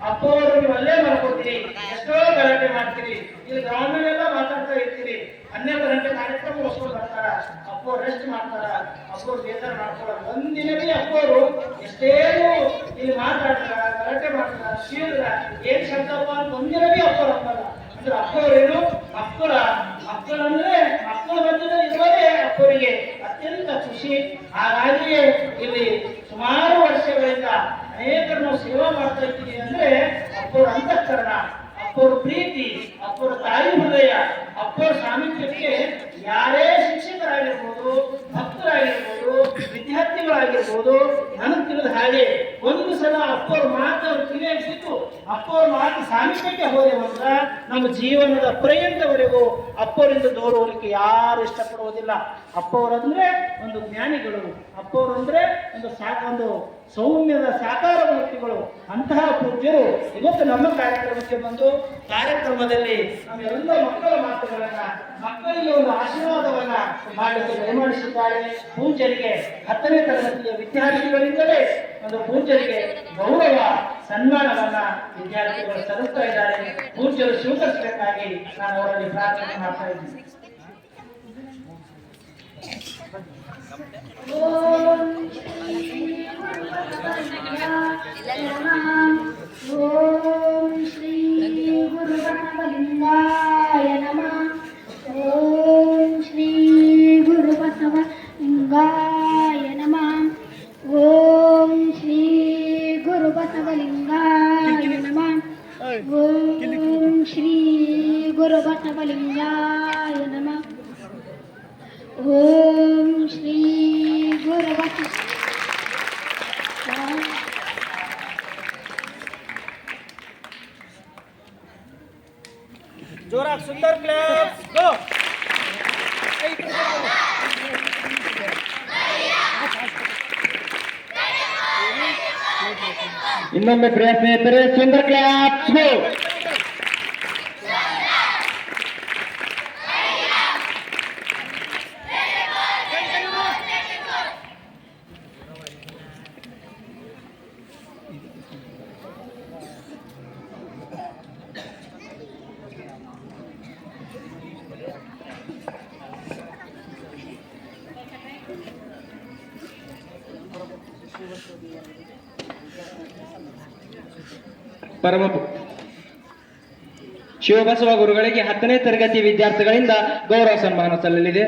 Speaker 2: ಅಪ್ಪವರು ನೀವು ಅಲ್ಲೇ ಮಾಡ್ಕೊತೀರಿ, ಎಷ್ಟೋ ಗಲಾಟೆ ಮಾಡ್ತೀರಿ, ಇಲ್ಲಿ ಗ್ರೌಂಡ್ನೆಲ್ಲ ಮಾತಾಡ್ತಾ ಇರ್ತೀರಿ, 12 ಗಂಟೆ ಕಾರ್ಯಕ್ರಮ ಮುಗಿಸ್ಕೊಂಡು ಬರ್ತಾರ, ಅಪ್ಪವ್ರು ರೆಸ್ಟ್ ಮಾಡ್ತಾರ, ಅಪ್ಪವ್ರು ಬೇಜಾರು ಮಾಡ್ಕೊಳ. ಒಂದಿನವೇ ಅಪ್ಪವರು ಎಷ್ಟೇನು ಇಲ್ಲಿ ಮಾತಾಡ್ತಾರ, ಗಲಾಟೆ ಮಾಡ್ತಾರ, ಶೀರ್ರ ಏನ್ ಶಬ್ದಪ್ಪ ಅಂತ ಒಂದಿನವೇ ಅಪ್ಪವ್ರು ಅನ್ನಲ್ಲ. ಅಂದ್ರೆ ಅಪ್ಪವರೇನು ಮಕ್ಕಳಂದ್ರೆ ಮಕ್ಕಳ ಮಧ್ಯದಲ್ಲಿ ಇರುವುದೇ ಅಪ್ಪವರಿಗೆ ಅತ್ಯಂತ ಖುಷಿ. ಹಾಗಾಗಿಯೇ ಇಲ್ಲಿ ಸುಮಾರು ವರ್ಷಗಳಿಂದ ಅನೇಕರು ನಾವು ಸೇವಾ ಮಾಡ್ತಾ ಇದ್ದೀವಿ ಅಂದ್ರೆ ಅಪ್ಪವ್ರ ಅಂತಃಕರಣ, ಅಪ್ಪವ್ರ ಪ್ರೀತಿ, ಅಪ್ಪವ್ರ ತಾಯಿ ಹೃದಯ, ಅಪ್ಪವ್ರ ಸಾಮೀಪ್ಯಕ್ಕೆ ಯಾರೇ ಶಿಕ್ಷಕರಾಗಿರ್ಬೋದು, ಭಕ್ತರಾಗಿರ್ಬೋದು, ವಿದ್ಯಾರ್ಥಿಗಳಾಗಿರ್ಬೋದು, ನನಗೆ ತಿಳಿದ ಹಾಗೆ ಒಂದು ಸಲ ಅಪ್ಪವ್ರ ಮಾತು ಅವ್ರ ಕಿವಿಯಾಗಿ ಸಿಕ್ಕು ಅಪ್ಪವ್ರ ಮಾತು ಸಾಮೀಪ್ಯಕ್ಕೆ ಹೋದೆವಂದ್ರ ನಮ್ಮ ಜೀವನದ ಪರ್ಯಂತವರೆಗೂ ಅಪ್ಪವರಿಂದ ದೂರ ಹೋಗ್ಲಿಕ್ಕೆ ಯಾರು ಇಷ್ಟಪಡುವುದಿಲ್ಲ. ಅಪ್ಪವರಂದ್ರೆ ಒಂದು ಜ್ಞಾನಿಗಳು, ಅಪ್ಪವರಂದ್ರೆ ಒಂದು ಸೌಮ್ಯದ ಸಾಕಾರ ಮೂರ್ತಿಗಳು. ಅಂತಹ ಪೂಜ್ಯರು ಇವತ್ತು ನಮ್ಮ ಕಾರ್ಯಕ್ರಮಕ್ಕೆ ಬಂದು ಕಾರ್ಯಕ್ರಮದಲ್ಲಿ ನಮ್ಮೆಲ್ಲ ಮಕ್ಕಳ ಮಾತುಗಳನ್ನ, ಮಕ್ಕಳಿಗೆ ಒಂದು ಆಶೀರ್ವಾದವನ್ನ ಮಾಡಲಿಕ್ಕೆ ದಯಮಾಡಿಸಿದ್ದಾರೆ. ಪೂಜ್ಯರಿಗೆ 10ನೇ ತರಗತಿಯ ವಿದ್ಯಾರ್ಥಿಗಳಿಂದಲೇ ಒಂದು ಪೂಜ್ಯರಿಗೆ ಗೌರವ ಸನ್ಮಾನವನ್ನ ವಿದ್ಯಾರ್ಥಿಗಳು ಸಲ್ಲಿಸ್ತಾ ಇದ್ದಾರೆ. ಪೂಜ್ಯರು ಸ್ವೀಕರಿಸಬೇಕಾಗಿ ನಾನು ಅವರಲ್ಲಿ ಪ್ರಾರ್ಥನೆ ಮಾಡ್ತಾ ಇದ್ದೀನಿ.
Speaker 1: ಓಂ ಶ್ರೀ ಗುರುಬಸವಲಿಂಗಾಯ ನಮಃ. ಓಂ ಶ್ರೀ ಗುರುಬಸವಲಿಂಗಾಯ ನಮಃ. ಓಂ ಶ್ರೀ ಗುರುಬಸವಲಿಂಗಾಯ ನಮಃ. ಓಂ ಶ್ರೀ ಗುರುಬಸವಲಿಂಗಾಯ ನಮಃ. ಓಂ ಶ್ರೀ ಗುರುಬಸವ
Speaker 2: ಜೋರಾಗಿ ಸುಂದರ್ ಕ್ಲಾಸ್ ಗೋ.
Speaker 6: ಇನ್ನೊಮ್ಮೆ ಪ್ರಿಯ ಸ್ನೇಹಿತರೆ, ಸುಂದರ್ ಕ್ಲಾಸ್ ಗೋ. ಪರಮ ಶಿವಬಸವ ಗುರುಗಳಿಗೆ 10ನೇ ತರಗತಿ ವಿದ್ಯಾರ್ಥಿಗಳಿಂದ ಗೌರವ ಸನ್ಮಾನ ಸಲ್ಲಲಿದೆ.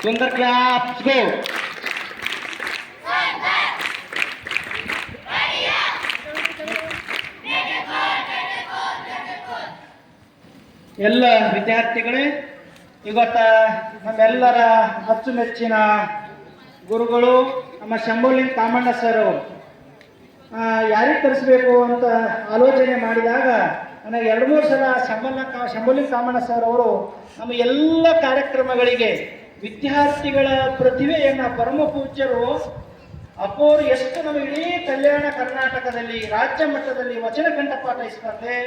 Speaker 6: ಸುಂದರ್ ಕ್ಲಾಪ್ಸ್ ಗೋ.
Speaker 2: ಎಲ್ಲ ವಿದ್ಯಾರ್ಥಿಗಳೇ, ಇವತ್ತ ನಮ್ಮೆಲ್ಲರ ಅಚ್ಚುಮೆಚ್ಚಿನ ಗುರುಗಳು ನಮ್ಮ ಶಂಭುಲಿಂಗ ಕಾಮಣ್ಣ ಸರ್ ಅವರು ಯಾರಿಗೆ ತರಿಸ್ಬೇಕು ಅಂತ ಆಲೋಚನೆ ಮಾಡಿದಾಗ ನನಗೆ 2-3 ಸಲ ಶಂಭುಲಿಂಗ ಕಾಮಣ್ಣ ಸರ್ ಅವರು ನಮ್ಮ ಎಲ್ಲ ಕಾರ್ಯಕ್ರಮಗಳಿಗೆ ವಿದ್ಯಾರ್ಥಿಗಳ ಪ್ರತಿಭೆಯನ್ನು ಪರಮ ಪೂಜ್ಯರು ಅಪ್ಪೋರು ಎಷ್ಟು ನಮ್ಮ ಇಡೀ ಕಲ್ಯಾಣ ಕರ್ನಾಟಕದಲ್ಲಿ ರಾಜ್ಯ ಮಟ್ಟದಲ್ಲಿ ವಚನ ಕಂಠಪಾಠ ಸ್ಪರ್ಧೆ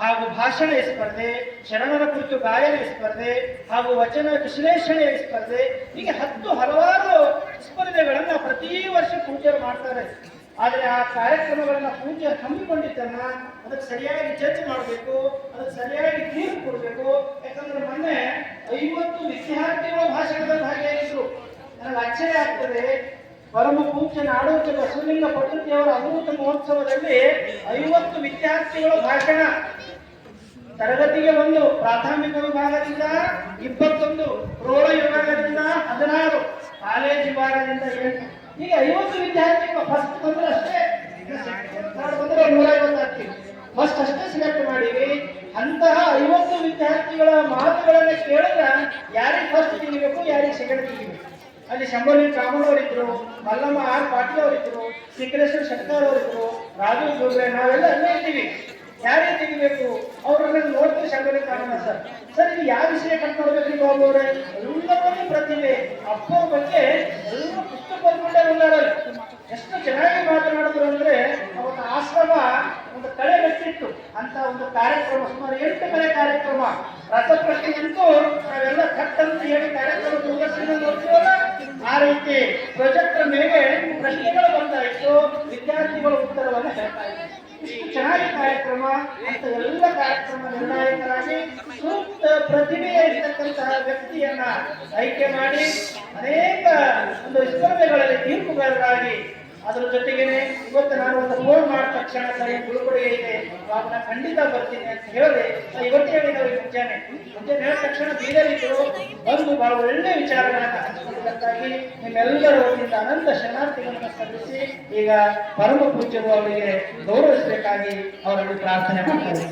Speaker 2: ಹಾಗೂ ಭಾಷಣ ಸ್ಪರ್ಧೆ, ಶರಣರ ಕುರಿತು ಗಾಯನ ಸ್ಪರ್ಧೆ ಹಾಗೂ ವಚನ ವಿಶ್ಲೇಷಣೆ ಸ್ಪರ್ಧೆ, ಹೀಗೆ ಹಲವಾರು ಸ್ಪರ್ಧೆಗಳನ್ನು ಪ್ರತಿ ವರ್ಷ ಪೂಜ್ಯರು ಮಾಡ್ತಾರೆ. ಆದರೆ ಆ ಕಾರ್ಯಕ್ರಮಗಳನ್ನ ಪೂಜ್ಯರು ಹಮ್ಮಿಕೊಂಡಿದ್ದನ್ನ ಅದಕ್ಕೆ ಸರಿಯಾಗಿ ಜಡ್ಜ್ ಮಾಡಬೇಕು, ಅದಕ್ಕೆ ಸರಿಯಾಗಿ ತೀರ್ಪು ಕೊಡಬೇಕು. ಯಾಕಂದ್ರೆ ಮೊನ್ನೆ 50 ವಿದ್ಯಾರ್ಥಿಗಳು ಭಾಷಣದಲ್ಲಿ ಭಾಗಿಯಾಗಿದ್ರು. ನನಗೆ ಆಶ್ಚರ್ಯ ಆಗ್ತದೆ, ಪರಮ ಪೂಜ್ಯ ನಾಡೋಜ ಬಸವಲಿಂಗ ಪದ್ಧತಿಯವರ ಅಮೃತ ಮಹೋತ್ಸವದಲ್ಲಿ 50 ವಿದ್ಯಾರ್ಥಿಗಳು ಭಾಷಣ. ತರಗತಿಗೆ 1, ಪ್ರಾಥಮಿಕ ವಿಭಾಗದಿಂದ 21, ಪ್ರೌಢ ವಿಭಾಗದಿಂದ 16, ಕಾಲೇಜ್ ವಿಭಾಗದಿಂದ 8, ಹೀಗೆ 50 ವಿದ್ಯಾರ್ಥಿಗಳು ಫಸ್ಟ್ ಬಂದ್ರೆ ಅಷ್ಟೇ, ಬಂದ್ರೆ 150 ಆಗ್ತೀವಿ. ಫಸ್ಟ್ ಅಷ್ಟೇ ಸಿಲೆಕ್ಟ್ ಮಾಡಿವಿ. ಅಂತಹ 50 ವಿದ್ಯಾರ್ಥಿಗಳ ಮಾತುಗಳನ್ನ ಕೇಳಿದ್ರೆ ಯಾರಿಗೆ ಫಸ್ಟ್ ತೆಗಿಬೇಕು, ಯಾರಿಗೆ ಸೆಕೆಂಡ್ ತೆಗಿಬೇಕು. ಅಲ್ಲಿ ಶಂಭುಲಿಂಗ ಕಾಮಣ್ಣ ಅವರಿದ್ರು, ಮಲ್ಲಮ್ಮ ಆರ್ ಪಾಟೀಲ್ ಅವರಿದ್ರು, ಸಿಕ್ಕರೇಶ್ವರ ಶೆಟ್ಟರ್ ಅವರಿದ್ರು, ರಾಜು ಜೋಗ್ರೆ, ನಾವೆಲ್ಲ ಅಲ್ಲೇ ಇದ್ದೀವಿ. ಯಾರಿಗೆ ತೆಗಿಬೇಕು ಅವ್ರನ್ನ ನೋಡ್ತೀವಿ. ಶಂಭುಲಿಂಗ ಕಾಮಣ್ಣ ಸರ್ ಇದು ಯಾವ ವಿಷಯ ಕಟ್ ಮಾಡ್ಬೇಕು ಬಾಬು ಅವರೇ? ಎಲ್ಲವನ್ನೂ ಪ್ರತಿಭೆ ಅಪ್ಪವ್ರ ಬಗ್ಗೆ ಎಲ್ಲ ಪುಸ್ತಕ ಬರ್ಕೊಂಡೇ ಬಂದಾರೆ. ಎಷ್ಟು ಚೆನ್ನಾಗಿ ಮಾತನಾಡಿದ್ರು ಅಂದ್ರೆ ಅವತ್ತು ಆಶ್ರಮ ಒಂದು ಕಳೆ ಬೆಟ್ಟಿತ್ತು ಅಂತ ಒಂದು ಕಾರ್ಯಕ್ರಮ, ಸುಮಾರು 8 ಕಡೆ ಕಾರ್ಯಕ್ರಮ. ರಸಪ್ರಶ್ನೆಯಂತೂ ನಾವೆಲ್ಲ ಕಟ್ ಅಂತ ಹೇಳಿ ಕಾರ್ಯಕ್ರಮ ಪ್ರದರ್ಶನ ನೋಡ್ತೀವಲ್ಲ, ಆ ರೀತಿ ಪ್ರೊಜೆಕ್ಟರ್ ಮೇಲೆ ಪ್ರಶ್ನೆಗಳು ಬರ್ತಾ ಇತ್ತು, ವಿದ್ಯಾರ್ಥಿಗಳು ಉತ್ತರವನ್ನು ಹೇಳ್ತಾ ಇದ್ರು. ಇಷ್ಟು ಚೆನ್ನಾಗಿ ಕಾರ್ಯಕ್ರಮ ಅಂತ ಎಲ್ಲ ಕಾರ್ಯಕ್ರಮ ನಿರ್ಣಾಯಕರಾಗಿ ಸೂಕ್ತ ಪ್ರತಿಭೆ ಇರ್ತಕ್ಕಂತಹ ವ್ಯಕ್ತಿಯನ್ನ ಆಯ್ಕೆ ಮಾಡಿ ಅನೇಕ ಒಂದು ಸ್ಪರ್ಧೆಗಳಲ್ಲಿ ತೀರ್ಪುಗಾರರಾಗಿ, ಅದರ ಜೊತೆಗೇನೆ ಇವತ್ತು ನಾನು ಒಂದು ಫೋನ್ ಮಾಡಿದ ತಕ್ಷಣ ಸರಿ ಗುರುಕುಡಿಗೆ ಇದೆ ಬಾಬು, ನಾನು ಖಂಡಿತ ಬರ್ತೀನಿ ಅಂತ ಹೇಳಿದೆ. ಇವತ್ತು ಹೇಳಿದವರು ಮುಂಜಾನೆ ಹೇಳಿದ ತಕ್ಷಣ ಬೀದರಿದ್ರು ಬಂದು ಬಹಳ ಒಳ್ಳೆ ವಿಚಾರಗಳನ್ನ ಹಂಚಿಕೊಂಡಿದ್ದಕ್ಕಾಗಿ ನಿಮ್ಮೆಲ್ಲರ ವತಿಯಿಂದ ಅನಂತ ಶರಣಾರ್ಥಿಗಳನ್ನು ಸಲ್ಲಿಸಿ ಈಗ ಪರಮ ಪೂಜ್ಯರು ಅವರಿಗೆ ಗೌರವಿಸಬೇಕಾಗಿ ಅವರಲ್ಲಿ ಪ್ರಾರ್ಥನೆ ಮಾಡ್ತಾರೆ.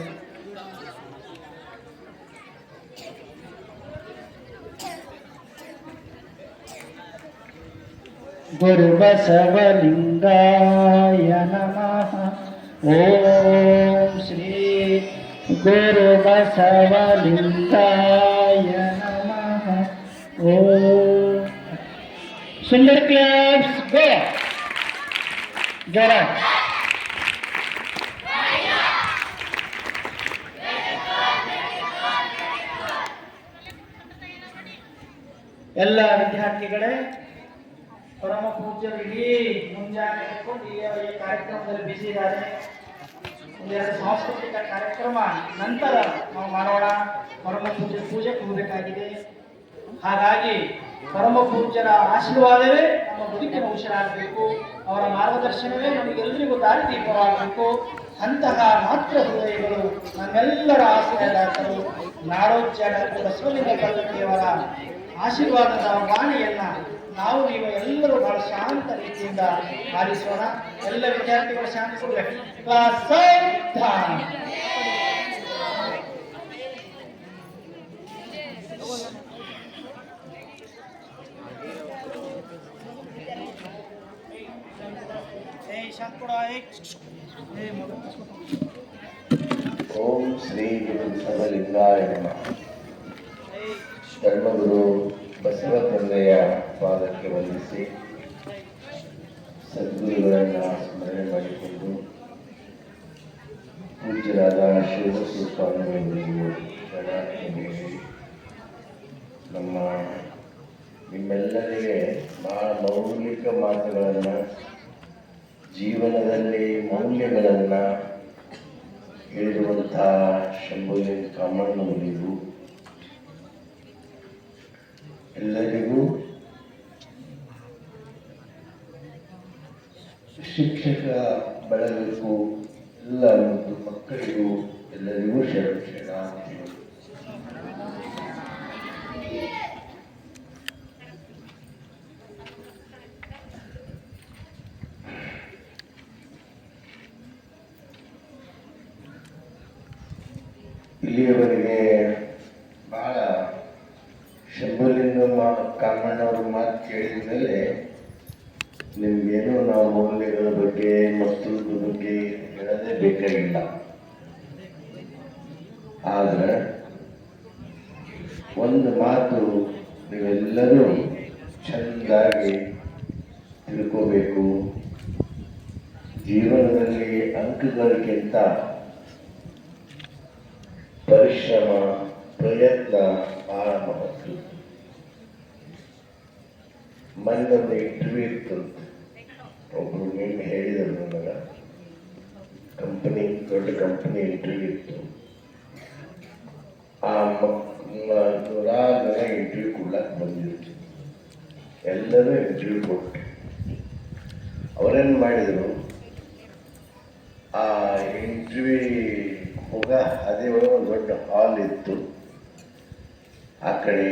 Speaker 6: ಗುರು ಬಸವಲಿಂಗಾಯ ನಮಃ. ಓಂ ಶ್ರೀ ಗುರು ಬಸವಲಿಂಗಾಯ ನಮಃ. ಓಂ ಸುಂದರ್ ಕ್ಲಾಪ್ಸ್ ಗೋ. ಜೋರ
Speaker 2: ಎಲ್ಲ ವಿದ್ಯಾರ್ಥಿಗಳೇ, ಪರಮ ಪೂಜ್ಯರು ಇಡೀ ಮುಂಜಾನೆ ಹಿಡ್ಕೊಂಡು ಈ ಕಾರ್ಯಕ್ರಮದಲ್ಲಿ ಬಿಸಿ ಇದ್ದಾರೆ. ಒಂದೆರಡು ಸಾಂಸ್ಕೃತಿಕ ಕಾರ್ಯಕ್ರಮ ನಂತರ ನಾವು ಮಾಡೋಣ. ಪರಮ ಪೂಜ್ಯ ಪೂಜೆಗೆ ಹೋಗಬೇಕಾಗಿದೆ. ಹಾಗಾಗಿ ಪರಮ ಪೂಜ್ಯರ ಆಶೀರ್ವಾದವೇ ನಮ್ಮ ಬದುಕಿನ ಉಸಿರಾಗಬೇಕು, ಅವರ ಮಾರ್ಗದರ್ಶನವೇ ನಮಗೆಲ್ಲರಿಗೂ ದಾರಿದೀಪವಾಗಬೇಕು. ಅಂತಹ ಮಾತೃ ಹೃದಯಗಳು ನಮ್ಮೆಲ್ಲರ ಆಶ್ರಯದಾತರು ನಾಡೋಜ ಡಾಕ್ಟರ್ ಬಸವಲಿಂಗ ಪದ್ಧತಿಯವರ ಆಶೀರ್ವಾದದ ವಾಣಿಯನ್ನ ನಾವು ನೀವು ಎಲ್ಲರೂ ಬಹಳ ಶಾಂತ ರೀತಿಯಿಂದ ಆಲಿಸೋಣ. ಎಲ್ಲ ವಿದ್ಯಾರ್ಥಿಗಳು ಶಾಂತಿ ಕೊಡಬೇಕು.
Speaker 7: ಓಂ ಶ್ರೀ ಗುರು ಬಸವಲಿಂಗಾಯ ನಮಃ. ಧರ್ಮಗುರು ಬಸವ ತಂದೆಯ ಪಾದಕ್ಕೆ ವಂದಿಸಿ ಸದ್ಗುರುಗಳನ್ನು ಸ್ಮರಣೆ ಮಾಡಿಕೊಂಡು ಪೂಜ್ಯರಾದ ಶಿವಸು ಸ್ವಾಮಿಯವರಿಗೂ ಶರಣಾರ್ಥಿಗಳಿಗೆ ನಮ್ಮ ನಿಮ್ಮೆಲ್ಲರಿಗೆ ಬಹಳ ಮೌಲಿಕ ಮಾತುಗಳನ್ನು, ಜೀವನದಲ್ಲಿ ಮೌಲ್ಯಗಳನ್ನು ಹೇಳಿರುವಂತಹ ಶಂಭುಲಿಂಗ ಕಾಮಣ್ಣವರಿಗೂ ಎಲ್ಲರಿಗೂ, ಶಿಕ್ಷಕ ಬಳಗಕ್ಕೂ ಎಲ್ಲ ಮಕ್ಕಳಿಗೂ ಎಲ್ಲರಿಗೂ ಶರಣಾರ್ಥಿಗಳು. ಇಲ್ಲಿಯವರೆಗೆ ಬಹಳ ಶಂಭುಲಿಂಗ ಕಾಮಣ್ಣವ್ರ ಮಾತು ಕೇಳಿದ ಮೇಲೆ ನಿಮಗೇನು ನಾವು ಮೌಲ್ಯಗಳ ಬಗ್ಗೆ ಮತ್ತೊಂದ್ರ ಬಗ್ಗೆ ಹೇಳೋದೇ ಬೇಕಾಗಿಲ್ಲ. ಆದರೆ ಒಂದು ಮಾತು ನೀವೆಲ್ಲರೂ ಚೆಂದಾಗಿ ತಿಳ್ಕೋಬೇಕು. ಜೀವನದಲ್ಲಿ ಅಂಕಗಳಿಗಿಂತ ಪರಿಶ್ರಮ ಪ್ರಯತ್ನ ಬಹಳ ಮಹತ್ವ. ಮೊನ್ನೊಂದು ಇಂಟರ್ವ್ಯೂ ಇತ್ತು, ಒಬ್ಬರು ನಿನ್ನೆ ಹೇಳಿದರು ನನಗೆ, ದೊಡ್ಡ ಕಂಪನಿ ಇಂಟರ್ವ್ಯೂ ಇತ್ತು. ಆ ನೂರಾರು ಜನ ಇಂಟರ್ವ್ಯೂ ಕೊಡ್ಲಕ್ಕೆ ಬಂದಿತ್ತು. ಎಲ್ಲರೂ ಇಂಟರ್ವ್ಯೂ ಕೊಟ್ಟರು. ಅವರೇನು ಮಾಡಿದರು, ಆ ಇಂಟರ್ವ್ಯೂ ಹೋಗ ಅದೇ ಒಳಗೆ ಒಂದು ದೊಡ್ಡ ಹಾಲ್ ಇತ್ತು. ಆ ಕಡೆ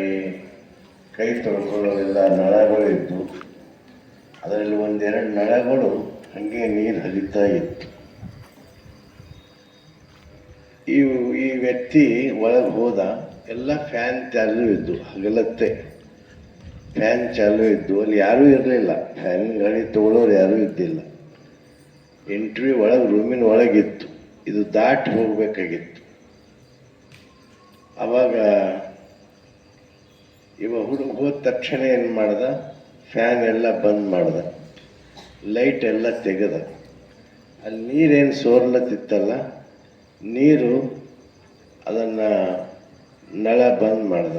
Speaker 7: ಕೈ ತೊಳ್ಕೊಳ್ಳೋದೆಲ್ಲ ನಳಗಳು ಇತ್ತು. ಅದರಲ್ಲಿ ಒಂದೆರಡು ನಳಗಳು ಹಾಗೆ ನೀರು ಹರಿತಾ ಇತ್ತು. ಈ ವ್ಯಕ್ತಿ ಒಳಗೆ ಹೋದ. ಎಲ್ಲ ಫ್ಯಾನ್ ಚಾಲು ಇದ್ದು, ಹಗಲತ್ತೆ ಫ್ಯಾನ್ ಚಾಲು ಇದ್ದು. ಅಲ್ಲಿ ಯಾರೂ ಇರಲಿಲ್ಲ, ಫ್ಯಾನ್ ಗಾಡಿ ತೊಗೊಳೋರು ಯಾರೂ ಇದ್ದಿಲ್ಲ. ಇಂಟರ್ವ್ಯೂ ಒಳಗೆ ರೂಮಿನ ಒಳಗಿತ್ತು. ಇದು ದಾಟಿ ಹೋಗಬೇಕಾಗಿತ್ತು. ಆವಾಗ ಹುಡುಗ ಹೋದ ತಕ್ಷಣ ಏನು ಮಾಡ್ದ, ಫ್ಯಾನ್ ಎಲ್ಲ ಬಂದ್ ಮಾಡ್ದ, ಲೈಟ್ ಎಲ್ಲ ತೆಗೆದ. ಅಲ್ಲಿ ನೀರೇನು ಸೋರ್ಲತ್ತಿತ್ತಲ್ಲ, ನೀರು ಅದನ್ನು ನಳ ಬಂದ್ ಮಾಡ್ದ.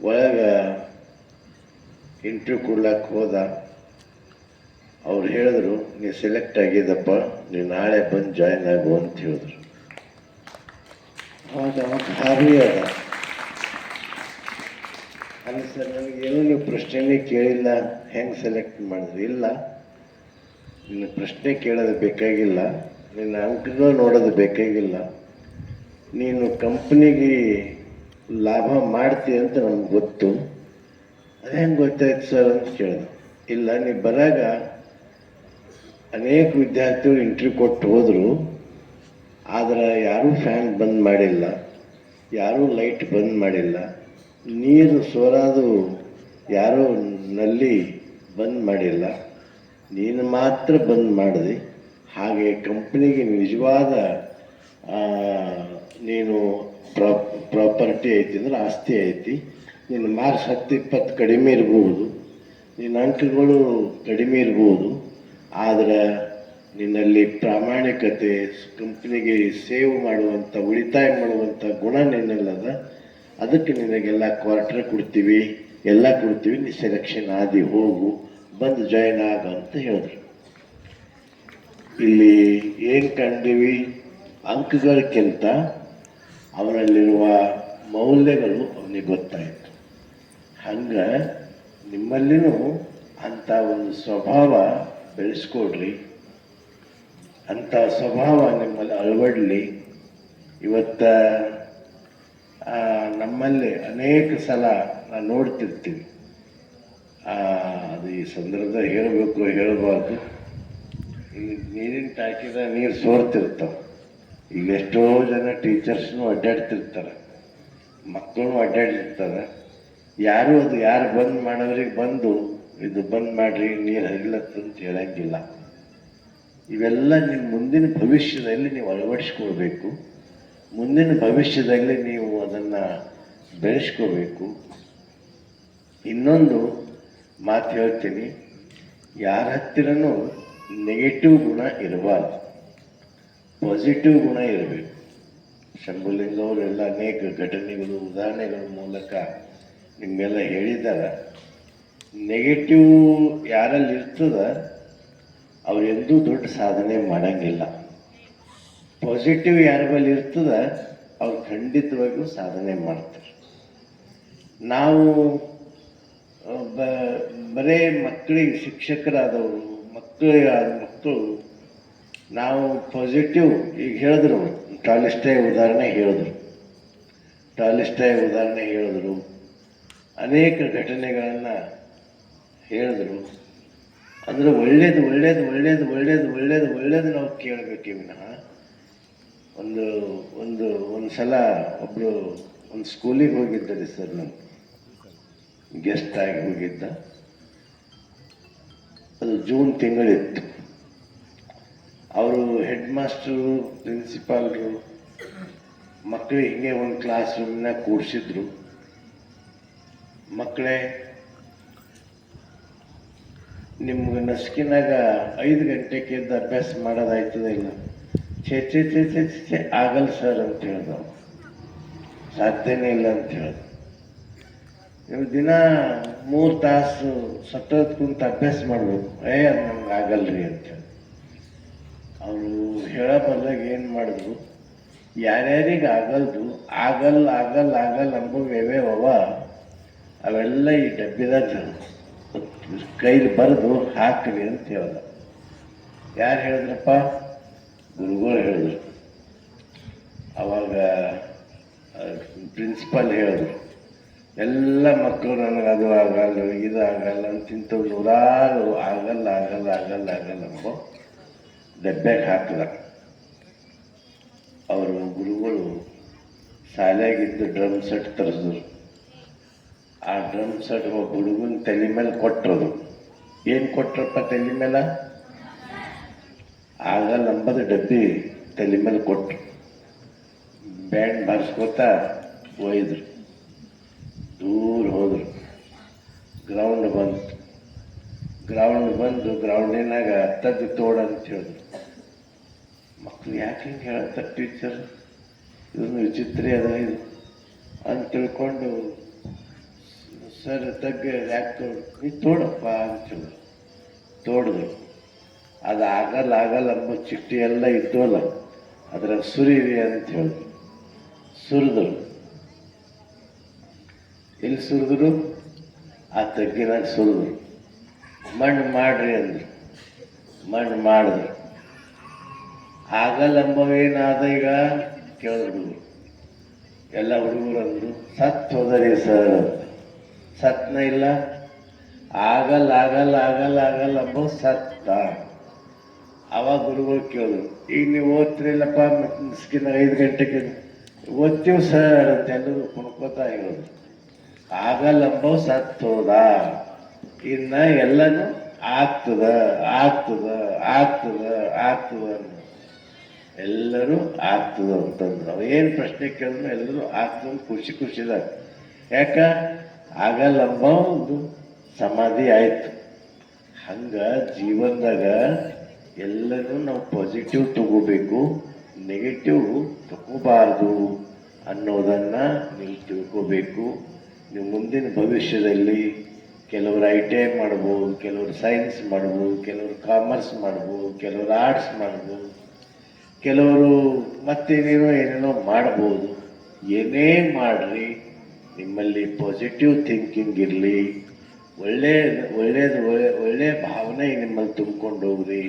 Speaker 7: ಒಳಗೆ ಇಂಟರ್ವ್ಯೂ ಕೊಡ್ಲಕ್ಕೆ ಹೋದ. ಅವ್ರು ಹೇಳಿದ್ರು, ನೀ ಸೆಲೆಕ್ಟ್ ಆಗಿದ್ದಪ್ಪ, ನೀವು ನಾಳೆ ಬಂದು ಜಾಯ್ನ್ ಆಗು ಅಂತ ಹೇಳಿದ್ರು. ಆವಾಗ ಭಾರಿ ಅದ ಅಲ್ಲ ಸರ್, ನನಗೇನು ನೀವು ಪ್ರಶ್ನೆನೇ ಕೇಳಿಲ್ಲ, ಹೆಂಗೆ ಸೆಲೆಕ್ಟ್ ಮಾಡಿದ್ರಿ? ಇಲ್ಲ, ನಿನ್ನ ಪ್ರಶ್ನೆ ಕೇಳೋದು ಬೇಕಾಗಿಲ್ಲ, ನಿನ್ನ ಅಂಕಗಳು ನೋಡೋದು ಬೇಕಾಗಿಲ್ಲ, ನೀನು ಕಂಪ್ನಿಗೆ ಲಾಭ ಮಾಡ್ತೀಯ ಅಂತ ನಮ್ಗೆ ಗೊತ್ತು. ಅದು ಹೆಂಗೆ ಗೊತ್ತಾಯ್ತು ಸರ್ ಅಂತ ಕೇಳಿದೆ. ಇಲ್ಲ, ನೀವು ಬರಾಗ ಅನೇಕ ವಿದ್ಯಾರ್ಥಿಗಳು ಇಂಟರ್ವ್ಯೂ ಕೊಟ್ಟು ಹೋದರು, ಆದರೆ ಯಾರೂ ಫ್ಯಾನ್ ಬಂದ್ ಮಾಡಿಲ್ಲ, ಯಾರೂ ಲೈಟ್ ಬಂದ್ ಮಾಡಿಲ್ಲ, ನೀರು ಸೋರಾದು ಯಾರೂ ನಲ್ಲಿ ಬಂದ್ ಮಾಡಿಲ್ಲ, ನೀನು ಮಾತ್ರ ಬಂದ್ ಮಾಡಿದೆ. ಹಾಗೆ ಕಂಪ್ನಿಗೆ ನಿಜವಾದ ನೀನು ಪ್ರಾಪರ್ಟಿ ಐತಿ ಅಂದ್ರೆ ಆಸ್ತಿ ಐತಿ. ನಿನ್ನ ಮಾರ್ಕ್ಸ್ 10-20 ಕಡಿಮೆ ಇರ್ಬೋದು, ನಿನ್ನ ಅಂಕಗಳು ಕಡಿಮೆ ಇರ್ಬೋದು, ಆದರೆ ನಿನ್ನಲ್ಲಿ ಪ್ರಾಮಾಣಿಕತೆ, ಕಂಪ್ನಿಗೆ ಸೇವ್ ಮಾಡುವಂಥ, ಉಳಿತಾಯ ಮಾಡುವಂಥ ಗುಣ ನಿನ್ನಲ್ಲದ. ಅದಕ್ಕೆ ನಿನಗೆಲ್ಲ ಕ್ವಾರ್ಟರ್ ಕೊಡ್ತೀವಿ, ಎಲ್ಲ ಕೊಡ್ತೀವಿ, ನೀ ಸೆಲೆಕ್ಷನ್ ಆದಿ, ಹೋಗು, ಬಂದು ಜಾಯ್ನ್ ಆಗ ಅಂತ ಹೇಳಿದ್ರು. ಇಲ್ಲಿ ಏನು ಕಂಡೀವಿ, ಅಂಕಗಳಕ್ಕಿಂತ ಅವನಲ್ಲಿರುವ ಮೌಲ್ಯಗಳು ಅವನಿಗೆ ಗೊತ್ತಾಯಿತು. ಹಂಗೆ ನಿಮ್ಮಲ್ಲಿನೂ ಅಂಥ ಒಂದು ಸ್ವಭಾವ ಬೆಳೆಸ್ಕೊಡ್ರಿ, ಅಂಥ ಸ್ವಭಾವ ನಿಮ್ಮಲ್ಲಿ ಅಳವಡಲಿ. ಇವತ್ತು ನಮ್ಮಲ್ಲಿ ಅನೇಕ ಸಲ ನಾವು ನೋಡ್ತಿರ್ತೀವಿ, ಅದು ಈ ಸಂದರ್ಭದಲ್ಲಿ ಹೇಳಬೇಕು ಹೇಳಬಾರ್ದು, ಇಲ್ಲಿ ನೀರಿನ ಟಾಕಿದ ನೀರು ಸೋರ್ತಿರ್ತಾವೆ. ಈಗ ಎಷ್ಟೋ ಜನ ಟೀಚರ್ಸ್ನು ಅಡ್ಡಾಡ್ತಿರ್ತಾರೆ, ಮಕ್ಕಳು ಅಡ್ಡಾಡಿರ್ತಾರೆ. ಯಾರು ಬಂದ್ ಮಾಡೋರಿಗೆ ಬಂದು ಇದು ಬಂದ್ ಮಾಡ್ರಿ, ನೀರು ಹರಿಲತ್ತಂತ ಹೇಳಂಗಿಲ್ಲ. ಇವೆಲ್ಲ ನಿಮ್ಮ ಮುಂದಿನ ಭವಿಷ್ಯದಲ್ಲಿ ನೀವು ಅಳವಡಿಸ್ಕೊಳ್ಬೇಕು. ಮುಂದಿನ ಭವಿಷ್ಯದಲ್ಲಿ ನೀವು ಅದನ್ನು ಬೆಳೆಸ್ಕೋಬೇಕು. ಇನ್ನೊಂದು ಮಾತು ಹೇಳ್ತೀನಿ, ಯಾರ ಹತ್ತಿರನೂ ನೆಗೆಟಿವ್ ಗುಣ ಇರಬಾರ್ದು, ಪಾಸಿಟಿವ್ ಗುಣ ಇರಬೇಕು. ಶಂಭುಲಿಂಗ ಅವರೆಲ್ಲ ಅನೇಕ ಘಟನೆಗಳು, ಉದಾಹರಣೆಗಳ ಮೂಲಕ ನಿಮಗೆಲ್ಲ ಹೇಳಿದ್ದಾರೆ. ನೆಗೆಟಿವ್ ಯಾರಲ್ಲಿ ಇರ್ತದ ಅವರೆಂದೂ ದೊಡ್ಡ ಸಾಧನೆ ಮಾಡಂಗಿಲ್ಲ. ಪಾಸಿಟಿವ್ ಯಾರ ಬಳಿ ಇರ್ತದ ಅವ್ರು ಖಂಡಿತವಾಗಿಯೂ ಸಾಧನೆ ಮಾಡ್ತಾರೆ. ನಾವು ಬರೇ ಮಕ್ಕಳಿಗೆ ಶಿಕ್ಷಕರಾದವರು, ಮಕ್ಕಳು ನಾವು ಪಾಸಿಟಿವ್, ಈಗ ಹೇಳಿದ್ರು ಟಾಲ್ಸ್ಟಾಯ್ ಉದಾಹರಣೆ ಹೇಳಿದ್ರು, ಅನೇಕ ಘಟನೆಗಳನ್ನು ಹೇಳಿದ್ರು. ಅಂದರೆ ಒಳ್ಳೇದು ನಾವು ಕೇಳಬೇಕೇ ವಿನಃ ಒಂದು ಸಲ ಒಬ್ಬರು ಒಂದು ಸ್ಕೂಲಿಗೆ ಹೋಗಿದ್ದಾರೆ ಸರ್, ನಾನು ಗೆಸ್ಟ್ ಆಗಿ ಹೋಗಿದ್ದ. ಅದು ಜೂನ್ ತಿಂಗಳಿತ್ತು. ಅವರು ಹೆಡ್ ಮಾಸ್ಟರು, ಪ್ರಿನ್ಸಿಪಾಲ್ರು ಮಕ್ಕಳಿಗೆ ಹಿಂಗೆ ಒಂದು ಕ್ಲಾಸ್ ರೂಮ್ನಾಗ ಕೂಡಿಸಿದ್ರು. ಮಕ್ಕಳೇ, ನಿಮ್ಗೆ ನಸ್ಕಿನಾಗ 5 ಗಂಟೆಗೆ ಎದ್ದು ಅಭ್ಯಾಸ ಮಾಡೋದಾಯ್ತದ ಇಲ್ಲ? ಛೇ ಆಗಲ್ಲ ಸರ್ ಅಂತ ಹೇಳ್ದ. ಸಾಧ್ಯನೇ ಇಲ್ಲ ಅಂತ ಹೇಳ್ದ. ನೀವು ದಿನ 3 ತಾಸು ಸತತ ಕುಂತ ಅಭ್ಯಾಸ ಮಾಡ್ಬೇಕು. ಅದು ನಮ್ಗೆ ಆಗಲ್ರಿ ಅಂತ ಹೇಳಿ ಅವರು ಹೇಳೋ ಬದಲಾಗ ಏನು ಮಾಡಿದ್ರು, ಯಾರ್ಯಾರಿಗೆ ಆಗಲ್ಲ ಅಂಬುವೇವ ಅವೆಲ್ಲ ಈ ಡಬ್ಬಿದಾಗ ಕೈಲಿ ಬರೆದು ಹಾಕ್ರಿ ಅಂತ ಹೇಳ್ದ. ಯಾರು ಹೇಳಿದ್ರಪ್ಪ? ಗುರುಗಳು ಹೇಳಿದ್ರು. ಅವಾಗ ಪ್ರಿನ್ಸಿಪಾಲ್ ಹೇಳಿದ್ರು, ಎಲ್ಲ ಮಕ್ಕಳು ನನಗೆ ಅದು ಆಗಲ್ಲ ಇದು ಆಗಲ್ಲ ಅಂತಿಂತ 100 ಆಗಲ್ಲ ಅಂಬೋ ಡಬ್ಬ್ಯಾಗ ಹಾಕದ. ಅವರು ಗುರುಗಳು ಶಾಲೆಯಾಗಿದ್ದು ಡ್ರಮ್ ಸೆಟ್ ತರಿಸಿದ್ರು. ಆ ಡ್ರಮ್ ಸೆಟ್ ಒಬ್ಬ ಹುಡುಗನ ತಲೆ ಮೇಲೆ ಕೊಟ್ಟರು. ಏನು ಕೊಟ್ರಪ್ಪ ತಲೆ ಮೇಲೆ? ಆಗಲ್ಲ ಅಂಬದು ಡಬ್ಬಿ ತಲೆ ಮೇಲೆ ಕೊಟ್ಟರು. ಬ್ಯಾಂಡ್ ಬಾರಿಸ್ಕೋತಾ ಒಯ್ದ್ರು. ದೂರ ಹೋದ್ರು. ಗ್ರೌಂಡ್ ಬಂದು ಗ್ರೌಂಡಿನಾಗ ತಗ್ಗು ತೋಡ ಅಂತ ಹೇಳಿದ್ರು. ಮಕ್ಕಳು ಯಾಕೆ ಹಿಂಗೆ ಹೇಳ್ತಾರೆ ಟೀಚರ್, ಇದನ್ನು ವಿಚಿತ್ರ ಅದ ಇದು ಅಂತ ತಿಳ್ಕೊಂಡು, ಸರ್ ತಗ್ಗ ಯಾಕೆ ನೀ ತೋಡಪ್ಪ ಅಂತ ಹೇಳಿದ್ರು. ತೋಡಿದ್ರು. ಅದು ಆಗಲ್ಲ ಅಂಬ ಚಿಟ್ಟಿ ಎಲ್ಲ ಇದ್ದವಲ್ಲ ಅದ್ರಾಗ ಸುರಿರಿ ಅಂತ ಹೇಳಿದ್ರು. ಸುರಿದ್ರು. ಎಲ್ಲಿ ಸುರಿದ್ರು? ಆ ತಗ್ಗಿನಾಗ ಸುರಿದ್ರು. ಮಣ್ಣು ಮಾಡ್ರಿ ಅಂದ್ರು. ಮಣ್ಣು ಮಾಡಿದ್ರು. ಆಗಲ್ಲ ಅಂಬವೇನಾದ ಈಗ ಕೇಳಿದ್ರು ಹುಡುಗರು. ಎಲ್ಲ ಹುಡುಗರು ಅಂದ್ರು, ಸತ್ ಹೋದರಿ ಸರ್ ಅಂತ. ಸತ್ನ ಇಲ್ಲ, ಆಗಲ್ಲ ಅಂಬ ಸತ್ತ. ಅವಾಗ ಗುರುಗಳು ಕೇಳಿದ್ರು, ಈಗ ನೀವು ಓದ್ತಿರಿಲ್ಲಪ್ಪ ಸ್ಕಿನ್ 5 ಗಂಟೆಗೆ ಓದ್ತೀವಿ ಸರ್ ಅಂತ ಎಲ್ಲರೂ ಕುಣ್ಕೋತಾ ಹೇಳೋದು. ಆಗಲ್ಲಂಬ ಸತ್ತೋದ. ಇನ್ನು ಎಲ್ಲನೂ ಆಗ್ತದ ಎಲ್ಲರೂ ಆಗ್ತದ ಅಂತಂದ್ರು. ಅವ ಏನು ಪ್ರಶ್ನೆ ಕೇಳಿದ್ರು ಎಲ್ಲರೂ ಆಗ್ತದ ಖುಷಿದಾಗ. ಯಾಕ? ಆಗಲ್ಲಂಬ ಒಂದು ಸಮಾಧಿ ಆಯ್ತು. ಹಂಗ ಜೀವನದಾಗ ಎಲ್ಲರೂ ನಾವು ಪಾಸಿಟಿವ್ ತಗೋಬೇಕು, ನೆಗೆಟಿವ್ ತಗೋಬಾರ್ದು ಅನ್ನೋದನ್ನು ನೀವು ತಿಳ್ಕೋಬೇಕು. ನೀವು ಮುಂದಿನ ಭವಿಷ್ಯದಲ್ಲಿ ಕೆಲವರು ITI ಮಾಡ್ಬೋದು, ಕೆಲವರು ಸೈನ್ಸ್ ಮಾಡ್ಬೋದು, ಕೆಲವರು ಕಾಮರ್ಸ್ ಮಾಡ್ಬೋದು, ಕೆಲವರು ಆರ್ಟ್ಸ್ ಮಾಡ್ಬೋದು, ಕೆಲವರು ಮತ್ತೇನೇನೋ ಮಾಡ್ಬೋದು. ಏನೇ ಮಾಡಿರಿ ನಿಮ್ಮಲ್ಲಿ ಪಾಸಿಟಿವ್ ಥಿಂಕಿಂಗ್ ಇರಲಿ, ಒಳ್ಳೆಯ ಭಾವನೆ ನಿಮ್ಮಲ್ಲಿ ತುಂಬಿಕೊಂಡು ಹೋಗ್ರಿ.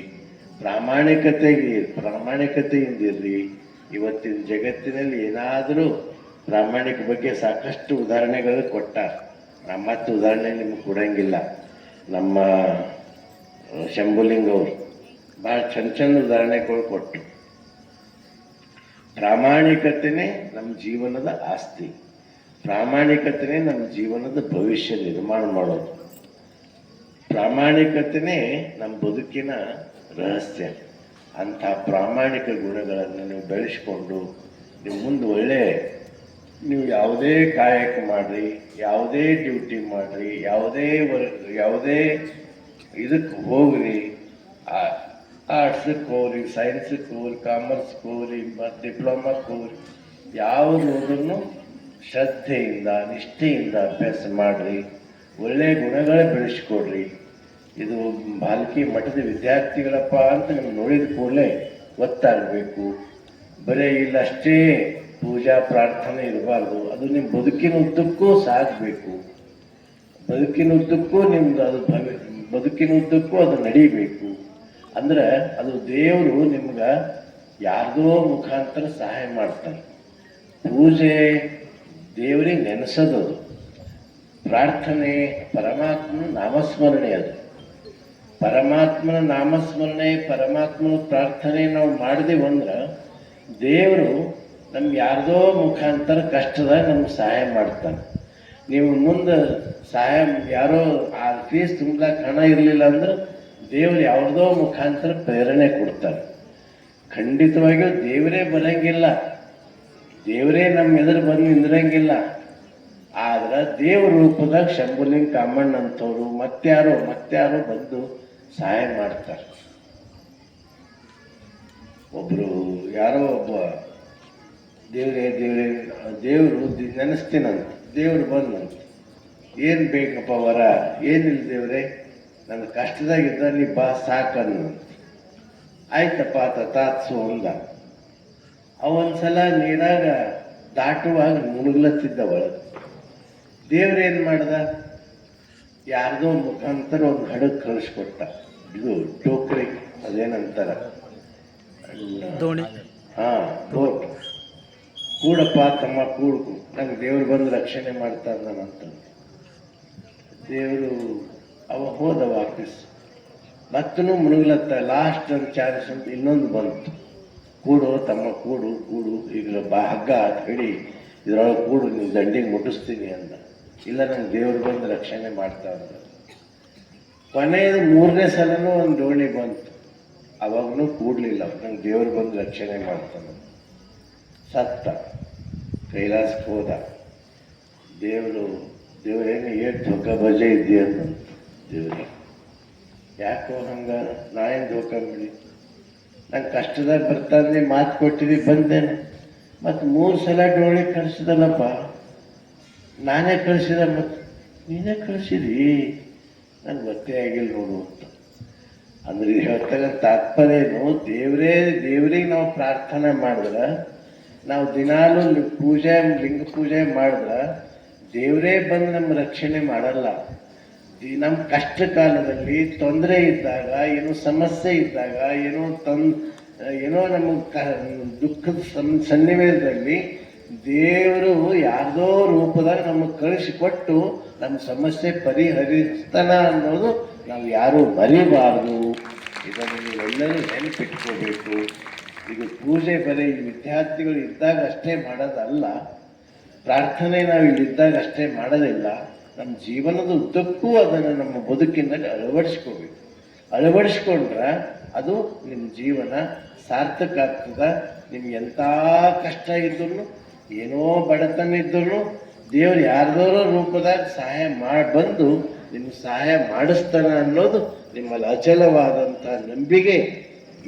Speaker 7: ಪ್ರಾಮಾಣಿಕತೆಯಿಂದಿರಲಿ. ಇವತ್ತಿನ ಜಗತ್ತಿನಲ್ಲಿ ಏನಾದರೂ ಪ್ರಾಮಾಣಿಕ ಬಗ್ಗೆ ಸಾಕಷ್ಟು ಉದಾಹರಣೆಗಳು ಕೊಟ್ಟಾರ. ನಾನು ಮತ್ತೆ ಉದಾಹರಣೆ ನಿಮಗೆ ಕೊಡಂಗಿಲ್ಲ. ನಮ್ಮ ಶಂಭುಲಿಂಗ ಅವರು ಭಾಳ ಚಂದ ಉದಾಹರಣೆಗಳು ಕೊಟ್ಟರು. ಪ್ರಾಮಾಣಿಕತೆನೇ ನಮ್ಮ ಜೀವನದ ಆಸ್ತಿ. ಪ್ರಾಮಾಣಿಕತೆನೇ ನಮ್ಮ ಜೀವನದ ಭವಿಷ್ಯ ನಿರ್ಮಾಣ ಮಾಡೋದು. ಪ್ರಾಮಾಣಿಕತೆನೇ ನಮ್ಮ ಬದುಕಿನ ರಹಸ್ಯ. ಅಂಥ ಪ್ರಾಮಾಣಿಕ ಗುಣಗಳನ್ನು ನೀವು ಬೆಳೆಸ್ಕೊಂಡು ನೀವು ಮುಂದೆ ನೀವು ಯಾವುದೇ ಕಾಯಕ ಮಾಡಿರಿ, ಯಾವುದೇ ಡ್ಯೂಟಿ ಮಾಡಿರಿ, ಯಾವುದೇ ಇದಕ್ಕೆ ಹೋಗ್ರಿ, ಆರ್ಟ್ಸಕ್ಕೆ ಹೋಗ್ರಿ, ಸೈನ್ಸಕ್ಕೆ ಹೋಗ್ರಿ, ಕಾಮರ್ಸ್ಗೆ ಹೋಗ್ರಿ, ಮತ್ತು ಡಿಪ್ಲೊಮಾಕ್ಕೆ ಹೋಗ್ರಿ, ಯಾವುದನ್ನು ಶ್ರದ್ಧೆಯಿಂದ ನಿಷ್ಠೆಯಿಂದ ಅಭ್ಯಾಸ ಮಾಡಿರಿ. ಒಳ್ಳೆಯ ಗುಣಗಳೇ ಬೆಳೆಸ್ಕೊಡ್ರಿ. ಇದು ಬಾಲ್ಕಿ ಮಠದ ವಿದ್ಯಾರ್ಥಿಗಳಪ್ಪ ಅಂತ ನಿಮ್ಗೆ ನೋಡಿದ ಕೂಡಲೇ ಗೊತ್ತಾಗಬೇಕು. ಬರೀ ಇಲ್ಲಷ್ಟೇ ಪೂಜಾ ಪ್ರಾರ್ಥನೆ ಇರಬಾರ್ದು. ಅದು ನಿಮ್ಮ ಬದುಕಿನ ಉದ್ದಕ್ಕೂ ಸಾಗಬೇಕು. ಬದುಕಿನ ಉದ್ದಕ್ಕೂ ಅದು ನಡೀಬೇಕು. ಅಂದ್ರೆ ಅದು ದೇವರು ನಿಮ್ಗೆ ಯಾರ್ದೋ ಮುಖಾಂತರ ಸಹಾಯ ಮಾಡ್ತಾರೆ. ಪೂಜೆ ದೇವರಿಗೆ ನೆನೆಸೋದು, ಪ್ರಾರ್ಥನೆ ಪರಮಾತ್ಮನ ನಾಮಸ್ಮರಣೆ. ಅದು ಪರಮಾತ್ಮನ ನಾಮಸ್ಮರಣೆ, ಪರಮಾತ್ಮನ ಪ್ರಾರ್ಥನೆ ನಾವು ಮಾಡಿದೆವಂದ್ರೆ ದೇವರು ನಮ್ಗೆ ಯಾರ್ದೋ ಮುಖಾಂತರ ಕಷ್ಟದಾಗ ನಮ್ಗೆ ಸಹಾಯ ಮಾಡ್ತಾನೆ. ನೀವು ಮುಂದೆ ಸಹಾಯ ಯಾರೋ ಆ ಫೀಸ್ ತುಂಬಲಾಕ ಹಣ ಇರಲಿಲ್ಲ ಅಂದ್ರೆ ದೇವರು ಯಾವ್ದೋ ಮುಖಾಂತರ ಪ್ರೇರಣೆ ಕೊಡ್ತಾರೆ. ಖಂಡಿತವಾಗಿಯೂ ದೇವರೇ ಬರಂಗಿಲ್ಲ, ದೇವರೇ ನಮ್ಮ ಎದುರು ಬಂದು ನಿಂದ್ರಂಗಿಲ್ಲ. ಆದ್ರೆ ದೇವ್ರ ರೂಪದಾಗ ಶಂಭುಲಿಂಗ ಕಾಮಣ್ಣ ಅಂತವ್ರು ಮತ್ಯಾರೋ ಬಂದು ಸಹಾಯ ಮಾಡ್ತಾರೆ. ಒಬ್ರು ಯಾರೋ ಒಬ್ಬ ದೇವರು ನೆನೆಸ್ತೀನಂತ, ದೇವ್ರು ಬಂದಂತ, ಏನು ಬೇಕಪ್ಪ ವರ, ಏನಿಲ್ಲ ದೇವ್ರೆ ನನ್ನ ಕಷ್ಟದಾಗಿದ್ದ ನೀ ಬಾ ಸಾಕನ್ನಂತ. ಆಯ್ತಪ್ಪ ತಾತ್ಸು ಅಂದ. ಅವೊಂದ್ಸಲ ನೀರಾಗ ದಾಟುವಾಗ ಮುಳುಗ್ಲತ್ತಿದ್ದ ಒಳಗೆ. ದೇವ್ರೇನು ಮಾಡ್ದ, ಯಾರ್ದೋ ಮುಖಾಂತರ ಒಂದು ಹಡಗ್ ಕಳಿಸ್ಕೊಟ್ಟ. ಇದು ಟೋಕ್ರಿ ಅದೇನಂತಾರ,
Speaker 4: ದೋಣಿ,
Speaker 7: ಬೋಟ್. ಕೂಡಪ್ಪ ತಮ್ಮ ಕೂಡ್ಕು, ನಂಗೆ ದೇವ್ರು ಬಂದು ರಕ್ಷಣೆ ಮಾಡ್ತಾ ಇದ್ದಾನಂತ. ದೇವರು ಅವ ಹೋದ ವಾಪಸ್. ಮತ್ತೂ ಮುಳುಗ್ಲತ್ತ. ಲಾಸ್ಟ್ ಒಂದು ಚಾನ್ಸ್ ಅಂತ ಇನ್ನೊಂದು ಬಂತು. ಕೂಡು ತಮ್ಮ ಕೂಡು ಈಗ ಹಗ್ಗ ಹಿಡಿ, ಇದ್ರೊಳಗೆ ಕೂಡು, ನೀವು ದಂಡಿಗೆ ಮುಟ್ಟಿಸ್ತೀನಿ ಅಂದ. ಇಲ್ಲ ನಂಗೆ ದೇವ್ರು ಬಂದು ರಕ್ಷಣೆ ಮಾಡ್ತಾ ಅಂದ. ಕೊನೆಯದು 3ನೇ ಸಲನೂ ಒಂದು ದೋಣಿ ಬಂತು. ಅವಾಗೂ ಕೂಡಲಿಲ್ಲ, ನಂಗೆ ದೇವ್ರು ಬಂದು ರಕ್ಷಣೆ ಮಾಡ್ತಾನೆ. ಸತ್ತ, ಕೈಲಾಸಕ್ಕೆ ಹೋದ. ದೇವರೇನು ಏಟ್ ಧೋಕ ಬಜೆ ಇದ್ದೀಯ ಅಂತ. ದೇವ್ರಿಗೆ ಯಾಕೋ ಹಂಗೆ, ನಾ ಏನು ಧೋಕ ಮಾಡಿ, ನಂಗೆ ಕಷ್ಟದಾಗ ಬರ್ತಾನೆ ಮಾತು ಕೊಟ್ಟಿದ್ದಿ ಬಂದೇನೆ. ಮತ್ತು 3 ಸಲ ಡೋಳಿ ಕಳಿಸಿದಲ್ಲಪ್ಪ, ನಾನೇ ಕಳಿಸಿದ, ಮತ್ತು ನೀನೇ ಕಳಿಸಿದಿ, ನಂಗೆ ಗೊತ್ತೇ ಆಗಿಲ್ಲ ನೋಡು ಅಂತ. ಅಂದ್ರೆ ಇದು ಹೇಳ್ತಕ್ಕಂಥ ತಾತ್ಪರ್ಯ ಏನು, ದೇವರಿಗೆ ನಾವು ಪ್ರಾರ್ಥನೆ ಮಾಡಿದ್ರೆ, ನಾವು ದಿನಾಲೂ ಲಿಂಗ ಪೂಜೆ ಮಾಡಿದ್ರೆ ದೇವರೇ ಬಂದು ನಮ್ಮ ರಕ್ಷಣೆ ಮಾಡಲ್ಲ. ನಮ್ಮ ಕಷ್ಟ ಕಾಲದಲ್ಲಿ ತೊಂದರೆ ಇದ್ದಾಗ, ಏನೋ ಸಮಸ್ಯೆ ಇದ್ದಾಗ, ಏನೋ ನಮಗೆ ದುಃಖದ ಸನ್ನಿವೇಶದಲ್ಲಿ ದೇವರು ಯಾರ್ದೋ ರೂಪದಾಗ ನಮಗೆ ಕಳಿಸಿಕೊಟ್ಟು ನಮ್ಮ ಸಮಸ್ಯೆ ಪರಿಹರಿಸ್ತಾನ ಅನ್ನೋದು ನಾವು ಯಾರೂ ಮರಿಬಾರ್ದು. ಇದನ್ನು ನೀವೆಲ್ಲರೂ ನೆನಪಿಟ್ಕೋಬೇಕು. ಇದು ಪೂಜೆ ಬರೀ ವಿದ್ಯಾರ್ಥಿಗಳು ಇದ್ದಾಗ ಅಷ್ಟೇ ಮಾಡೋದಲ್ಲ, ಪ್ರಾರ್ಥನೆ ನಾವು ಇಲ್ಲಿದ್ದಾಗ ಅಷ್ಟೇ ಮಾಡೋದಿಲ್ಲ. ನಮ್ಮ ಜೀವನದ ಉದ್ದಕ್ಕೂ ಅದನ್ನು ನಮ್ಮ ಬದುಕಿನಲ್ಲಿ ಅಳವಡಿಸ್ಕೊಂಡ್ರೆ ಅದು ನಿಮ್ಮ ಜೀವನ ಸಾರ್ಥಕ ಆಗ್ತದೆ. ನಿಮ್ಗೆ ಎಂಥ ಕಷ್ಟ ಇದ್ರೂ, ಏನೋ ಬಡತನ ಇದ್ರೂ ದೇವ್ರು ಯಾರ್ದೋ ರೂಪದಾಗ ಸಹಾಯ ಬಂದು ನಿಮ್ಗೆ ಸಹಾಯ ಮಾಡಿಸ್ತಾನೆ ಅನ್ನೋದು ನಿಮ್ಮಲ್ಲಿ ಅಚಲವಾದಂಥ ನಂಬಿಕೆ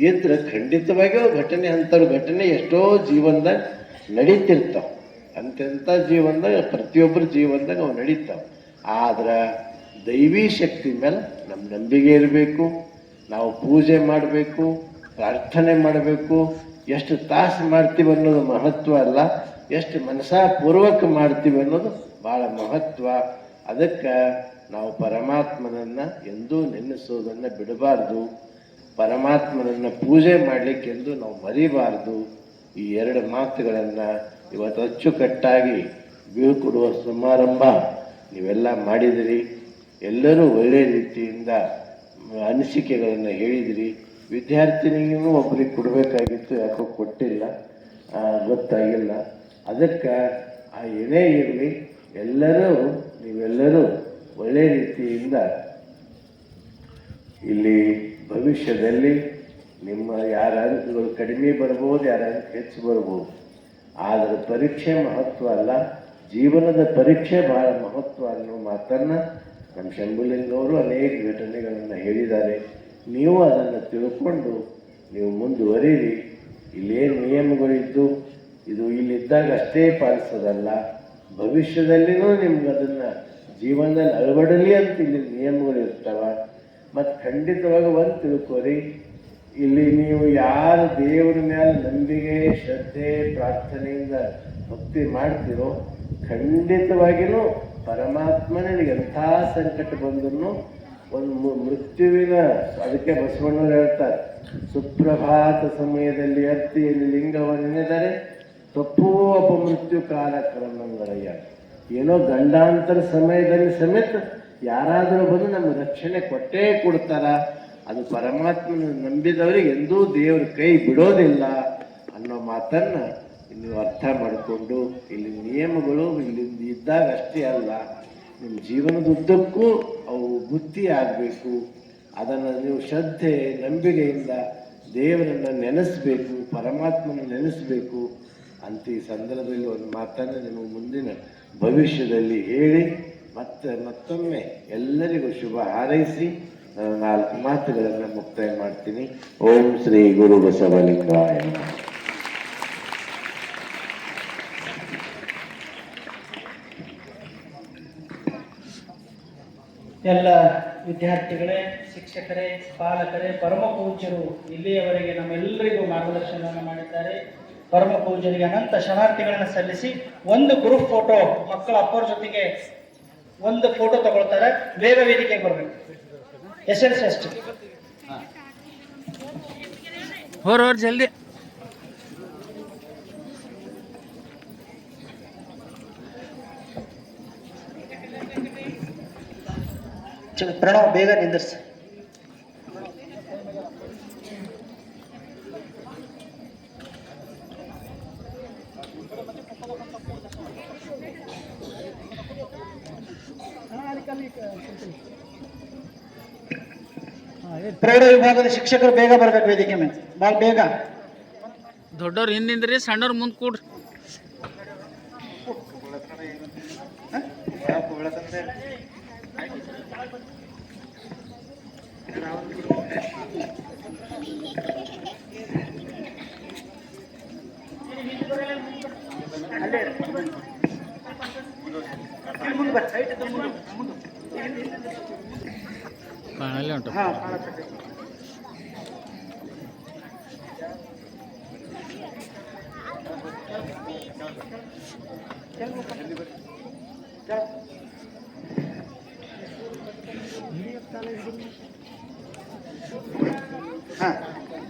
Speaker 7: ಇದ್ರೆ ಖಂಡಿತವಾಗಿಯೂ ಘಟನೆ ಎಷ್ಟೋ ಜೀವನದಾಗ ನಡೀತಿರ್ತಾವೆ. ಅಂತೆಂಥ ಜೀವನದಾಗ ಪ್ರತಿಯೊಬ್ಬರ ಜೀವನದಾಗ ಅವು ನಡೀತಾವೆ. ಆದ್ರೆ ದೈವಿ ಶಕ್ತಿ ಮೇಲೆ ನಮ್ಮ ನಂಬಿಕೆ ಇರಬೇಕು. ನಾವು ಪೂಜೆ ಮಾಡಬೇಕು, ಪ್ರಾರ್ಥನೆ ಮಾಡಬೇಕು. ಎಷ್ಟು ತಾಸು ಮಾಡ್ತೀವಿ ಅನ್ನೋದು ಮಹತ್ವ ಅಲ್ಲ, ಎಷ್ಟು ಮನಸಾಪೂರ್ವಕ ಮಾಡ್ತೀವಿ ಅನ್ನೋದು ಭಾಳ ಮಹತ್ವ. ಅದಕ್ಕೆ ನಾವು ಪರಮಾತ್ಮನನ್ನು ಎಂದೂ ನೆನೆಸೋದನ್ನು ಬಿಡಬಾರ್ದು. ಪರಮಾತ್ಮನನ್ನು ಪೂಜೆ ಮಾಡಲಿಕ್ಕೆಂದು ನಾವು ಮರಿಬಾರ್ದು. ಈ 2 ಮಾತುಗಳನ್ನು ಇವತ್ತು ಅಚ್ಚುಕಟ್ಟಾಗಿ ಬೀಳ್ಕೊಡುವ ಸಮಾರಂಭ ನೀವೆಲ್ಲ ಮಾಡಿದಿರಿ. ಎಲ್ಲರೂ ಒಳ್ಳೆಯ ರೀತಿಯಿಂದ ಅನಿಸಿಕೆಗಳನ್ನು ಹೇಳಿದಿರಿ. ವಿದ್ಯಾರ್ಥಿನಿಗೂ ಒಬ್ಬರಿಗೆ ಕೊಡಬೇಕಾಗಿತ್ತು, ಯಾಕೋ ಕೊಟ್ಟಿಲ್ಲ, ಗೊತ್ತಾಗಿಲ್ಲ. ಅದಕ್ಕೆ ಏನೇ ಇರಲಿ, ನೀವೆಲ್ಲರೂ ಒಳ್ಳೆಯ ರೀತಿಯಿಂದ ಇಲ್ಲಿ ಭವಿಷ್ಯದಲ್ಲಿ ನಿಮ್ಮ ಯಾರ ಅಂಕಗಳು ಕಡಿಮೆ ಬರ್ಬೋದು, ಯಾರ ಅಂಕ ಹೆಚ್ಚು ಬರ್ಬೋದು. ಆದರೆ ಪರೀಕ್ಷೆ ಮಹತ್ವ ಅಲ್ಲ, ಜೀವನದ ಪರೀಕ್ಷೆ ಬಹಳ ಮಹತ್ವ ಅನ್ನೋ ಮಾತನ್ನು ನಮ್ಮ ಶಂಭುಲಿಂಗವರು ಅನೇಕ ಘಟನೆಗಳನ್ನು ಹೇಳಿದ್ದಾರೆ. ನೀವು ಅದನ್ನು ತಿಳ್ಕೊಂಡು ನೀವು ಮುಂದುವರಿರಿ. ಇಲ್ಲೇನು ನಿಯಮಗಳಿದ್ದು ಇದು ಇಲ್ಲಿದ್ದಾಗ ಅಷ್ಟೇ ಪಾಲಿಸೋದಲ್ಲ, ಭವಿಷ್ಯದಲ್ಲಿನೂ ನಿಮ್ಗೆ ಅದನ್ನು ಜೀವನದಲ್ಲಿ ಅಳವಡಲಿ ಅಂತ ಇಲ್ಲಿ ನಿಯಮಗಳು ಇರ್ತವೆ. ಮತ್ತು ಖಂಡಿತವಾಗಿ ಒಂದು ತಿಳ್ಕೊರಿ, ಇಲ್ಲಿ ನೀವು ಯಾರು ದೇವರ ಮೇಲೆ ನಂಬಿಕೆ, ಶ್ರದ್ಧೆ, ಪ್ರಾರ್ಥನೆಯಿಂದ ಭಕ್ತಿ ಮಾಡ್ತೀರೋ ಖಂಡಿತವಾಗಿಯೂ ಪರಮಾತ್ಮನಿಗೆ ಎಂಥ ಸಂಕಟ ಬಂದರೂ ಒಂದು ಮೃತ್ಯುವಿನ, ಅದಕ್ಕೆ ಬಸವಣ್ಣವರು ಹೇಳ್ತಾರೆ, ಸುಪ್ರಭಾತ ಸಮಯದಲ್ಲಿ ಅರ್ತಿಯಲ್ಲಿ ಲಿಂಗವನ್ನೆದರೆ ತಪ್ಪುವ ಅಪಮೃತ್ಯು ಕಾಲಕ್ರಮಗಳಯ್ಯ. ಏನೋ ಗಂಡಾಂತರ ಸಮಯದಲ್ಲಿ ಸಮೇತ ಯಾರಾದರೂ ಬಂದು ನಮ್ಮ ರಕ್ಷಣೆ ಕೊಟ್ಟೇ ಕೊಡ್ತಾರ. ಅದು ಪರಮಾತ್ಮನ ನಂಬಿದವರಿಗೆ ಎಂದೂ ದೇವ್ರ ಕೈ ಬಿಡೋದಿಲ್ಲ. ಅನ್ನೋ ಮಾತನ್ನು ನೀವು ಅರ್ಥ ಮಾಡಿಕೊಂಡು ಇಲ್ಲಿ ನಿಯಮಗಳು ಇಲ್ಲಿಂದ ಇದ್ದಾಗ ಅಷ್ಟೇ ಅಲ್ಲ, ನಿಮ್ಮ ಜೀವನದುದ್ದಕ್ಕೂ ಅವು ಬುದ್ಧಿ ಆಗಬೇಕು. ಅದನ್ನು ನೀವು ಶ್ರದ್ಧೆ ನಂಬಿಕೆಯಿಂದ ದೇವರನ್ನು ನೆನೆಸಬೇಕು, ಪರಮಾತ್ಮನ ನೆನೆಸಬೇಕು ಅಂತ ಈ ಸಂದರ್ಭದಲ್ಲಿ ಒಂದು ಮಾತನ್ನು ನೀವು ಮುಂದಿನ ಭವಿಷ್ಯದಲ್ಲಿ ಹೇಳಿ ಮತ್ತೊಮ್ಮೆ ಎಲ್ಲರಿಗೂ ಶುಭ ಹಾರೈಸಿ ನಾನು 4 ಮಾತುಗಳನ್ನು ಮುಕ್ತಾಯ ಮಾಡ್ತೀನಿ. ಓಂ ಶ್ರೀ ಗುರು ಬಸವಲಿಂಗಾಯ ನಮಃ.
Speaker 2: ಎಲ್ಲ ವಿದ್ಯಾರ್ಥಿಗಳೇ, ಶಿಕ್ಷಕರೇ, ಪಾಲಕರೇ, ಪರಮ ಪೂಜ್ಯರು ಇಲ್ಲಿಯವರೆಗೆ ನಮ್ಮೆಲ್ಲರಿಗೂ ಮಾರ್ಗದರ್ಶನವನ್ನು ಮಾಡಿದ್ದಾರೆ. ಪರಮ ಪೂಜ್ಯರಿಗೆ ಅನಂತ ಶರಣಾರ್ಥಿಗಳನ್ನು ಸಲ್ಲಿಸಿ ಒಂದು ಗ್ರೂಪ್ ಫೋಟೋ ಮಕ್ಕಳ ಅಪ್ಪರ ಜೊತೆಗೆ ಒಂದು ಫೋಟೋ ತಗೊಳ್ತಾರೆ. ಬೇಗ ವೇದಿಕೆಗೆ ಬರಬೇಕು. ಎಸ್ ಅಷ್ಟೇ.
Speaker 4: ಹೊರ ಜಲ್ದಿ.
Speaker 2: ಪ್ರಣವ್ ಬೇಗ ನಿಂದಿರ್ಸಿ. ಪ್ರೌಢ ವಿಭಾಗದ ಶಿಕ್ಷಕರು ಬೇಗ ಬರ್ಬೇಕು ವೇದಿಕೆ ಮೇಲೆ, ಭಾಳ ಬೇಗ.
Speaker 4: ದೊಡ್ಡವ್ರು ಹಿಂದಿಂದ್ರಿ, ಸಣ್ಣವ್ರು ಮುಂದೆ ಕೂಡ್ರಿ. ಕಾಣಲ್ಲೇ ಉಂಟು.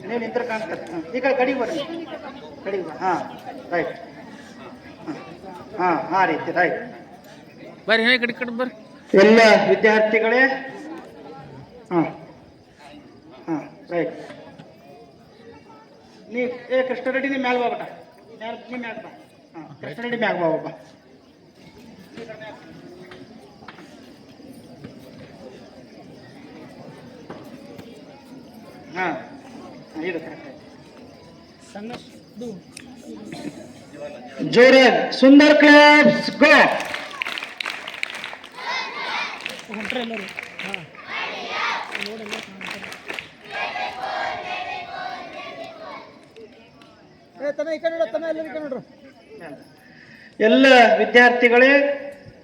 Speaker 2: ನೀವು ನಿಂತರ ಕಾಣ್ತಾರೆ. ಈಗ ಕಡಿಗೆ ಬರ್ರಿ, ಕಡಿಗೆ ಬರ್. ರೈಟ್. ಆ ರೀತಿ ರೈಟ್.
Speaker 4: ಬರ್ರಿ, ಹೇ ಕಡೆ ಕಡೆ ಬರ್ರಿ.
Speaker 2: ಎಲ್ಲ ವಿದ್ಯಾರ್ಥಿಗಳೇ, ರೈಟ್. ನೀ ಕೃಷ್ಣ ರೆಡ್ಡಿ ನಿಮ್ಮ ಮ್ಯಾಗ ಬಾಬಟ, ನಿಮ್ಮ ಮ್ಯಾಗ ಬಾ. ಕೃಷ್ಣ ರೆಡ್ಡಿ ಮ್ಯಾಗ ಬಾ ಒಬ್ಬ. ಇದು ಕರೆಕ್ಟ್. ಜೋರ ಸುಂದರ್ ಕ್ಲಾಪ್ಸ್ ಗೋ. ಎಲ್ಲ ವಿದ್ಯಾರ್ಥಿಗಳೇ,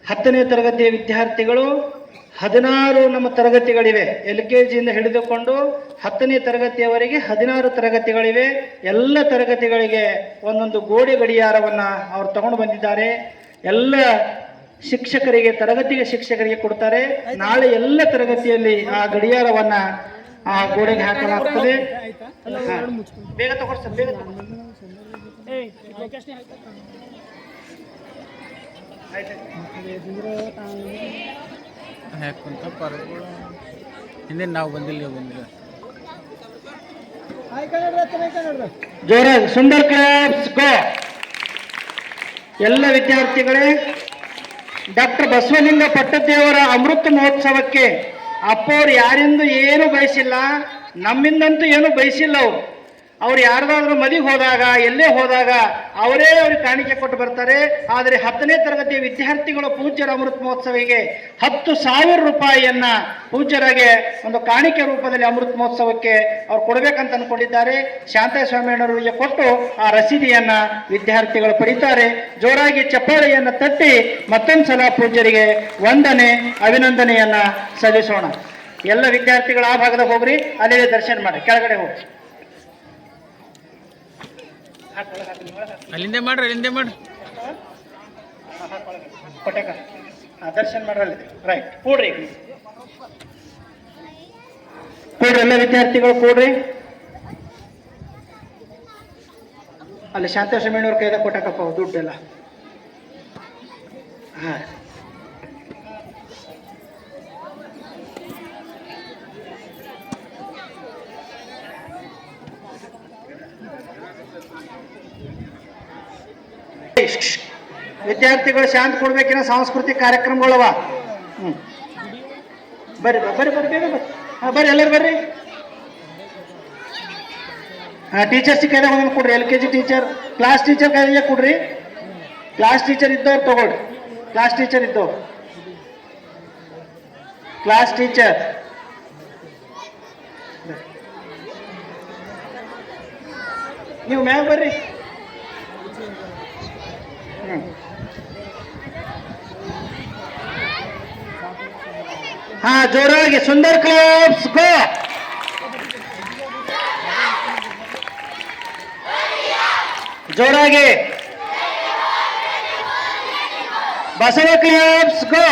Speaker 2: 10ನೇ ತರಗತಿಯ ವಿದ್ಯಾರ್ಥಿಗಳು 16 ನಮ್ಮ ತರಗತಿಗಳಿವೆ. LKGಯಿಂದ ಹಿಡಿದುಕೊಂಡು 10ನೇ ತರಗತಿಯವರೆಗೆ 16 ತರಗತಿಗಳಿವೆ. ಎಲ್ಲ ತರಗತಿಗಳಿಗೆ ಒಂದೊಂದು ಗೋಡೆ ಗಡಿಯಾರವನ್ನು ಅವರು ತಗೊಂಡು ಬಂದಿದ್ದಾರೆ. ಎಲ್ಲ ಶಿಕ್ಷಕರಿಗೆ, ತರಗತಿಗೆ ಶಿಕ್ಷಕರಿಗೆ ಕೊಡ್ತಾರೆ. ನಾಳೆ ಎಲ್ಲ ತರಗತಿಯಲ್ಲಿ ಆ ಗಡಿಯಾರವನ್ನ ಆ ಗೋಡೆಗೆ ಹಾಕಲಾಗ್ತದೆ. ಬೇಗ ತಗೊಳ್ಳಿ ಸರ್, ಬೇಗ
Speaker 4: ಯಾಕಂತ ಪರಗಳು ಹಿಂದೆ ನಾವು ಬಂದಿಲ್ಲ.
Speaker 2: ಜೋರ ಸುಂದರ್ ಕ್ಲಾಪ್ಸ್ ಗೋ. ಎಲ್ಲ ವಿದ್ಯಾರ್ಥಿಗಳೇ, ಡಾಕ್ಟರ್ ಬಸವಲಿಂಗ ಪಟ್ಟದೇವರ ಅಮೃತ ಮಹೋತ್ಸವಕ್ಕೆ ಅಪ್ಪವ್ರು ಯಾರಿಂದು ಏನು ಬಯಸಿಲ್ಲ, ನಮ್ಮಿಂದಂತೂ ಏನು ಬಯಸಿಲ್ಲ. ಅವ್ರು ಯಾರ್ದಾದ್ರೂ ಮದುವೆ ಹೋದಾಗ, ಎಲ್ಲೇ ಹೋದಾಗ ಅವರೇ ಅವ್ರಿಗೆ ಕಾಣಿಕೆ ಕೊಟ್ಟು ಬರ್ತಾರೆ. ಆದರೆ 10ನೇ ತರಗತಿಯ ವಿದ್ಯಾರ್ಥಿಗಳು ಪೂಜ್ಯರ ಅಮೃತ ಮಹೋತ್ಸವಿಗೆ 10,000 ರೂಪಾಯಿಯನ್ನ ಪೂಜ್ಯರಾಗೆ ಒಂದು ಕಾಣಿಕೆ ರೂಪದಲ್ಲಿ ಅಮೃತ ಮಹೋತ್ಸವಕ್ಕೆ ಅವ್ರು ಕೊಡಬೇಕಂತ ಅನ್ಕೊಂಡಿದ್ದಾರೆ. ಶಾಂತಯ್ಯ ಸ್ವಾಮಿಯಣ್ಣವರಿಗೆ ಕೊಟ್ಟು ಆ ರಸೀದಿಯನ್ನ ವಿದ್ಯಾರ್ಥಿಗಳು ಪಡಿತಾರೆ. ಜೋರಾಗಿ ಚಪ್ಪಾಳೆಯನ್ನ ತಟ್ಟಿ ಮತ್ತೊಂದು ಸಲ ಪೂಜ್ಯರಿಗೆ ವಂದನೆ, ಅಭಿನಂದನೆಯನ್ನ ಸಲ್ಲಿಸೋಣ. ಎಲ್ಲ ವಿದ್ಯಾರ್ಥಿಗಳು ಆ ಭಾಗದಾಗ ಹೋಗ್ರಿ, ಅಲ್ಲೇ ದರ್ಶನ ಮಾಡಿ, ಕೆಳಗಡೆ ಹೋಗಿ.
Speaker 4: ಅಲ್ಲಿಂದ ಮಾಡ್ರಿ, ಅಲ್ಲಿಂದ ಮಾಡ್ರಿ.
Speaker 2: ಪಟಕ ದರ್ಶನ ಮಾಡ್ರಲ್ಲಿ. ರೈಟ್, ಕೂಡ್ರಿ ಕೂಡ್ರಿ, ಎಲ್ಲ ವಿದ್ಯಾರ್ಥಿಗಳು ಕೂಡ್ರಿ. ಅಲ್ಲಿ ಶಾಂತೇಶ್ವರಣ್ಣವ್ರ ಕೈದಾಗ ಕೊಟ್ಟಕಪ್ಪ ದುಡ್ಡೆಲ್ಲ. ವಿದ್ಯಾರ್ಥಿಗಳು ಶಾಂತ ಕೊಡ್ಬೇಕಿನ ಸಾಂಸ್ಕೃತಿಕ ಕಾರ್ಯಕ್ರಮಗಳವ. ಬರ್ರಿ ಬರ್ರಿ ಬರ್ರಿ ಬೇಗ ಬರ್ರಿ. ಬರ್ರಿ ಎಲ್ಲರೂ ಬರ್ರಿ. ಟೀಚರ್ಸ್ ಕೈದಾಗ ಒಂದೊಂದು ಕೊಡ್ರಿ. LKG ಟೀಚರ್, ಕ್ಲಾಸ್ ಟೀಚರ್ ಕೈದಾಗ ಕೊಡ್ರಿ. ಕ್ಲಾಸ್ ಟೀಚರ್ ಇದ್ದವ್ರು ತಗೊಳ್ರಿ. ಕ್ಲಾಸ್ ಟೀಚರ್ ಇದ್ದವ್ರು, ಕ್ಲಾಸ್ ಟೀಚರ್ ನೀವು ಮ್ಯಾಗ ಬರ್ರಿ. ಹಾ, ಜೋರಾಗಿ ಸುಂದರ್ ಕ್ಲಬ್ಸ್ ಗೋ. ಜೋರಾಗಿ ಬಸವ ಕ್ಲಬ್ಸ್ ಗೋ.